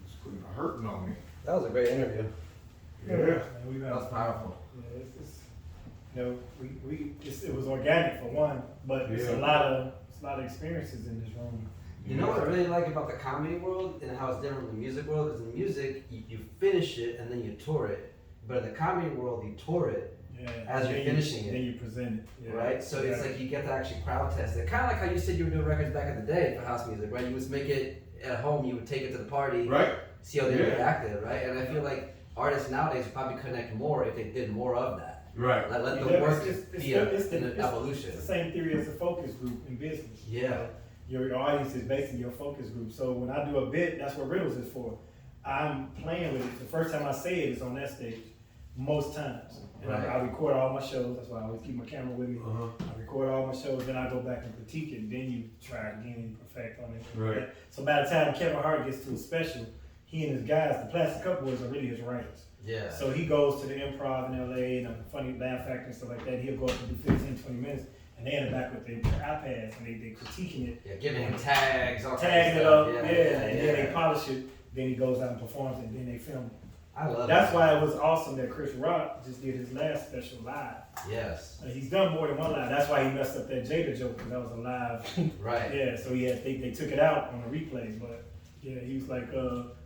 It's putting a hurting on me. That was a great interview. Yeah. We That was powerful. Yeah, it was organic for one, but it's a Yeah. lot of experiences in this room. You know what I really like about the comedy world and how it's different from the music world? Because in the music, you finish it and then you tour it. But in the comedy world, you tour it, Yeah. As you're Then finishing it. Then you present it. Yeah. right? So it's like you get to actually crowd test it. Kind of like how you said you were doing records back in the day for house music, right? You would make it at home, you would take it to the party, Right? see how they Yeah. reacted, right? And I feel like artists nowadays would probably connect more if they did more of that. Right. Like let the Yeah, work it's be an evolution. It's the same theory as a focus group in business. Yeah. Your audience is basically your focus group. So when I do a bit, that's what riddles is for. I'm playing with it. The first time I say it is on that stage, most times. And Right. I record all my shows. That's why I always keep my camera with me. Uh-huh. I record all my shows, then I go back and critique it, and then you try again and perfect on it. Right. So by the time Kevin Hart gets to a special, he and his guys, the Plastic Cup Boys, are really his writers. Yeah. So he goes to the Improv in LA and the Funny Laugh Factory and stuff like that. He'll go up and do 15, 20 minutes, and they in the back with their iPads and they critiquing it, Yeah, giving him tags, all tagging it kinds of up, stuff. and then they polish it. Then he goes out and performs it, and then they film it. I love That's it. why it was awesome that Chris Rock just did his last special live. Yes. He's done more than one live. That's why he messed up that Jada joke, because that was a live. Right. Yeah, so they took it out on the replays, but yeah, he was like,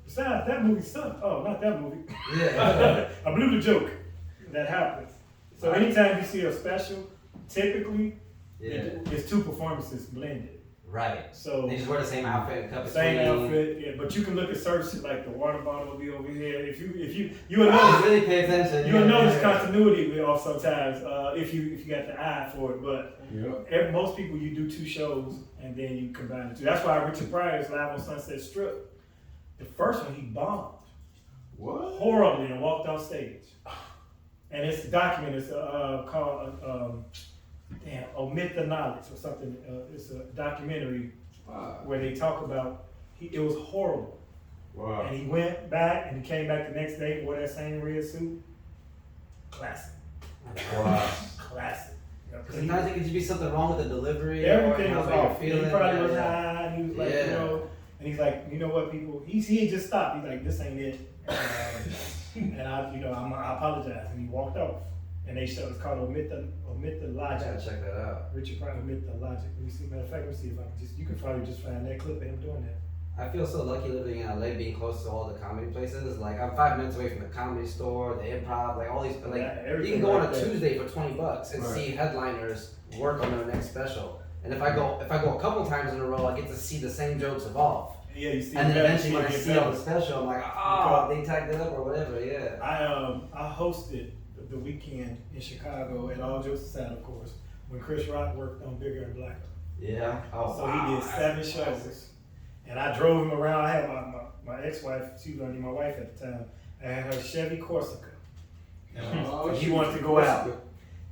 besides, that movie sucked. Oh, not that movie. Yeah. I blew the joke. That happens. So anytime you see a special, typically, Yeah. it's two performances blended. Right. So They just wear the same outfit, cup of same tea. outfit, yeah, but you can look at certain shit like the water bottle will be over here. If you will Oh, notice, really pay attention. you'll yeah, notice yeah. continuity with off sometimes, if you got the eye for it, but Yeah. most people, you do two shows and then you combine the two. That's why Richard Pryor is live on Sunset Strip. The first one he bombed What? horribly and walked off stage. And it's a document. It's called Omit the Knowledge or something. It's a documentary Wow. where they talk about it was horrible. Wow. And he went back and he came back the next day, wore that same red suit. Classic. Wow. Classic. Because sometimes it could just be something wrong with the delivery. Everything or was how you're off. He feeling. probably was yeah. high, and he was like, Yeah. and he's like, you know what, people? He had just stopped. He's like, this ain't it. And I apologize. And he walked off. And they showed it's called Omit the I Logic. gotta check that out. Richard Pryor, Omit the Logic. Let me see. Matter of fact, let me see if I can you can probably just find that clip of him doing that. I feel so lucky living in LA, being close to all the comedy places. Like I'm 5 minutes away from the Comedy Store, the Improv, like all these. Like Yeah, you everything can go on right a there. Tuesday for $20 and Right. see headliners work on their next special. And if I go a couple times in a row, I get to see the same jokes evolve. Yeah, you see. And then that eventually when I shit see get on the better. special, I'm like, oh, they tagged it up or whatever. Yeah. I hosted the weekend in Chicago at All Jokes Aside, of course, when Chris Rock worked on Bigger and Blacker. Yeah. Oh, So wow. he did 7 shows, and I drove him around. I had my ex-wife, she was gonna be my wife at the time. I had her Chevy Corsica. Oh, He shoot. wanted to go out,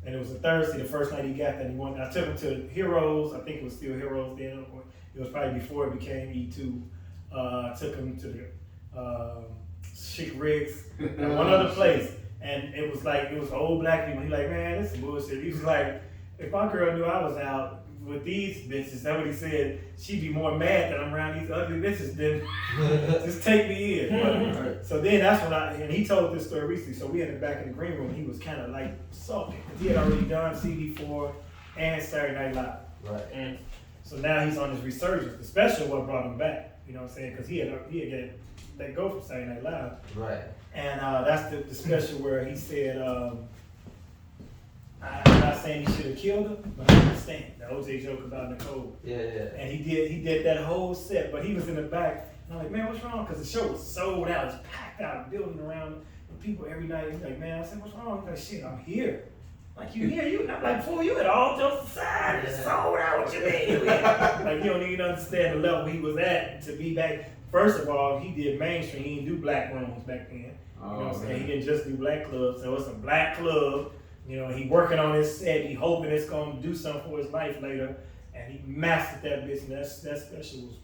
and it was a Thursday, the first night he got there. And I took him to Heroes. I think it was still Heroes then. It was probably before it became E2. Took him to the Chic Rigs and one other place, and it was old black people. He like, man, this is bullshit. He was like, if my girl knew I was out with these bitches, that's what he said, she'd be more mad that I'm around these ugly bitches than just take me in. But, so then that's when and he told this story recently, so we ended back in the green room, he was kind of like sulking, because he had already done CD4 and Saturday Night Live. Right. So now he's on his resurgence. The special what brought him back, you know what I'm saying, because he had got let go from Saturday Night Live. Right. And that's the special where he said, I'm not saying he should have killed her, but I understand. The OJ joke about Nicole. Yeah. Yeah. And he did that whole set, but he was in the back. And I'm like, man, what's wrong? Because the show was sold out. It's packed out, building around with people every night. He's like, man, I said, what's wrong? He's like, shit, I'm here. Like, you here? And I'm like, fool, you at All Jokes Aside. It's sold out. What you mean? You here? Like, you don't even understand the level he was at to be back. First of all, he did mainstream. He didn't do black rooms back then. You know what I'm saying? He didn't just do black clubs. So it's a black club. You know, he working on his set. He hoping it's going to do something for his life later. And he mastered that bitch. And that special was,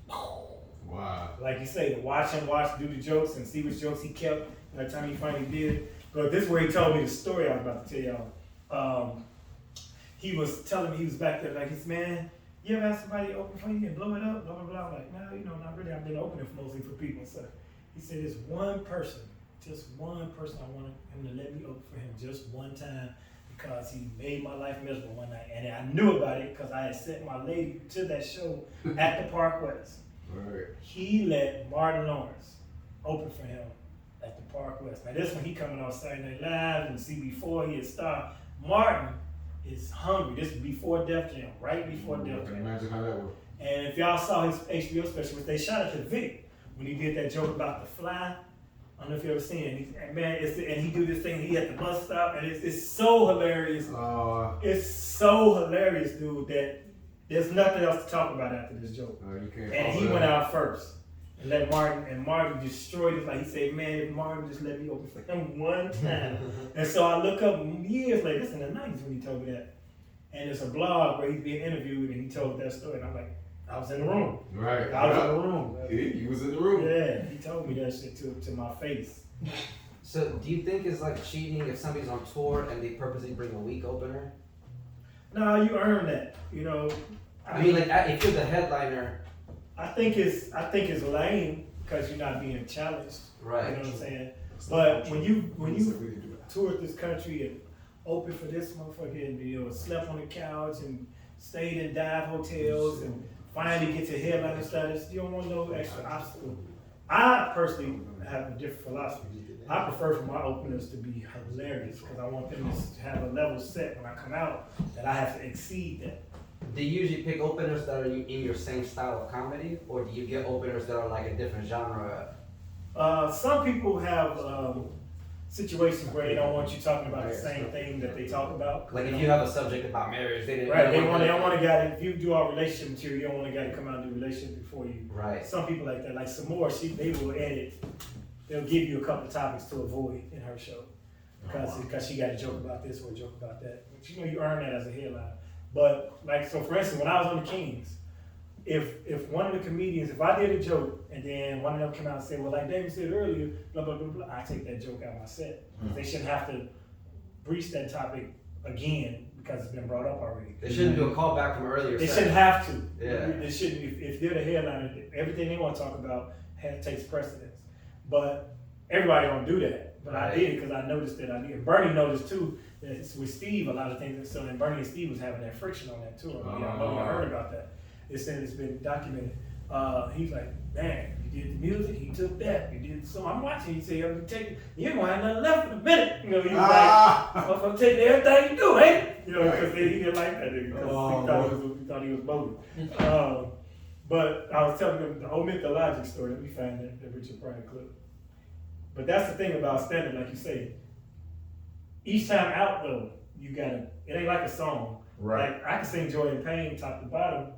Wow. like you say, to watch him do the jokes and see which jokes he kept by the time he finally did. But this is where he told me the story I was about to tell y'all. He was telling me, he was back there like, he's, man, you ever have somebody open for you and blow it up? Blah, blah, blah. I'm like, no, not really. I've been opening mostly for people. So he said, there's one person, just one person I want him to let me open for him just one time, because he made my life miserable one night. And I knew about it because I had sent my lady to that show at the Park West. Right. He let Martin Lawrence open for him at the Park West. Now this one, he coming on Saturday Night Live and CB4, he a star. Martin is hungry. This is before Def Jam, right before I Def can Jam. imagine how that works. And if y'all saw his HBO special, which they shot at the Vic, when he did that joke about the fly, I don't know if you ever seen it. And he do this thing, he at the bus stop, and it's so hilarious. It's so hilarious, dude, that there's nothing else to talk about after this joke. You can't And he went out first and let Martin destroyed it. Like he said, man, if Martin just let me open for him one time. And so I look up years later, this in the 90s when he told me that. And there's a blog where he's being interviewed and he told that story. And I'm like, I was in the room. Right. I was in the room. He was in the room. Yeah, he told me that shit to my face. So do you think it's like cheating if somebody's on tour and they purposely bring a weak opener? No, you earn that. You know. I mean, like if you're the headliner, I think it's lame because you're not being challenged. right? You know what I'm saying? But when you toured this country and opened for this motherfucker and you know slept on the couch and stayed in dive hotels and finally get to headliner status, you don't want no extra obstacle. I personally have a different philosophy. I prefer for my openers to be hilarious because I want them to have a level set when I come out that I have to exceed that. Do you usually pick openers that are in your same style of comedy, or do you get openers that are like a different genre? Some people have situations where they don't want you talking about the same thing that they talk about. Like if you have a subject about marriage, they didn't. Right, they don't want a guy. If you do all relationship material, you don't want a guy to come out and do relationship before you. Right. Some people like that, like Samore, they will edit. They'll give you a couple of topics to avoid in her show because she got a joke about this or a joke about that. But you know, you earn that as a headliner. But like, so for instance, when I was on the Kings, if one of the comedians, if I did a joke and then one of them came out and said, well, like David said earlier, blah blah blah blah, I take that joke out of my set. They shouldn't have to breach that topic again because it's been brought up already. They shouldn't do a callback from earlier. They shouldn't have to. Yeah. They shouldn't. If they're the headliner, everything they want to talk about takes precedence. But everybody don't do that. But I did because I noticed that I did. Bernie noticed too that with Steve a lot of things. So and Bernie and Steve was having that friction on that too. I know you heard about that. It's been documented. He's like, man, you did the music, he took that. You did so I'm watching. He said, you take it. You ain't gonna have nothing left in a minute. You know, he was like, I'm taking everything you do, ain't it? You know, because he didn't like that nigga because he thought he was bogus. But I was telling them the omit the logic story. Let me find that Richard Pryor clip. But that's the thing about stand-up, like you say. Each time out though, you gotta. It ain't like a song. Right. Like I can sing Joy and Pain top to bottom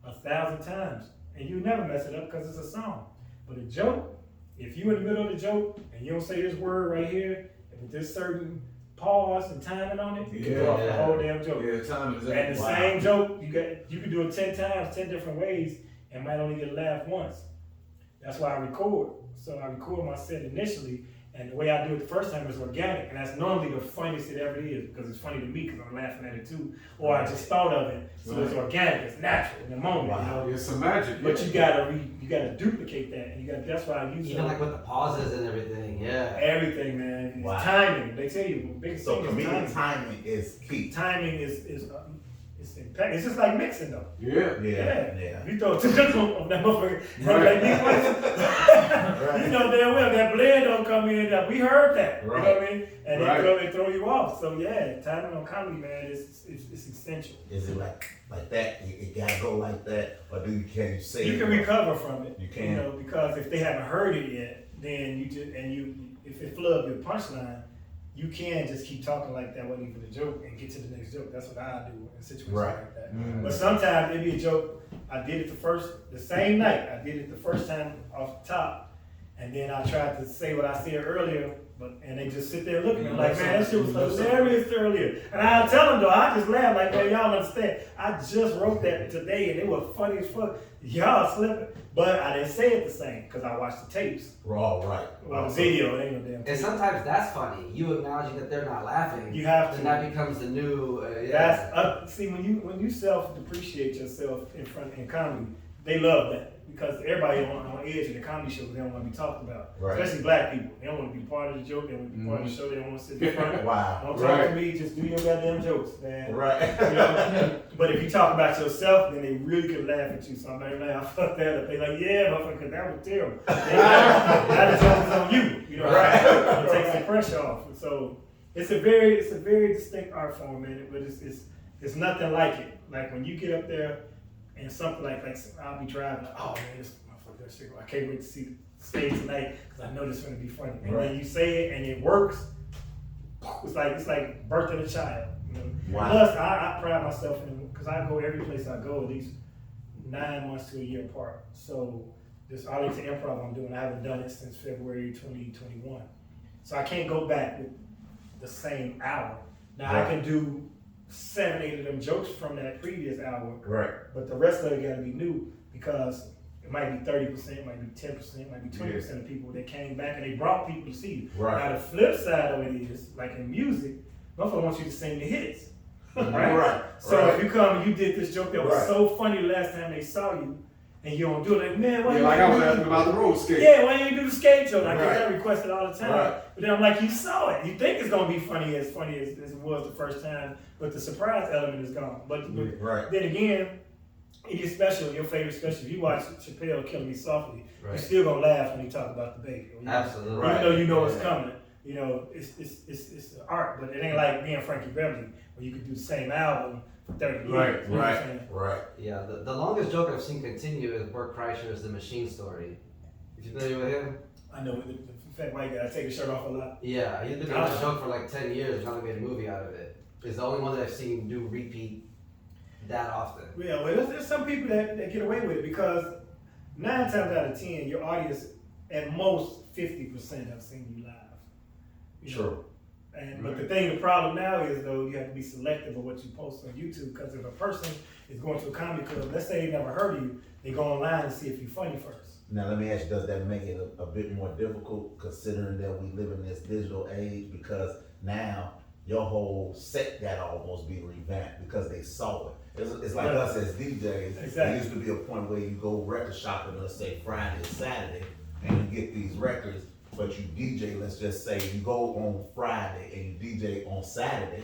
1,000 times, and you never mess it up because it's a song. But a joke, if you in the middle of the joke and you don't say this word right here, and with this certain pause and timing on it, you can throw off the whole damn joke. Yeah, time is And the same joke, you can do it 10 times, 10 different ways, and might only get a laugh once. That's why I record. So I record my set initially, and the way I do it the first time is organic, and that's normally the funniest it ever is because it's funny to me because I'm laughing at it too, or I just thought of it, so it's organic, it's natural in the moment. You know? It's some magic. But you gotta duplicate that, and that's why I use Even like with the pauses and everything, yeah. everything, man. It's Wow. timing. They tell you the biggest So thing is comedian timing. timing is key. Timing is it's impact. It's just like mixing though. Yeah. Yeah. You throw two good on that motherfucker. You know damn well that blend don't come in. We heard that. Right. You know what I mean? And Right. they throw you off. So yeah, timing on comedy, man, it's essential. Is it like that? It gotta go like that, or can you say You it? can recover from it. You can. You know, because if they haven't heard it yet, then if it flub your punchline, you can just keep talking like that wasn't even a joke and get to the next joke. That's what I do in situations Right. like that. Mm. But sometimes it be a joke. I did it the same night. I did it the first time off the top, and then I tried to say what I said earlier, and they just sit there looking at me like, man, that shit was hilarious earlier. And I tell them though, I just laugh like, man, y'all understand. I just wrote that today, and it was funny as fuck. Y'all slipping, but I didn't say it the same because I watched the tapes. Raw, right? Well, the video, it ain't no damn. And tape. sometimes that's funny. You acknowledging that they're not laughing. You have to. And that becomes the new. That's see when you self depreciate yourself in comedy, they love that because everybody on edge in the comedy shows they don't want to be talked about, Right. especially black people. They don't want to be part of the joke. They want to be part of the show. They don't want to sit in front. Wow. Don't talk to me. Just do your goddamn jokes, man. Right. You know? But if you talk about yourself, then they really can laugh at you. So I'm like, I fucked that up. They like, yeah, motherfucker, that was terrible. That joke is on you. You know, Right. It takes the pressure off. And so it's a very distinct art form, man. But it's nothing like it. Like when you get up there and something like I'll be driving, like, oh man, this motherfucker, that shit, I can't wait to see the stage tonight because I know this is gonna be funny. And Right. then you say it and it works. It's like birthing a child. You know? Wow. Plus, I pride myself in because I go every place I go at least 9 months to a year apart. So this Arlington Improv I'm doing, I haven't done it since February 2021. So I can't go back with the same hour. Now Right. I can do 7, 8 of them jokes from that previous hour, Right. but the rest of it gotta be new because It might be 30%, it might be 10%, it might be 20% of people that came back and they brought people to see you. Right. Now the flip side of it is, like in music, motherfucker wants you to sing the hits. Right? Right. So Right. if you come and you did this joke that was Right. so funny the last time they saw you, and you don't do it, like, man, why Yeah, you like I was do asking about the road skate. Yeah, why you ain't do the skate joke? I get Right. that requested all the time. Right. But then I'm like, you saw it. You think it's gonna be funny as it was the first time, but the surprise element is gone. But Right. then again, it is special, your favorite special. If you watch Chappelle Killing Me Softly, Right. you're still gonna laugh when he talk about the baby. Absolutely. Even Right. though you know it's Yeah. coming. You know, it's the art, but it ain't like being Frankie Beverly, where you could do the same album for 30 years. Right. You know what I'm Right. saying? Right. Yeah, the longest joke I've seen continue is Burt Kreischer's The Machine Story. You familiar with him? I know the fat white guy take his shirt off a lot. Yeah, he's been doing that joke for like 10 years, finally made a movie out of it. It's the only one that I've seen do repeat that often. Yeah, well, there's some people that get away with it because 9 times out of 10, your audience, at most 50% have seen you live. You know? True. And but the problem now is though you have to be selective of what you post on YouTube because if a person is going to a comedy club, let's say they never heard of you, they go online and see if you're funny first. Now let me ask you, does that make it a bit more difficult considering that we live in this digital age? Because now your whole set got to almost be revamped because they saw it. It's like us as DJs. Exactly. There used to be a point where you go record shopping, let's say Friday or Saturday, and you get these records, but you DJ, let's just say you go on Friday and you DJ on Saturday,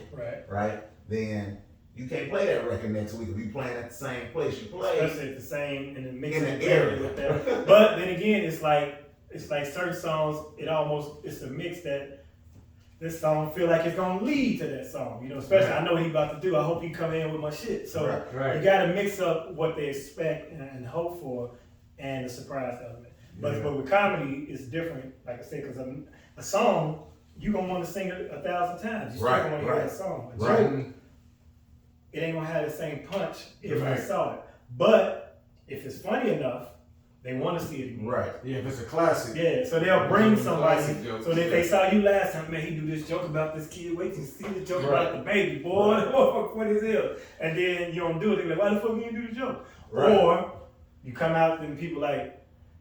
right? Then you can't play that record next week if you playing at the same place you play. Especially at the same in the mix In of the area area. with that. But then again, it's like certain songs. It's a mix that this song feel like it's gonna lead to that song. You know, especially I know what he about to do. I hope he come in with my shit. So Right. you got to mix up what they expect and hope for, and the surprise element. But with comedy, it's different. Like I said, because a song you gonna want to sing it 1,000 times. You still Right, gonna want to hear right. that song. A Right. joke, it ain't gonna have the same punch if I Right. saw it. But if it's funny enough, they want to see it again. Right. Yeah, if it's a classic. Yeah, so they'll bring somebody. Classic jokes. So if they saw you last time, man, he do this joke about this kid. Wait till you see the joke Right. about the baby, boy. What is it? And then you don't do it. They're like, why the fuck you didn't do the joke? Right. Or you come out and people like,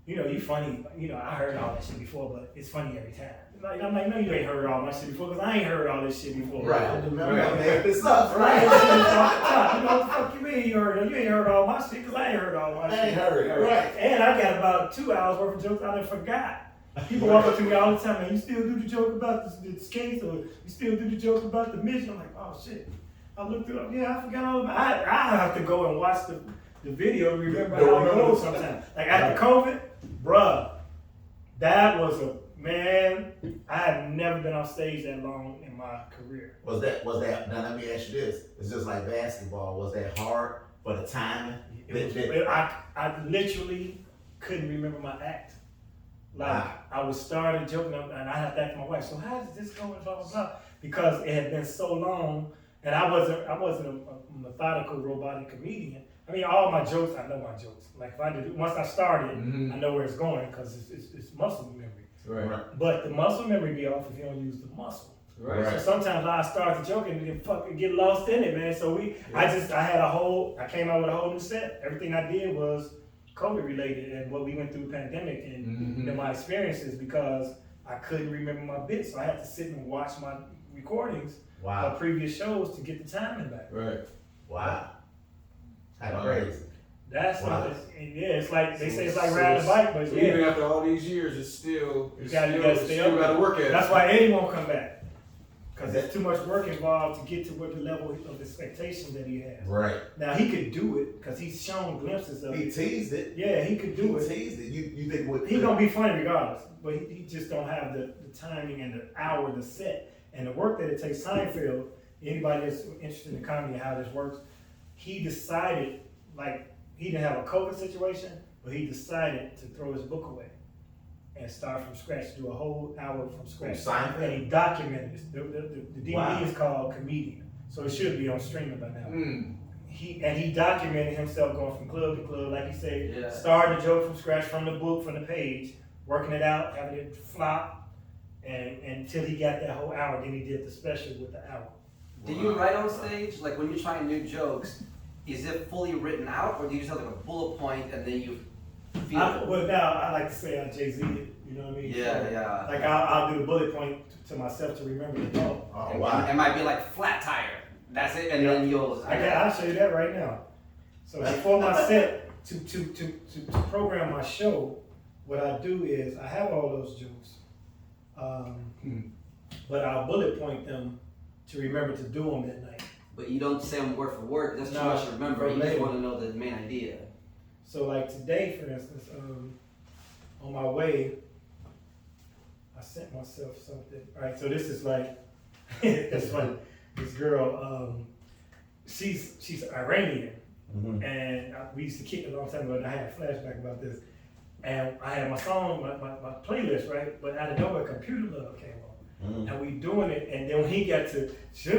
you know, you funny. You know, I heard all that shit before, but it's funny every time. Like, I'm like, no, you ain't heard all my shit before, because I ain't heard all this shit before. Right. Right. I made this up, Right. right? You know what the fuck you mean you heard it? You ain't heard all my shit, because I ain't heard all my I shit. ain't heard it, right. And I got about 2 hours worth of jokes I done forgot. People walk up to me all the time, man, you still do the joke about the skates, or you still do the joke about the mission? I'm like, oh shit. I looked through it, yeah, I forgot all about it. I have to go and watch the video to remember how it goes sometimes. Like after COVID, bruh, that was man, I have never been on stage that long in my career. Was that, now let me ask you this, it's just like basketball, was that hard for the timing? I literally couldn't remember my act. Like Wow. I was starting joking up and I had to ask my wife, so how does this go and blah blah blah? Because it had been so long and I wasn't a methodical robotic comedian. I mean all my jokes, I know my jokes. Like if I did once I started, I know where it's going because it's muscle memory. Right. But the muscle memory be off if you don't use the muscle. Right. So sometimes I start the joke and then fucking get lost in it, man. So I came out with a whole new set. Everything I did was COVID related and what we went through the pandemic and you know, my experiences because I couldn't remember my bits. So I had to sit and watch my recordings of previous shows to get the timing back. Right. Wow. That's crazy. That's Wow. it's like they say it's like riding a bike, but So yeah. even after all these years, it's still You gotta stay up. gotta work at it. That's why Eddie won't come back. Because there's too much work involved to get to what the level of expectation that he has. Right. Now he could do it because he's shown glimpses of He it. teased it. Yeah, he could do it. He teased it. You think what? He gonna be funny regardless, but he just don't have the timing and the hour, the set, and the work that it takes. Seinfeld, anybody that's interested in comedy and how this works, he decided, like, he didn't have a COVID situation, but he decided to throw his book away and start from scratch, do a whole hour from scratch. Seinfeld? And he documented this. The DVD Wow. is called Comedian, so it should be on streaming by now. Mm. He documented himself going from club to club, like you said, Yeah. starting a joke from scratch from the book, from the page, working it out, having it flop, and until he got that whole hour. Then he did the special with the hour. Do you write on stage? Like when you're trying new jokes, is it fully written out or do you just have like a bullet point and then you Well, now I like to say I Jay-Z it, you know what I mean? Yeah, So, yeah. Like I do the bullet point to myself to remember the thought. Oh, wow. It might be like flat tire. That's it, and then you'll. I'll show you that right now. So before my set, to program my show, what I do is I have all those jokes, but I'll bullet point them to remember to do them at night. But you don't say them word for word. That's too No, much to remember. You just verbatim. want to know the main idea. So like today, for instance, on my way, I sent myself something. All right, so this is like, it's funny. This girl, she's Iranian, and we used to kick a long time ago. And I had a flashback about this, and I had my song, my playlist, right? But out of nowhere, Computer Love came on, and we doing it. And then when he got to she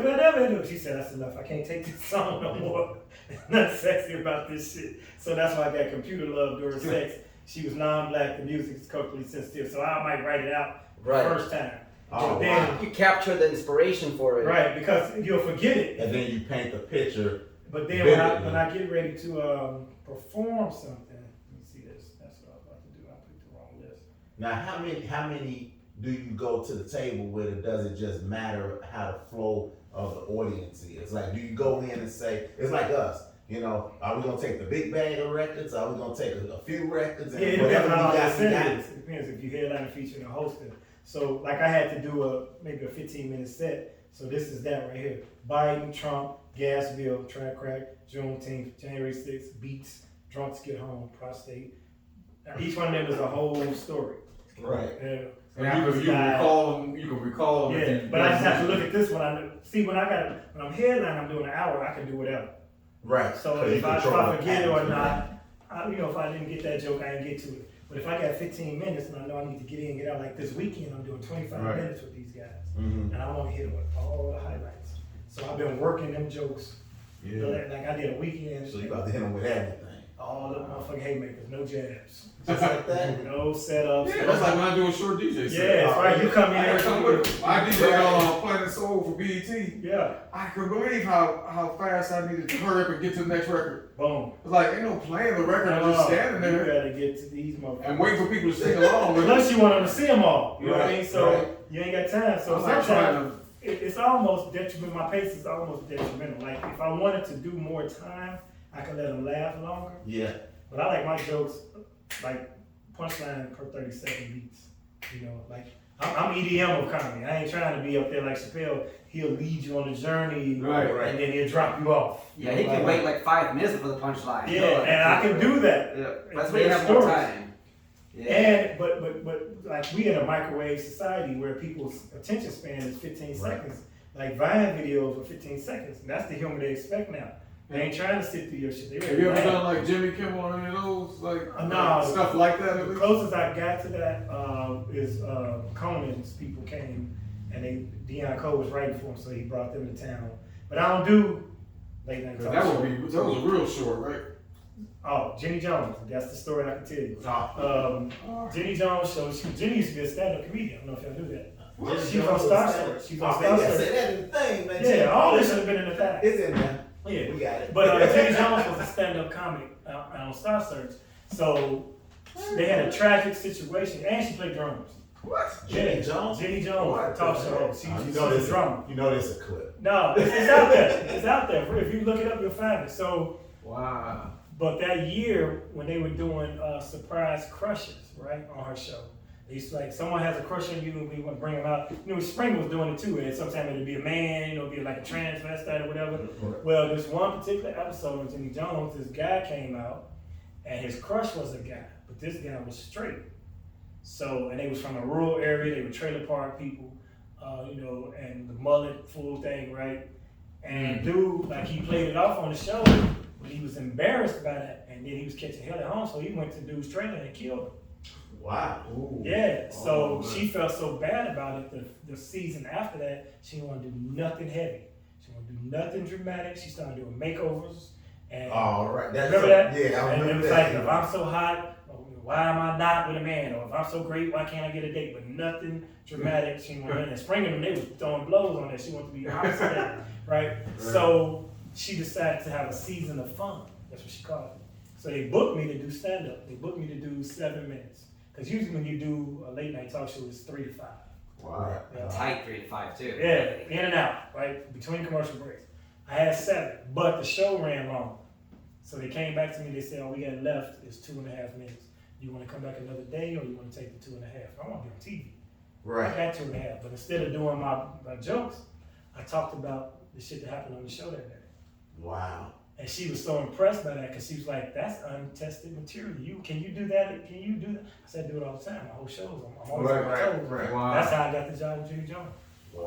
said, "That's enough. I can't take this song no more. It's not sexy about this shit." So that's why I got Computer Love during sex. She was non-black. The music is culturally sensitive, so I might write it out the first time. Oh, But then, wow. You capture the inspiration for it. right, because you'll forget it. And then you paint the picture. But then Vividly. when I get ready to perform something, let me see this. That's what I was about to do. I picked the wrong list. Now, how many do you go to the table with, or does it just matter how the flow of the audience is? Like, do you go in and say, it's like us, you know, are we gonna take the big bag of records? Are we gonna take a few records? And Yeah, it whatever depends on we how got, the we set got. is. It depends if you headline, feature, and hosting. So like I had to do maybe a 15-minute set. So this is that right here. Biden, Trump, gas bill, track crack, Juneteenth, January 6th, beats, drunks get home, prostate. Now, each one of them is a whole story. Right. Yeah. And you can recall them. Yeah, but I just have to look at this one. When I'm headline, I'm doing an hour, I can do whatever. Right. So 'Cause you if I control the forget it or pattern. not, if I didn't get that joke, I didn't get to it. But if I got 15 minutes and I know I need to get in and get out, like this weekend, I'm doing 25 Right. minutes with these guys. Mhm. And I want to hit them with all the highlights. So I've been working them jokes. Yeah. Like I did a weekend. So you about to hit them with everything. all the motherfucking haymakers, no jabs. Just like that. No setups. Yeah, that's like when I do a short DJ set. Yeah, that's right. You come in I here. come with I DJ Planet Soul for BET. Yeah, I couldn't believe how fast I needed to hurry up and get to the next record. boom. It's like, ain't no playing the record, I'm just standing You there gotta get to these motherfuckers. and wait for people to sing along with it. Plus you want them to see them all. You know what I mean? Right, So right. you ain't got time. So I'm like sometimes trying it's almost detrimental. My pace is almost detrimental. Like if I wanted to do more time, I could let them laugh longer. Yeah. But I like my jokes like punchline per 30-second beats. You know, like I'm EDM of comedy. I ain't trying to be up there like Chappelle. He'll lead you on a journey, Right, right. and then he'll drop you off. Yeah, he can wait like 5 minutes before the punchline. Yeah, and I can do that. Yeah, And that's why you tell have more stories. time. Yeah. And but like we in a microwave society where people's attention span is 15 seconds. Like Vine videos are 15 seconds. And that's the humor they expect now. They ain't trying to sit through your shit. They Have you ever ready to done laugh. like Jimmy Kimmel or any of those? Like, No. stuff like that at The least? closest I got to that is Conan's people came and Deion Cole was writing for him, so he brought them to town. But I don't do late night talk That show. was a real short, right? Oh, Jenny Jones. That's the story I can tell you. Oh. Jenny Jones show. Jenny used to be a stand-up comedian. I don't know if y'all knew that. What? She's on Star Search. She's on Star Yeah, say Search. that in the thing, man. Yeah, all this should have been in the past. It's in there. Yeah. We got it. But Jenny Jones was a stand-up comic on Star Search. So they had a tragic situation, and she played drums. What? Jenny Jones? Jenny Jones, What? the talk show host. Oh, She's you know a this. drummer. You know this is a clip. No, it's out there. It's out there. If you look it up, you'll find it. So, Wow. but that year when they were doing surprise crushes, right, on her show, they used to like someone has a crush on you and we want to bring them out. You know, Spring was doing it too, and sometimes it'd be a man, you know, be like a transvestite or whatever. Well, this one particular episode with Jenny Jones, this guy came out, and his crush was a guy, but this guy was straight. So, and they was from a rural area. They were trailer park people, you know, and the mullet full thing, right? And dude, like he played it off on the show, but he was embarrassed about it, and then he was catching hell at home, so he went to dude's trailer and killed him. Wow. Yeah, so Oh, man. she felt so bad about it. The season after that, she didn't want to do nothing heavy. She didn't want to do nothing dramatic. She started doing makeovers. And All right. That's remember that? Yeah, I And it remember was that. like, if I'm so hot, why am I not with a man? Or if I'm so great, why can't I get a date? But nothing dramatic. She wanted, and Spring and them, they was throwing blows on that. She wanted to be opposite that, right? So she decided to have a season of fun. That's what she called it. So they booked me to do stand up. They booked me to do 7 minutes. Because usually when you do a late night talk show, it's 3 to 5. Wow. Yeah. Tight 3 to 5 too. Yeah, in and out, right? Between commercial breaks. I had 7, but the show ran long. So they came back to me, they said, all we got left is 2.5 minutes. You want to come back another day or you want to take the 2.5? I want to be on TV. I Right. got 2.5, but instead of doing my jokes, I talked about the shit that happened on the show that day. Wow. And she was so impressed by that because she was like, that's untested material. Can you do that? Can you do that? I said, I do it all the time. My whole show, I'm always on my toes. Wow. That's how I got the job with Jimmy Jones.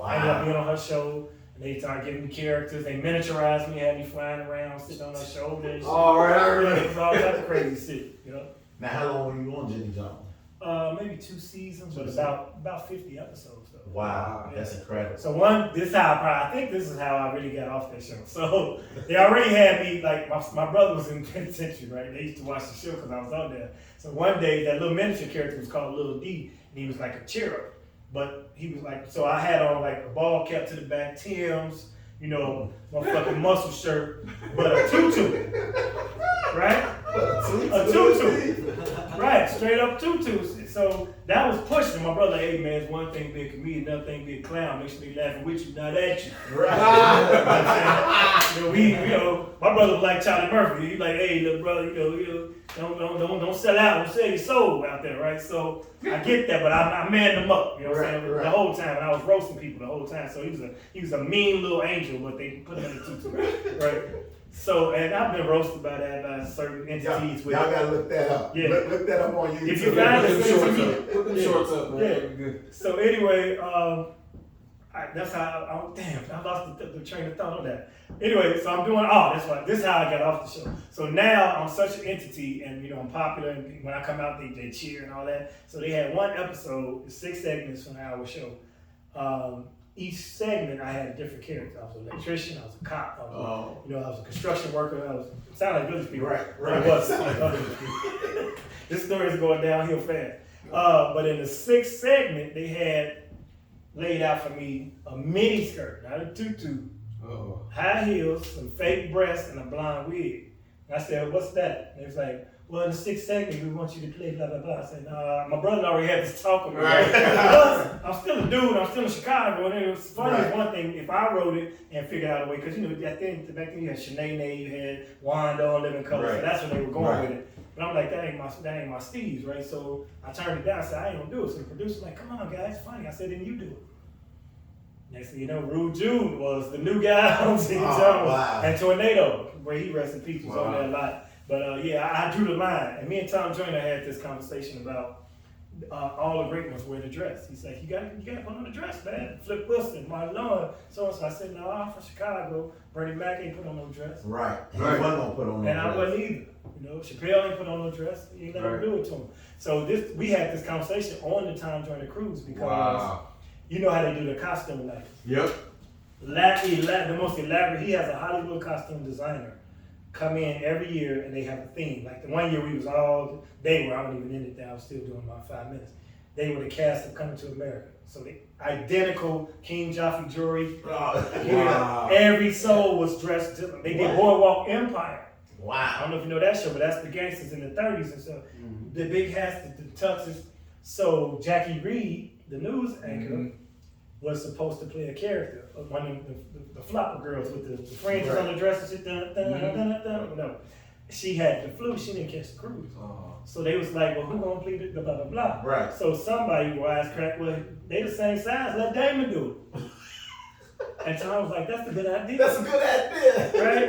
I ended up being on her show, and they started giving me characters. They miniaturized me, had me flying around, sitting on her shoulder and shit. All right, I remember. It was all type of crazy shit, you know? Now, how long were you on Jimmy Jones? Maybe 2 seasons, but about 50 episodes though. Wow, Yeah. that's incredible. So I think this is how I really got off that show. So they already had me, like, my brother was in penitentiary, right? They used to watch the show because I was out there. So one day, that little miniature character was called Little D, and he was like a cherub. But he was like, so I had on like a ball cap to the back, Tim's, you know, motherfucking muscle shirt, but a tutu, right? A tutu, right? Straight up tutus. So that was pushing. My brother, hey man, it's one thing being a comedian, another thing being a clown. Makes me laughing with you, not at you. Right. You know, my brother was like Charlie Murphy. He's like, hey, little brother, don't sell out, don't sell your soul out there, right? So I get that, but I manned him up, you know what I'm saying? Right. The whole time, and I was roasting people the whole time. So he was a mean little angel, but they put him in the tutu, right? So, and I've been roasted by that by certain entities. Y'all gotta look that up. Yeah. Look that up on YouTube. If you find Put it, them send it shorts to me. up. Put them shorts up, man. Yeah. That'd be good. So anyway, that's how I lost the train of thought on that. Anyway, so I'm doing, that's why, this is how I got off the show. So now I'm such an entity and, you know, I'm popular and when I come out, they cheer and all that. So they had one episode, 6 segments from an hour show. Each segment I had a different character. I was an electrician, I was a cop, I was a construction worker, it sounded like village people. Right. It was. This story is going downhill fast. But in the 6th segment, they had laid out for me a mini skirt, not a tutu, high heels, some fake breasts, and a blonde wig. And I said, what's that? And they was like, well, in the 6th segment, we want you to play blah, blah, blah. I said, my brother already had this talk with me. Right. Plus, I'm still a dude, I'm still in Chicago, and it was funny Right. as one thing, if I wrote it and figured out a way, because, you know, back then you had Shanae, you had Wanda on Living Color, so Right. that's when they were going Right. with it. But I'm like, that ain't my Steve's, right? So I turned it down, I said, I ain't gonna do it. So the producer's like, come on, guys, it's funny. I said, then you do it. Next thing you know, Rude Jude was the new guy on Jimmy Jones. Wow. And Tornado, where he rests in peace, was on Wow. there a lot. But I drew the line. And me and Tom Joyner had this conversation about all the great ones wearing a dress. He's like, you gotta put on a dress, man. Flip Wilson, Martin Lawrence, so-and-so. I said, no, I'm from Chicago. Bernie Mac ain't put on no dress. Right. He Right. wasn't gonna put on no And I dress. wasn't either. You know, Chappelle ain't put on no dress. He ain't never Right. do it to him. So we had this conversation on the Tom Joyner cruise because Wow. you know how they do the costume night. Yep. The most elaborate, he has a Hollywood costume designer come in every year and they have a theme. Like the one year I wasn't even in it then, I was still doing my 5 minutes. They were the cast of Coming to America. So the identical King Joffrey jewelry. Wow. Every soul was dressed different. They did Wow. Boardwalk Empire. I Wow. don't know if you know that show, but that's the gangsters in the 30s and stuff. The big hats, the tuxes. So Jackie Reed, the news anchor, was supposed to play a character, one of the flopper girls with the fringes on the dress and shit. No, she had the flu. She didn't catch the cruise. So they was like, well, who gonna play the blah blah blah? Right. So somebody wisecracked, well, they the same size. Let Damon do it. And Tom was like, that's a good idea. That's a good idea. Right?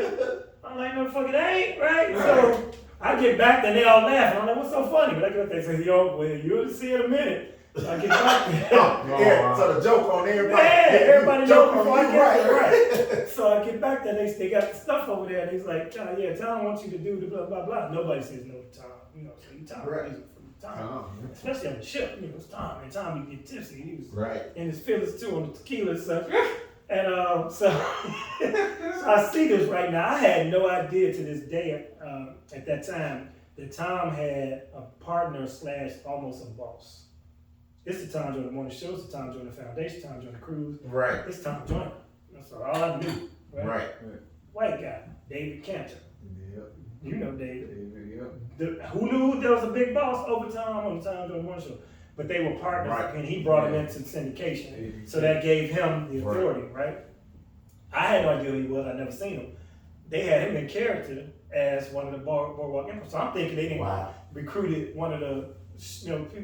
I'm like, no, fuck it ain't, right? So I get back there, they all laughing. I'm like, what's so funny? But I get up there and say, you'll see in a minute. So I get back there. Yeah, so the joke on everybody. Yeah, everybody joke knows on you, right? So I get back there, they got the stuff over there, and he's like, Tom wants you to do the blah, blah, blah. Nobody says no to Tom. You know, so you Tom, Right. music from Tom. Especially on the ship, you know, it's Tom. And Tom, you get tipsy. He was Right. in his feelings too on the tequila and stuff. And so I see this right now. I had no idea to this day at that time that Tom had a partner / almost a boss. It's the Tom Joyner Morning Show, it's the Tom Joyner Foundation, Tom Joyner Cruise. Right. It's Tom Joyner. That's all I knew. Right? Right. White guy, David Cantor. Yep. You know David. Yeah. Who knew there was a big boss over Tom on the Tom doing one show? But they were partners, Right. and he brought him into syndication. So that gave him the authority, right? I had no idea who he was. I never seen him. They had him in character as one of the boardwalk emperors. So I'm thinking they didn't recruited one of the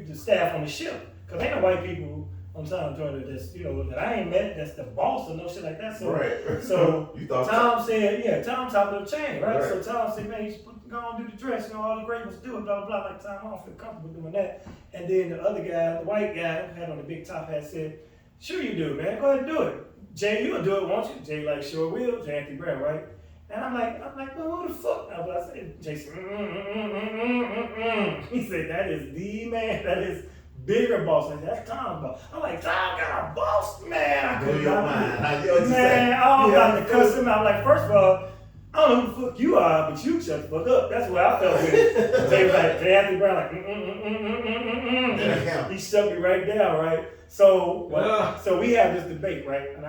the staff on the ship, because ain't no white people on Tom Turner that's that I ain't met that's the boss or no shit like that. So so You thought Tom said, Tom top of the chain, right? So Tom said, man, you should go on do the dress, all the great ones do it, blah blah blah. Like Tom, I don't feel comfortable doing that. And then the other guy, the white guy, had on the big top hat, said, sure you do, man, go ahead and do it. Jay, you'll do it, won't you? Jay like, sure will. Jay Anthony Brown, right? And I'm like, well, who the fuck? I said, Jason, He said, that is the man, that is bigger boss. I said, that's Tom's boss. I'm like, Tom got a boss? Man, I couldn't man, I'm about to cuss him out. Like, first of all, I don't know who the fuck you are, but you shut the fuck up. That's what I felt with it. Jay was like, Jay Anthony Brown, like, he shut me right down, right? So, so we have this debate, right? And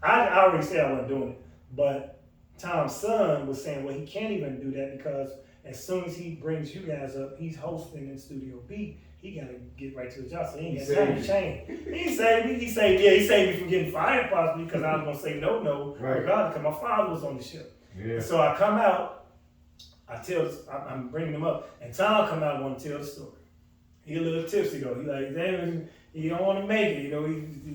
I already said I wasn't doing it, but Tom's son was saying, well, he can't even do that because as soon as he brings you guys up, he's hosting in Studio B. He got to get right to the job, so he ain't got time to change. He saved me. He saved me from getting fired possibly because I was gonna say no, regardless, because my father was on the ship. Yeah. And so I come out, I'm bringing him up, and Tom come out and want to tell the story. He a little tipsy though. He like, damn, he don't want to make it. He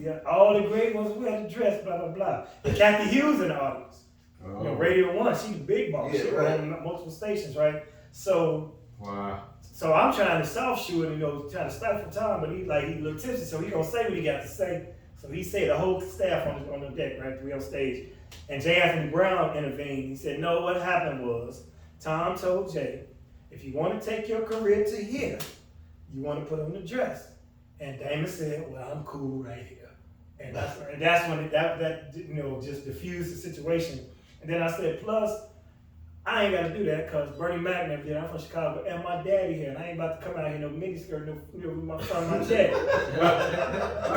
got all the great ones who had to dress, blah blah blah. And Kathy Hughes in the audience. Radio 1, she the big boss. She on multiple stations, right? So so I'm trying to soft shoe it, trying to stifle Tom, but he a little tipsy, so he gonna say what he got to say. So he said the whole staff on the deck, right? We on stage. And J. Anthony Brown intervened. He said, no, what happened was Tom told Jay, if you want to take your career to here, you want to put on the dress. And Damon said, well, I'm cool right here. And that's when that just diffused the situation. And then I said, plus, I ain't got to do that because Bernie Mac never did. I'm from Chicago, and my daddy here, and I ain't about to come out here no miniskirt, with my son, my dad.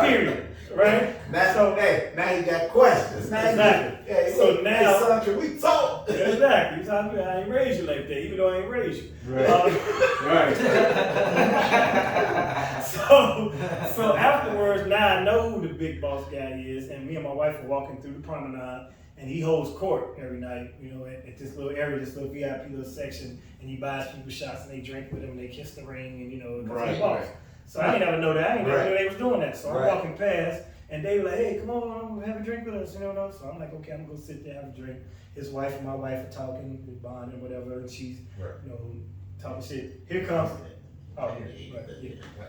Period. Right? Now you got questions. Exactly. Yeah, so now, hey son, can we talk? Exactly. I ain't raised you like that, even though I ain't raised you. Right. So afterwards, now I know who the big boss guy is, and me and my wife are walking through the promenade. And he holds court every night, at this little area, this little VIP little section, and he buys people shots and they drink with him and they kiss the ring and because he boss. So I ain't never know that. I ain't never know they was doing that. So I'm walking past and they were like, hey, come on, have a drink with us, So I'm like, okay, I'm gonna go sit there, have a drink. His wife and my wife are talking, bonding, whatever, and she's, talking shit. Here comes. Oh, yeah.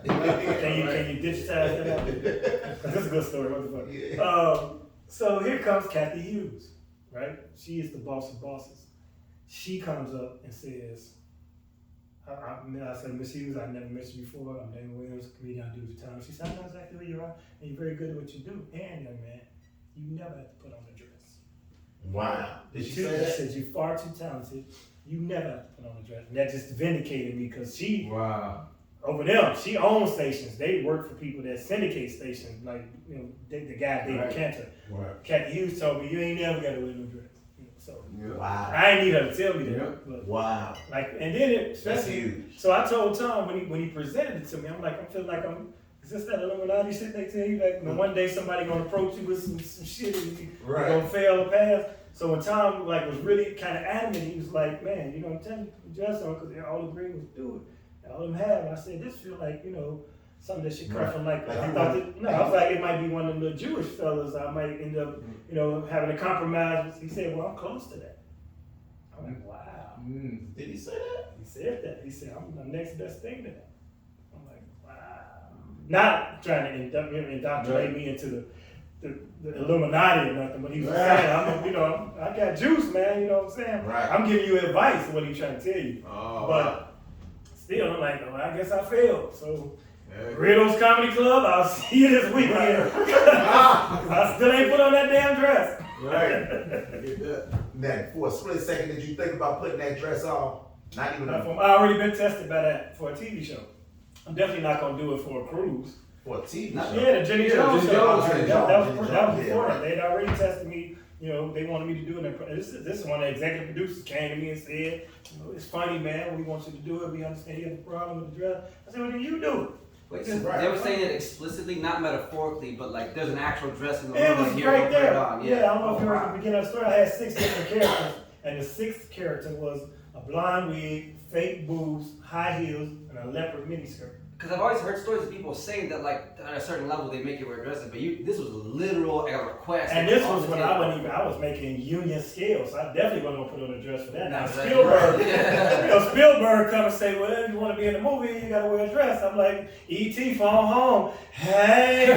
Can you digitize that out? Because this is a good story. What the fuck? So here comes Kathy Hughes, right? She is the boss of bosses. She comes up and says, I said, Miss Hughes, I've never met you before. I'm Damon Williams, comedian I do the time. She said, I know exactly who you are, and you're very good at what you do. And young man, you never have to put on a dress. Wow. Did she say that? She said, you're far too talented. You never have to put on a dress. And that just vindicated me because she, over them, she owns stations. They work for people that syndicate stations, like the guy David Cantor. Right. Kathy Hughes told me you ain't never got to wear no dress. So wow. I ain't need her to tell me that. But wow. And then that's huge. So I told Tom when he presented it to me, I'm feeling like is this that Illuminati shit they tell you? Like one day somebody gonna approach you with some shit and you're gonna fail or pass. So when Tom was really kind of adamant, he was like, man, I'm telling you, put the dress on because all the green was do it. All of them have, and I said, this feel like, something that should come from I thought I was like, it might be one of the Jewish fellas. I might end up, having a compromise. He said, well, I'm close to that. I'm like, wow. Did he say that? He said that. He said, I'm the next best thing to that. I'm like, wow. Not trying to indoctrinate me into the Illuminati or nothing, but he was saying, I got juice, man, you know what I'm saying? Right. I'm giving you advice, what he's trying to tell you. But still, I'm like, I guess I failed. So, Riddle's Comedy Club, I'll see you this weekend. I still ain't put on that damn dress. Right. Now, for a split second, did you think about putting that dress on? Not even. I already been tested by that for a TV show. I'm definitely not gonna do it for a cruise. For a TV show? Yeah, the Jenny Jones show. That was before that. Right. They had already tested me you know, they wanted me to do it. And this is one of the executive producers came to me and said, you know, it's funny, man. We want you to do it. We understand you have a problem with the dress. I said, well, then you do it. Wait, so they were saying it explicitly, not metaphorically, but like there's an actual dress in the It room. was Like, here, right go put it there. on. Yeah, I don't know if you heard at the beginning of the story. I had 6 different characters, and the 6th character was a blonde wig, fake boobs, high heels, and a leopard miniskirt. Because I've always heard stories of people saying that like at a certain level they make you wear dresses, but this was literal like a request. And this was when I was making union scales, so I definitely wasn't gonna put on a dress for that. Now Right. Spielberg, Yeah. you know, Spielberg come and say, well, if you want to be in the movie, you gotta wear a dress. I'm like, E.T. phone home, hey.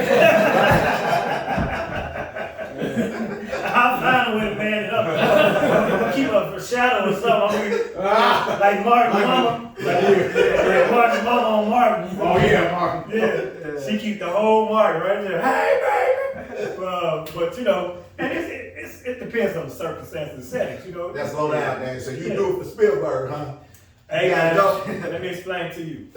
I'll find a way to man it up. I'm gonna keep a shadow or something. Like Martin Mama. Like Martin Mama on Martin. Oh yeah, Mark. Yeah. She keep the whole Martin right there. Hey, baby. But you know, and it depends on the circumstances and settings, you know. That's low down, man. So you do it for Spielberg, huh? Hey Yeah, guys, let me explain to you.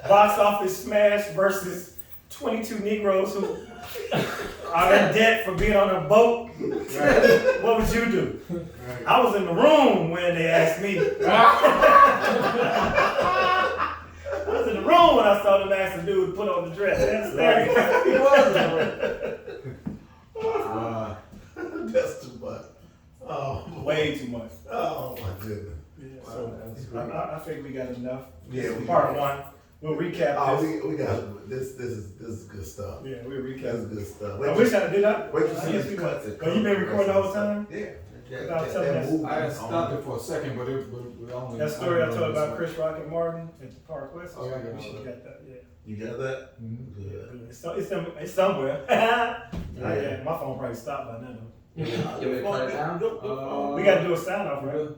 Box office smash versus 22 Negroes who are in debt for being on a boat. What would you do? I was in the room when they asked me. I was in the room when I saw them ask the dude to put on the dress. That's he was in the room. That's too much. Oh, Way too much. oh my goodness. Yeah, so I think we got enough. Yeah, we Part got- 1. We'll recap Oh, this. we got this. This is good stuff. Yeah, we'll recap. That's good stuff. I wish I did that. Wait I till you guess see we the got- cut. Oh, you been recording the whole time? Yeah. Without telling us. movie I had on- stopped it for a second, but it only. That story I told about this Chris Rock and Martin at the Park West. Oh, yeah, I got We should it. get that. Yeah. You got that? Mhm. Good. It's somewhere. Yeah. Yeah, my phone probably stopped by now. You want me to cut it down? We got to do a sign off, right?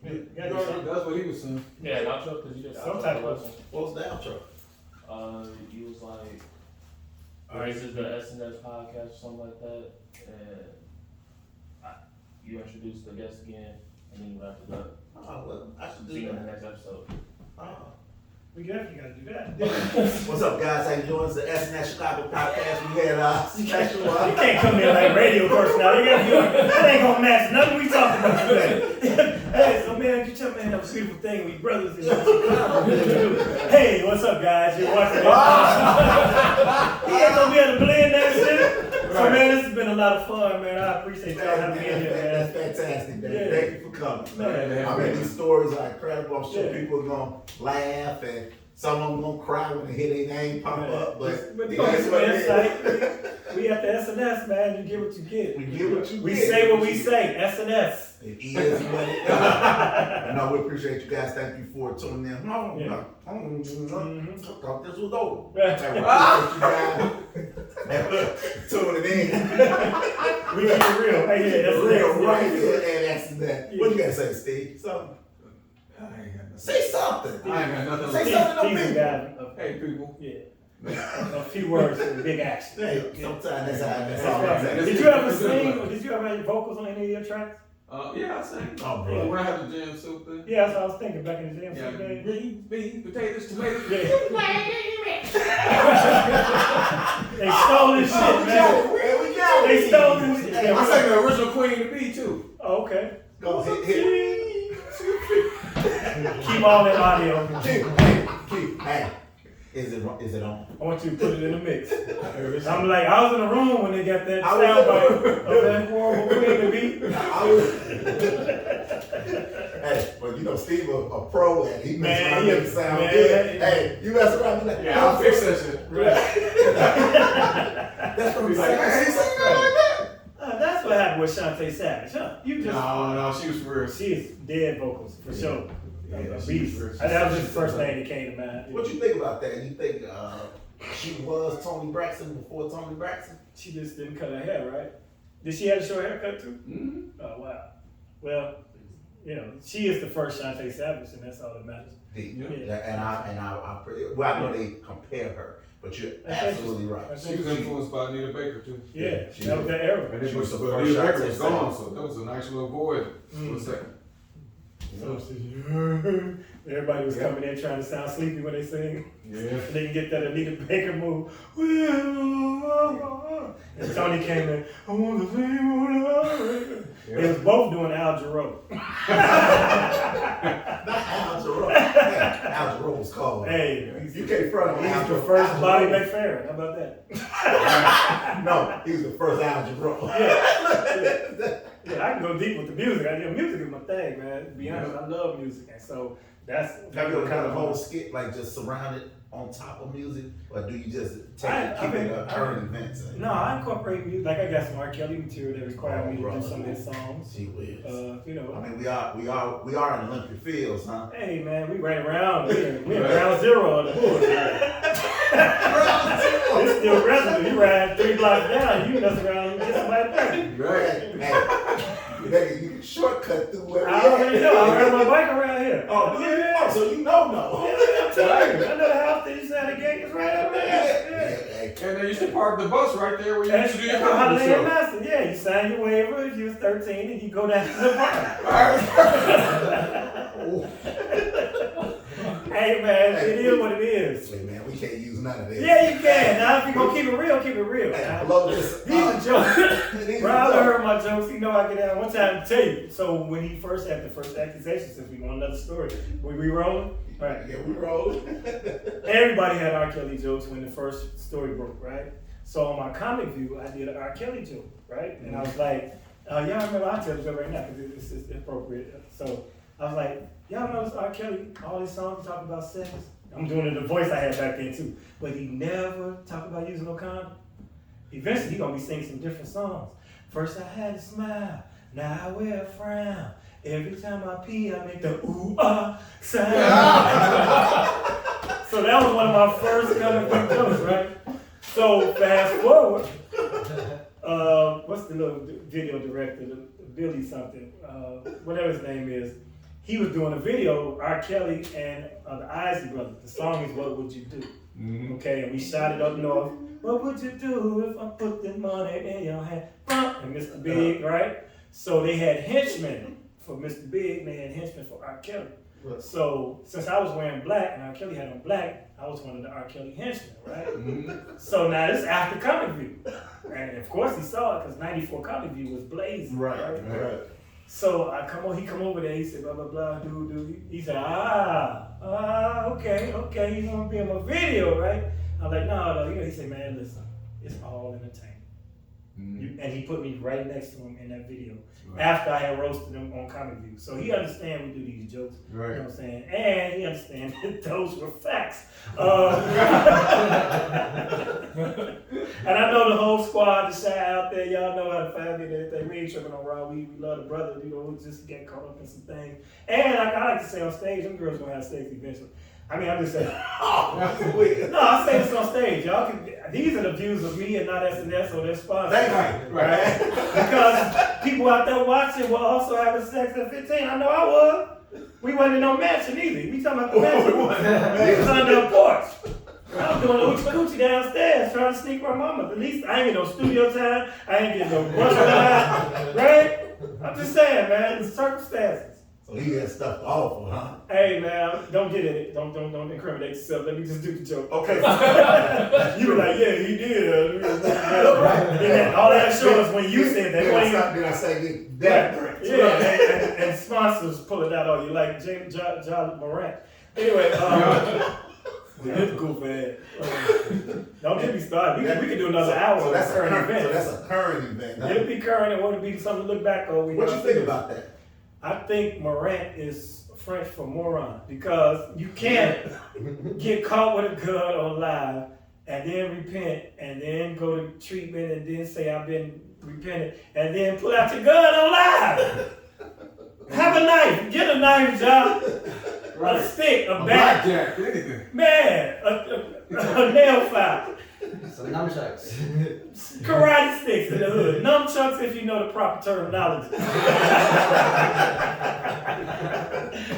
Yeah, You gotta do already- something. That's what he was saying. Yeah, an outro, because you did Some outro type for of- last What was the outro? one. You was like, Alright. this is the SNS podcast or something like that, and you introduced the guest again, and then you wrapped it up. Oh, well, I should See do you in the that. next episode. Oh. We definitely got to do that. What's up, guys? How you doing? It's the SNS Chicago podcast. We had special. You can't come in like radio personality. That ain't gonna match nothing we talking about today. Hey, so man, you tell me that was a beautiful thing. We brothers in Chicago. Hey, what's up, guys? You're watching this. He ain't gonna be able to blend that shit. So man, this has been a lot of fun, man. I appreciate y'all having me in here, That's man. fantastic, man. Yeah. Thank you for coming. Man. I mean, these stories are incredible. I'm sure Yeah. people are gonna laugh and some of them gonna cry when they hear their name pop up. But you it gonna get is some what it is. insight. We at the SNS, man. You get what you get. We get what you We get. say what we say. SNS. It is what it is. No, we appreciate you guys. Thank you for tuning in. Yeah. Thought this was over. Right. And we appreciate you guys tuning in. We keep it real. Hey, yeah, that's Real it. right here and accident. What you gotta say, Steve? Something? I ain't got nothing. Say something. I ain't got nothing. Say to something to Teasing me. guy. Hey people. Yeah. A few words and big action. Hey, sometimes that's how That's all right. that Did you ever sing or did you ever have vocals on any of your tracks? Yeah, I sang. Oh, bro. When I had the jam soup thing. Yeah, that's what I was thinking back in the jam Yeah, days. green beans, potatoes, tomatoes. Yeah. They stole this shit, man. We got They stole this shit. Hey, I sang the original Queen to Be too. Oh, okay. Go hit. Keep all that audio. Keep. Hey, is it on? I want you to put it in the mix. I'm like, I was in the room when they got that I was in soundbite the of that horrible Queen to Be. Hey, well, you know, Steve a pro at it. He mess Man, around he and a- make it sound man, good. yeah. Hey, you mess around and be like, Yeah, I'll fix that shit. That's from the Like, hey, second. sing like that. That's what happened with Shantae Savage, huh? You just, No, she was for real. she is dead vocals, for sure. Yeah, A she beast. was- That was just the first thing that came to mind. What you think about that? You think she was Tony Braxton before Tony Braxton? She just didn't cut her hair, right? Did she have a short haircut too? Mm-hmm. Oh, wow. Well, you know, she is the first Shantae Savage, and that's all that matters. Yeah. And I well, I know they compare her, but you're That's absolutely right. interesting. She was influenced by Anita Baker too. Yeah, she that was did. that era. And She was the but first Anita shot Baker to was say. gone, so that was a nice little void for a Mm. second. So everybody was coming in trying to sound sleepy when they sing. Yeah. And they can get that Anita Baker move. And Tony came in, I want to sing more love. They was both doing Al Jarreau. Not Al Jarreau. Al Jarreau was called. Hey, You can't front on he's Al the Jarreau. first Al Bobby Jarreau. McFerrin. How about that? No, he was the first Al Jarreau. Yeah, I can go deep with the music. Music is my thing, man. To be honest, I love music. And so that's Have you ever kind of whole skit like just surrounded on top of music, or do you just keep it current events? No, I incorporate music. Like I got some R. Kelly material that require me to brother. do some of his songs. Gee whiz. You know. I mean, we are in Olympic fields, huh? Hey man, we right around. We in ground zero on the board. It's still residue. You ride 3 blocks down, you mess around and get somebody back. Hey, you can shortcut through where I already know. I ride my bike around here. Oh, yeah. So you know. Yeah, I'm telling you. I know the house that you said the gate is right over there. Yeah. And they used to park the bus right there where you used to do your comedy Holiday show. Master. Yeah, you sign your waiver if you was 13 and you go down to the park. Hey man, it is what it is. Wait, man, we can't use none of this. Yeah, you can. Now if you gonna keep it real, keep it real. Hey, blow this. These are jokes. These Bro, are I jokes. heard my jokes. You know I get out one time to tell you. So when he first had the first accusation, since we want another story, were we rolling? Right. Yeah, we rolling. Everybody had R. Kelly jokes when the first story broke, right? So on my comic view, I did an R. Kelly joke, right? And I was like, y'all remember, I'll tell the joke right now because it's just appropriate. So I was like, y'all know this R. Kelly, all his songs talk about sex? I'm doing it the voice I had back then too. But he never talked about using no condom. Eventually, he gonna be singing some different songs. First I had a smile, now I wear a frown. Every time I pee, I make the ooh-ah sound. So that was one of my first comic book jokes, right? So fast forward, what's the little video director, Billy something, whatever his name is. He was doing a video, R. Kelly and the Isley Brothers. The song is What Would You Do? Mm-hmm. Okay, and we shot it up north. What would you do if I put the money in your hand? And Mr. Big, right? So they had henchmen for Mr. Big, and they had henchmen for R. Kelly. Right. So since I was wearing black and R. Kelly had on black, I was one of the R. Kelly henchmen, right? Mm-hmm. So now this is after Comic View. And of course he saw it because 94 Comic View was blazing. Right. So he come over there, he said, blah, blah, blah, do. He said, okay, you want to be in my video, right? I'm like, no, you know, he said, man, listen, it's all entertainment. Mm-hmm. And he put me right next to him in that video Right. after I had roasted him on Comic View. So he understands we do these jokes, you know what I'm saying? And he understands that those were facts. And I know the whole squad, the Shy out there, y'all know how to find me and everything. We ain't tripping on Raw. We love the brother, you know, we just get caught up in some things. And like I like to say on stage, them girls gonna have sex eventually. I mean, I'm just saying. No, I say this on stage. Y'all can. These are the views of me and not SNS or their sponsors. Right. Because people out there watching were also having sex at 15. I know I was. We wasn't in no mansion either. We talking about the mansion. We was under a porch. I was doing oochie coochie downstairs trying to sneak my mama. At least I ain't get no studio time. I ain't get no bus ride. Right? I'm just saying, man. The circumstances. So he had stuff awful, huh? Hey man, don't get in it. Don't incriminate yourself. Let me just do the joke. Okay. You were like, yeah, he did. And all that shows us when you said that. Then I say that. Yeah, and sponsors pull it out on you like John Morant. Anyway, that's cool for that. Don't get me started. We can do another hour. So that's a current current event. event. So that's a current event. Huh? It'll be current and won't be something to look back on. What you think about that? I think Morant is French for moron because you can't get caught with a gun on live and then repent and then go to treatment and then say I've been repented and then pull out your gun on live. Have a knife. Get a knife, John. A stick, a bat. Blackjack, anything. Man, a nail file. Some nunchucks. Karate sticks in the hood. Nunchucks if you know the proper terminology.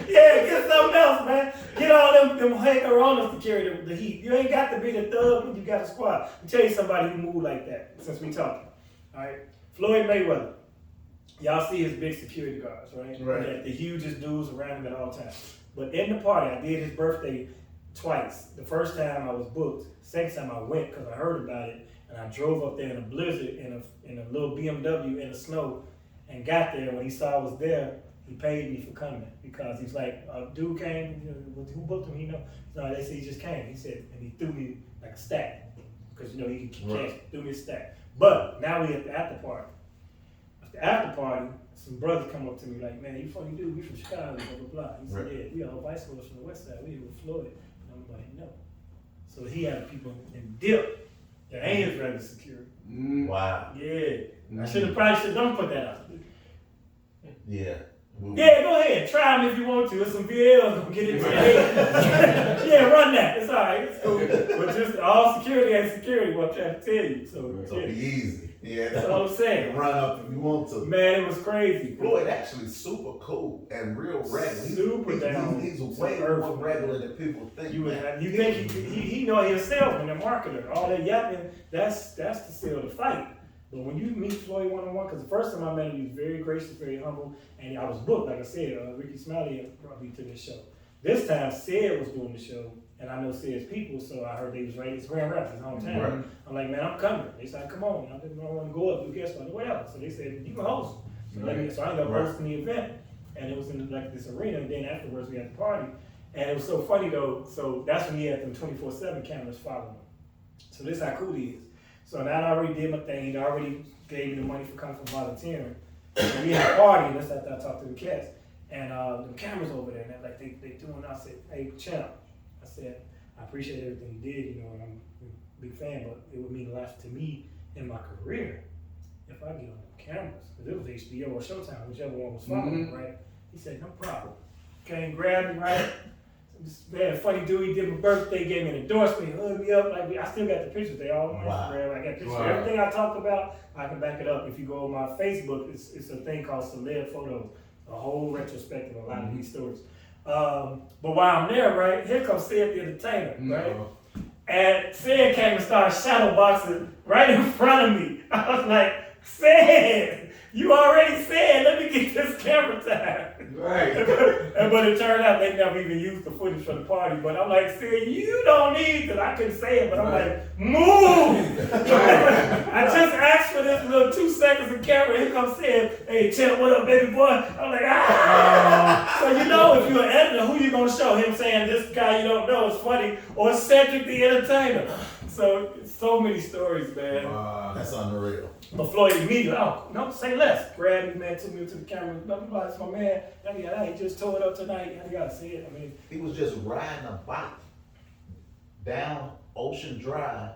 Yeah, get something else, man. Get all them hanker-oners to carry the heat. You ain't got to be the thug when you got a squad. I'll tell you somebody who move like that since we talking. All right, Floyd Mayweather. y'all see his big security guards, right? Right. He had the hugest dudes around him at all times. But in the party, I did his birthday twice. The first time I was booked. Second time I went because I heard about it, and I drove up there in a blizzard in a little BMW in the snow, and got there. When he saw I was there, he paid me for coming because he's like, a dude came, who booked him? No, they said he just came. He said, and he threw me like a stack because he could cash, threw me a stack. But now we at the after party. At the after party, some brothers come up to me like, man, you funny dude, we from Chicago, blah, blah, blah. He said, yeah, we all vice lords from the west side, we here with Floyd. And I'm like, no. So he had people in dip that ain't his regular security. Wow. Yeah. I should have don't put that out. Yeah. Yeah, go ahead. Try them if you want to. There's some VLs gonna get into it. Yeah, run that. It's all right. It's cool. But just all security ain't security, what I'm trying to tell you. So be easy. Yeah. That's what I'm saying. Run up if you want to. Man, it was crazy. Floyd actually super cool and real regular. Super down. He's way more regular than people think. You think he know he's a salesman and marketer. All that yapping, that's the sell the fight. But when you meet Floyd one-on-one, because the first time I met him, he was very gracious, very humble, and I was booked, like I said, Ricky Smiley brought me to this show. This time, Sid was doing the show, and I know Sid's people, so I heard they was ready. It's Grand Rapids, his hometown. Right. I'm like, man, I'm coming. They said, come on. I didn't want to go up, do guest spot, whatever. So they said, you can host. So I ended up hosting the event, and it was in like this arena, and then afterwards we had the party. And it was so funny though, so that's when he had them 24/7 cameras following him. So this is how cool he is. So now I already did my thing. He already gave me the money for coming for volunteering. And we had a party, and that's after I talked to the cats. And the cameras over there, and they're like, they doing. I said, hey, champ. I said, I appreciate everything you did, and I'm a big fan, but it would mean a lot to me in my career if I get on the cameras. Because it was HBO or Showtime, whichever one was following, right? He said, no problem. Came, grabbed me, right? This man, funny dude, he did my birthday, gave me an endorsement, hooked me up. Like I still got the pictures. They all on Instagram. I got pictures. Wow. Everything I talked about, I can back it up. If you go on my Facebook, it's a thing called Celeb Photos, a whole retrospective of a lot of these stories. But while I'm there, right, here comes Sid the Entertainer, right? And Sid came and started shadow boxing right in front of me. I was like, Sid, you already said, let me get this camera time. Right. But it turned out they never even used the footage for the party. But I'm like, Sid, you don't need it. I couldn't say it, but I'm like, move! I just asked for this little 2 seconds of camera. Here comes Sid. Hey, Champ, what up, baby boy? I'm like, ah! So if you're an editor, who you gonna show? Him saying this guy you don't know is funny, or Cedric the Entertainer? So many stories, man. That's unreal. But Floyd immediately, oh, no, say less. Grabbed me, man, took me to the camera, blah, blah, blah, it's my man. He just tore it up tonight. You gotta see it. I mean, he was just riding a bike down Ocean Drive,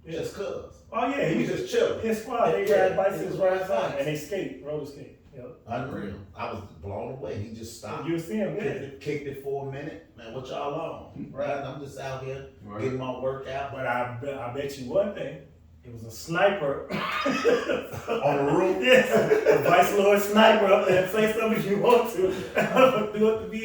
just cuz. Oh, yeah. He was just chilling. His squad, they ride bicycles right outside, and they skate, roller skate. Yep. Unreal. I was blown away. He just stopped. You see him, kicked it for a minute. Man, what y'all on? Right. I'm just out here getting my workout. But I bet you one thing. It was a sniper on the roof. Yes, a Vice Lord sniper up there. Say something if you want to. Do it to be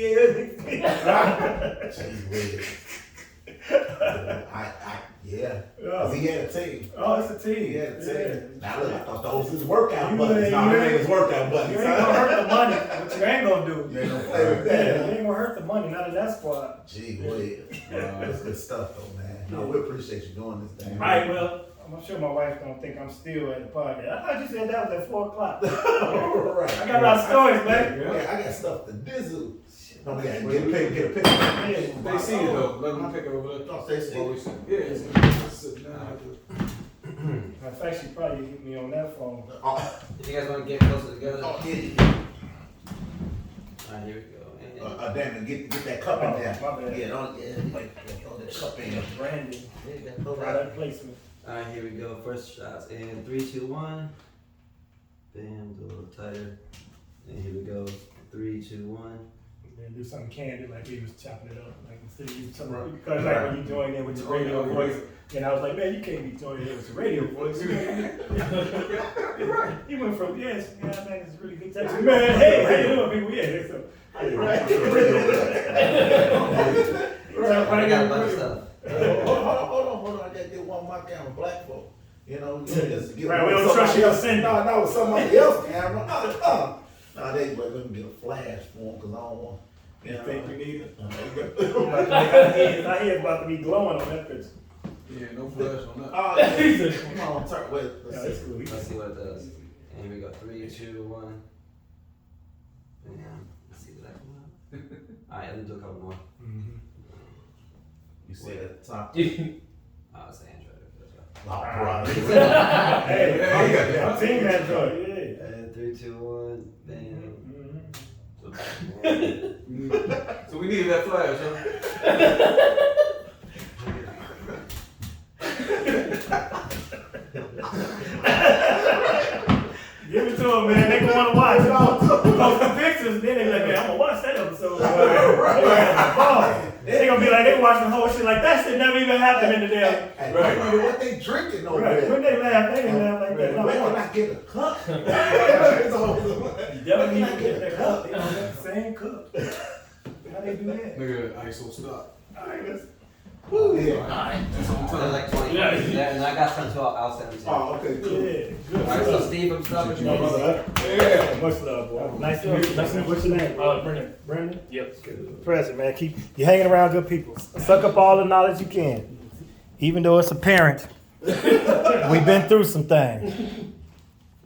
yeah. Cause he had a team. Oh, it's a team. He had a team. Yeah. Now look, I thought that was his workout buddies. No, it ain't his workout buddies. You ain't gonna hurt the money. What you ain't gonna do? You ain't gonna play with that. Yeah, you ain't gonna hurt the money. Not in that squad. Gee whiz. That's good stuff though, man. No, we appreciate you doing this thing. All right, well, I'm sure my wife don't think I'm still at the podcast. I thought you said that was at 4 o'clock. Right. I got a lot of stories, man. Yeah, I got stuff to dizzle. No, we gotta get a picture. They see it though. Let them pick it over there. Don't say see. Yeah, it's sitting down. In fact, she probably hit me on that phone. If you guys want to get closer together. Oh, yeah. Alright, here we go. Damon, get that cup in there. My bad. Yeah, throw that cup in there. Brandon. Throw Product placement. Alright, here we go. First shots in 3, 2, 1. Bam, do a little tighter. And here we go. 3, 2, 1. Then do something candid, like he was chopping it up, like instead of you talking, because like when you join in with your radio voice, and I was like, man, you can't be joining in with your radio voice. You're right. He went from yes, man, it's really good text. Man, hey, how you doing, people? Yeah, so. Right. I got a bunch of stuff. Hold on. I gotta get one of my camera, black folk. You know, you just get Right, we with don't trust somebody you to else. send it. No, with somebody else's camera. Nah, they let me get a flash for them, cause I don't want. You think you need it? it? I hear it's about to be glowing on that picture. Yeah, no flash on that. Oh, yeah. Come on, turn, wait, Yeah, let's that's see. cool. Let's see what it does. And here we go. 3, 2, 1. Bam. Let's see, did that come out? Alright, let me do a couple more. You see that top? Oh, it's an Android. Let's go. Oh, bro. Hey, I'm team Android, yeah. And 3, 2, 1. Bam. So we needed that flash, huh? Give it to them, man. They gonna wanna watch. Post the pictures, then they be like, man, I'm gonna watch that episode. Then they gonna be like, they watching the whole shit like that shit never even happened in the damn. Hey, Right. wonder what they drinking over Right. there. When they laugh, they didn't laugh like that. When No, can once. I get a cup? It's always You definitely need to get that cup. They don't got the same cup. How they do that? Nigga, ISO stop. Alright, let's. yeah. That's what I'm There's telling you. like 20. Yeah. Yeah, and I got some too. I'll send them to you. Oh, okay, cool. Yeah, good. Alright, so Steve, I'm stuck with you. No, brother. Yeah, much love, boy. Nice to meet you. Nice to meet you. What's your name, bro? Brendan. Brendan? Yep. Present, man. Keep you hanging around good people. Suck up all the knowledge you can. Even though it's apparent, we've been through some things.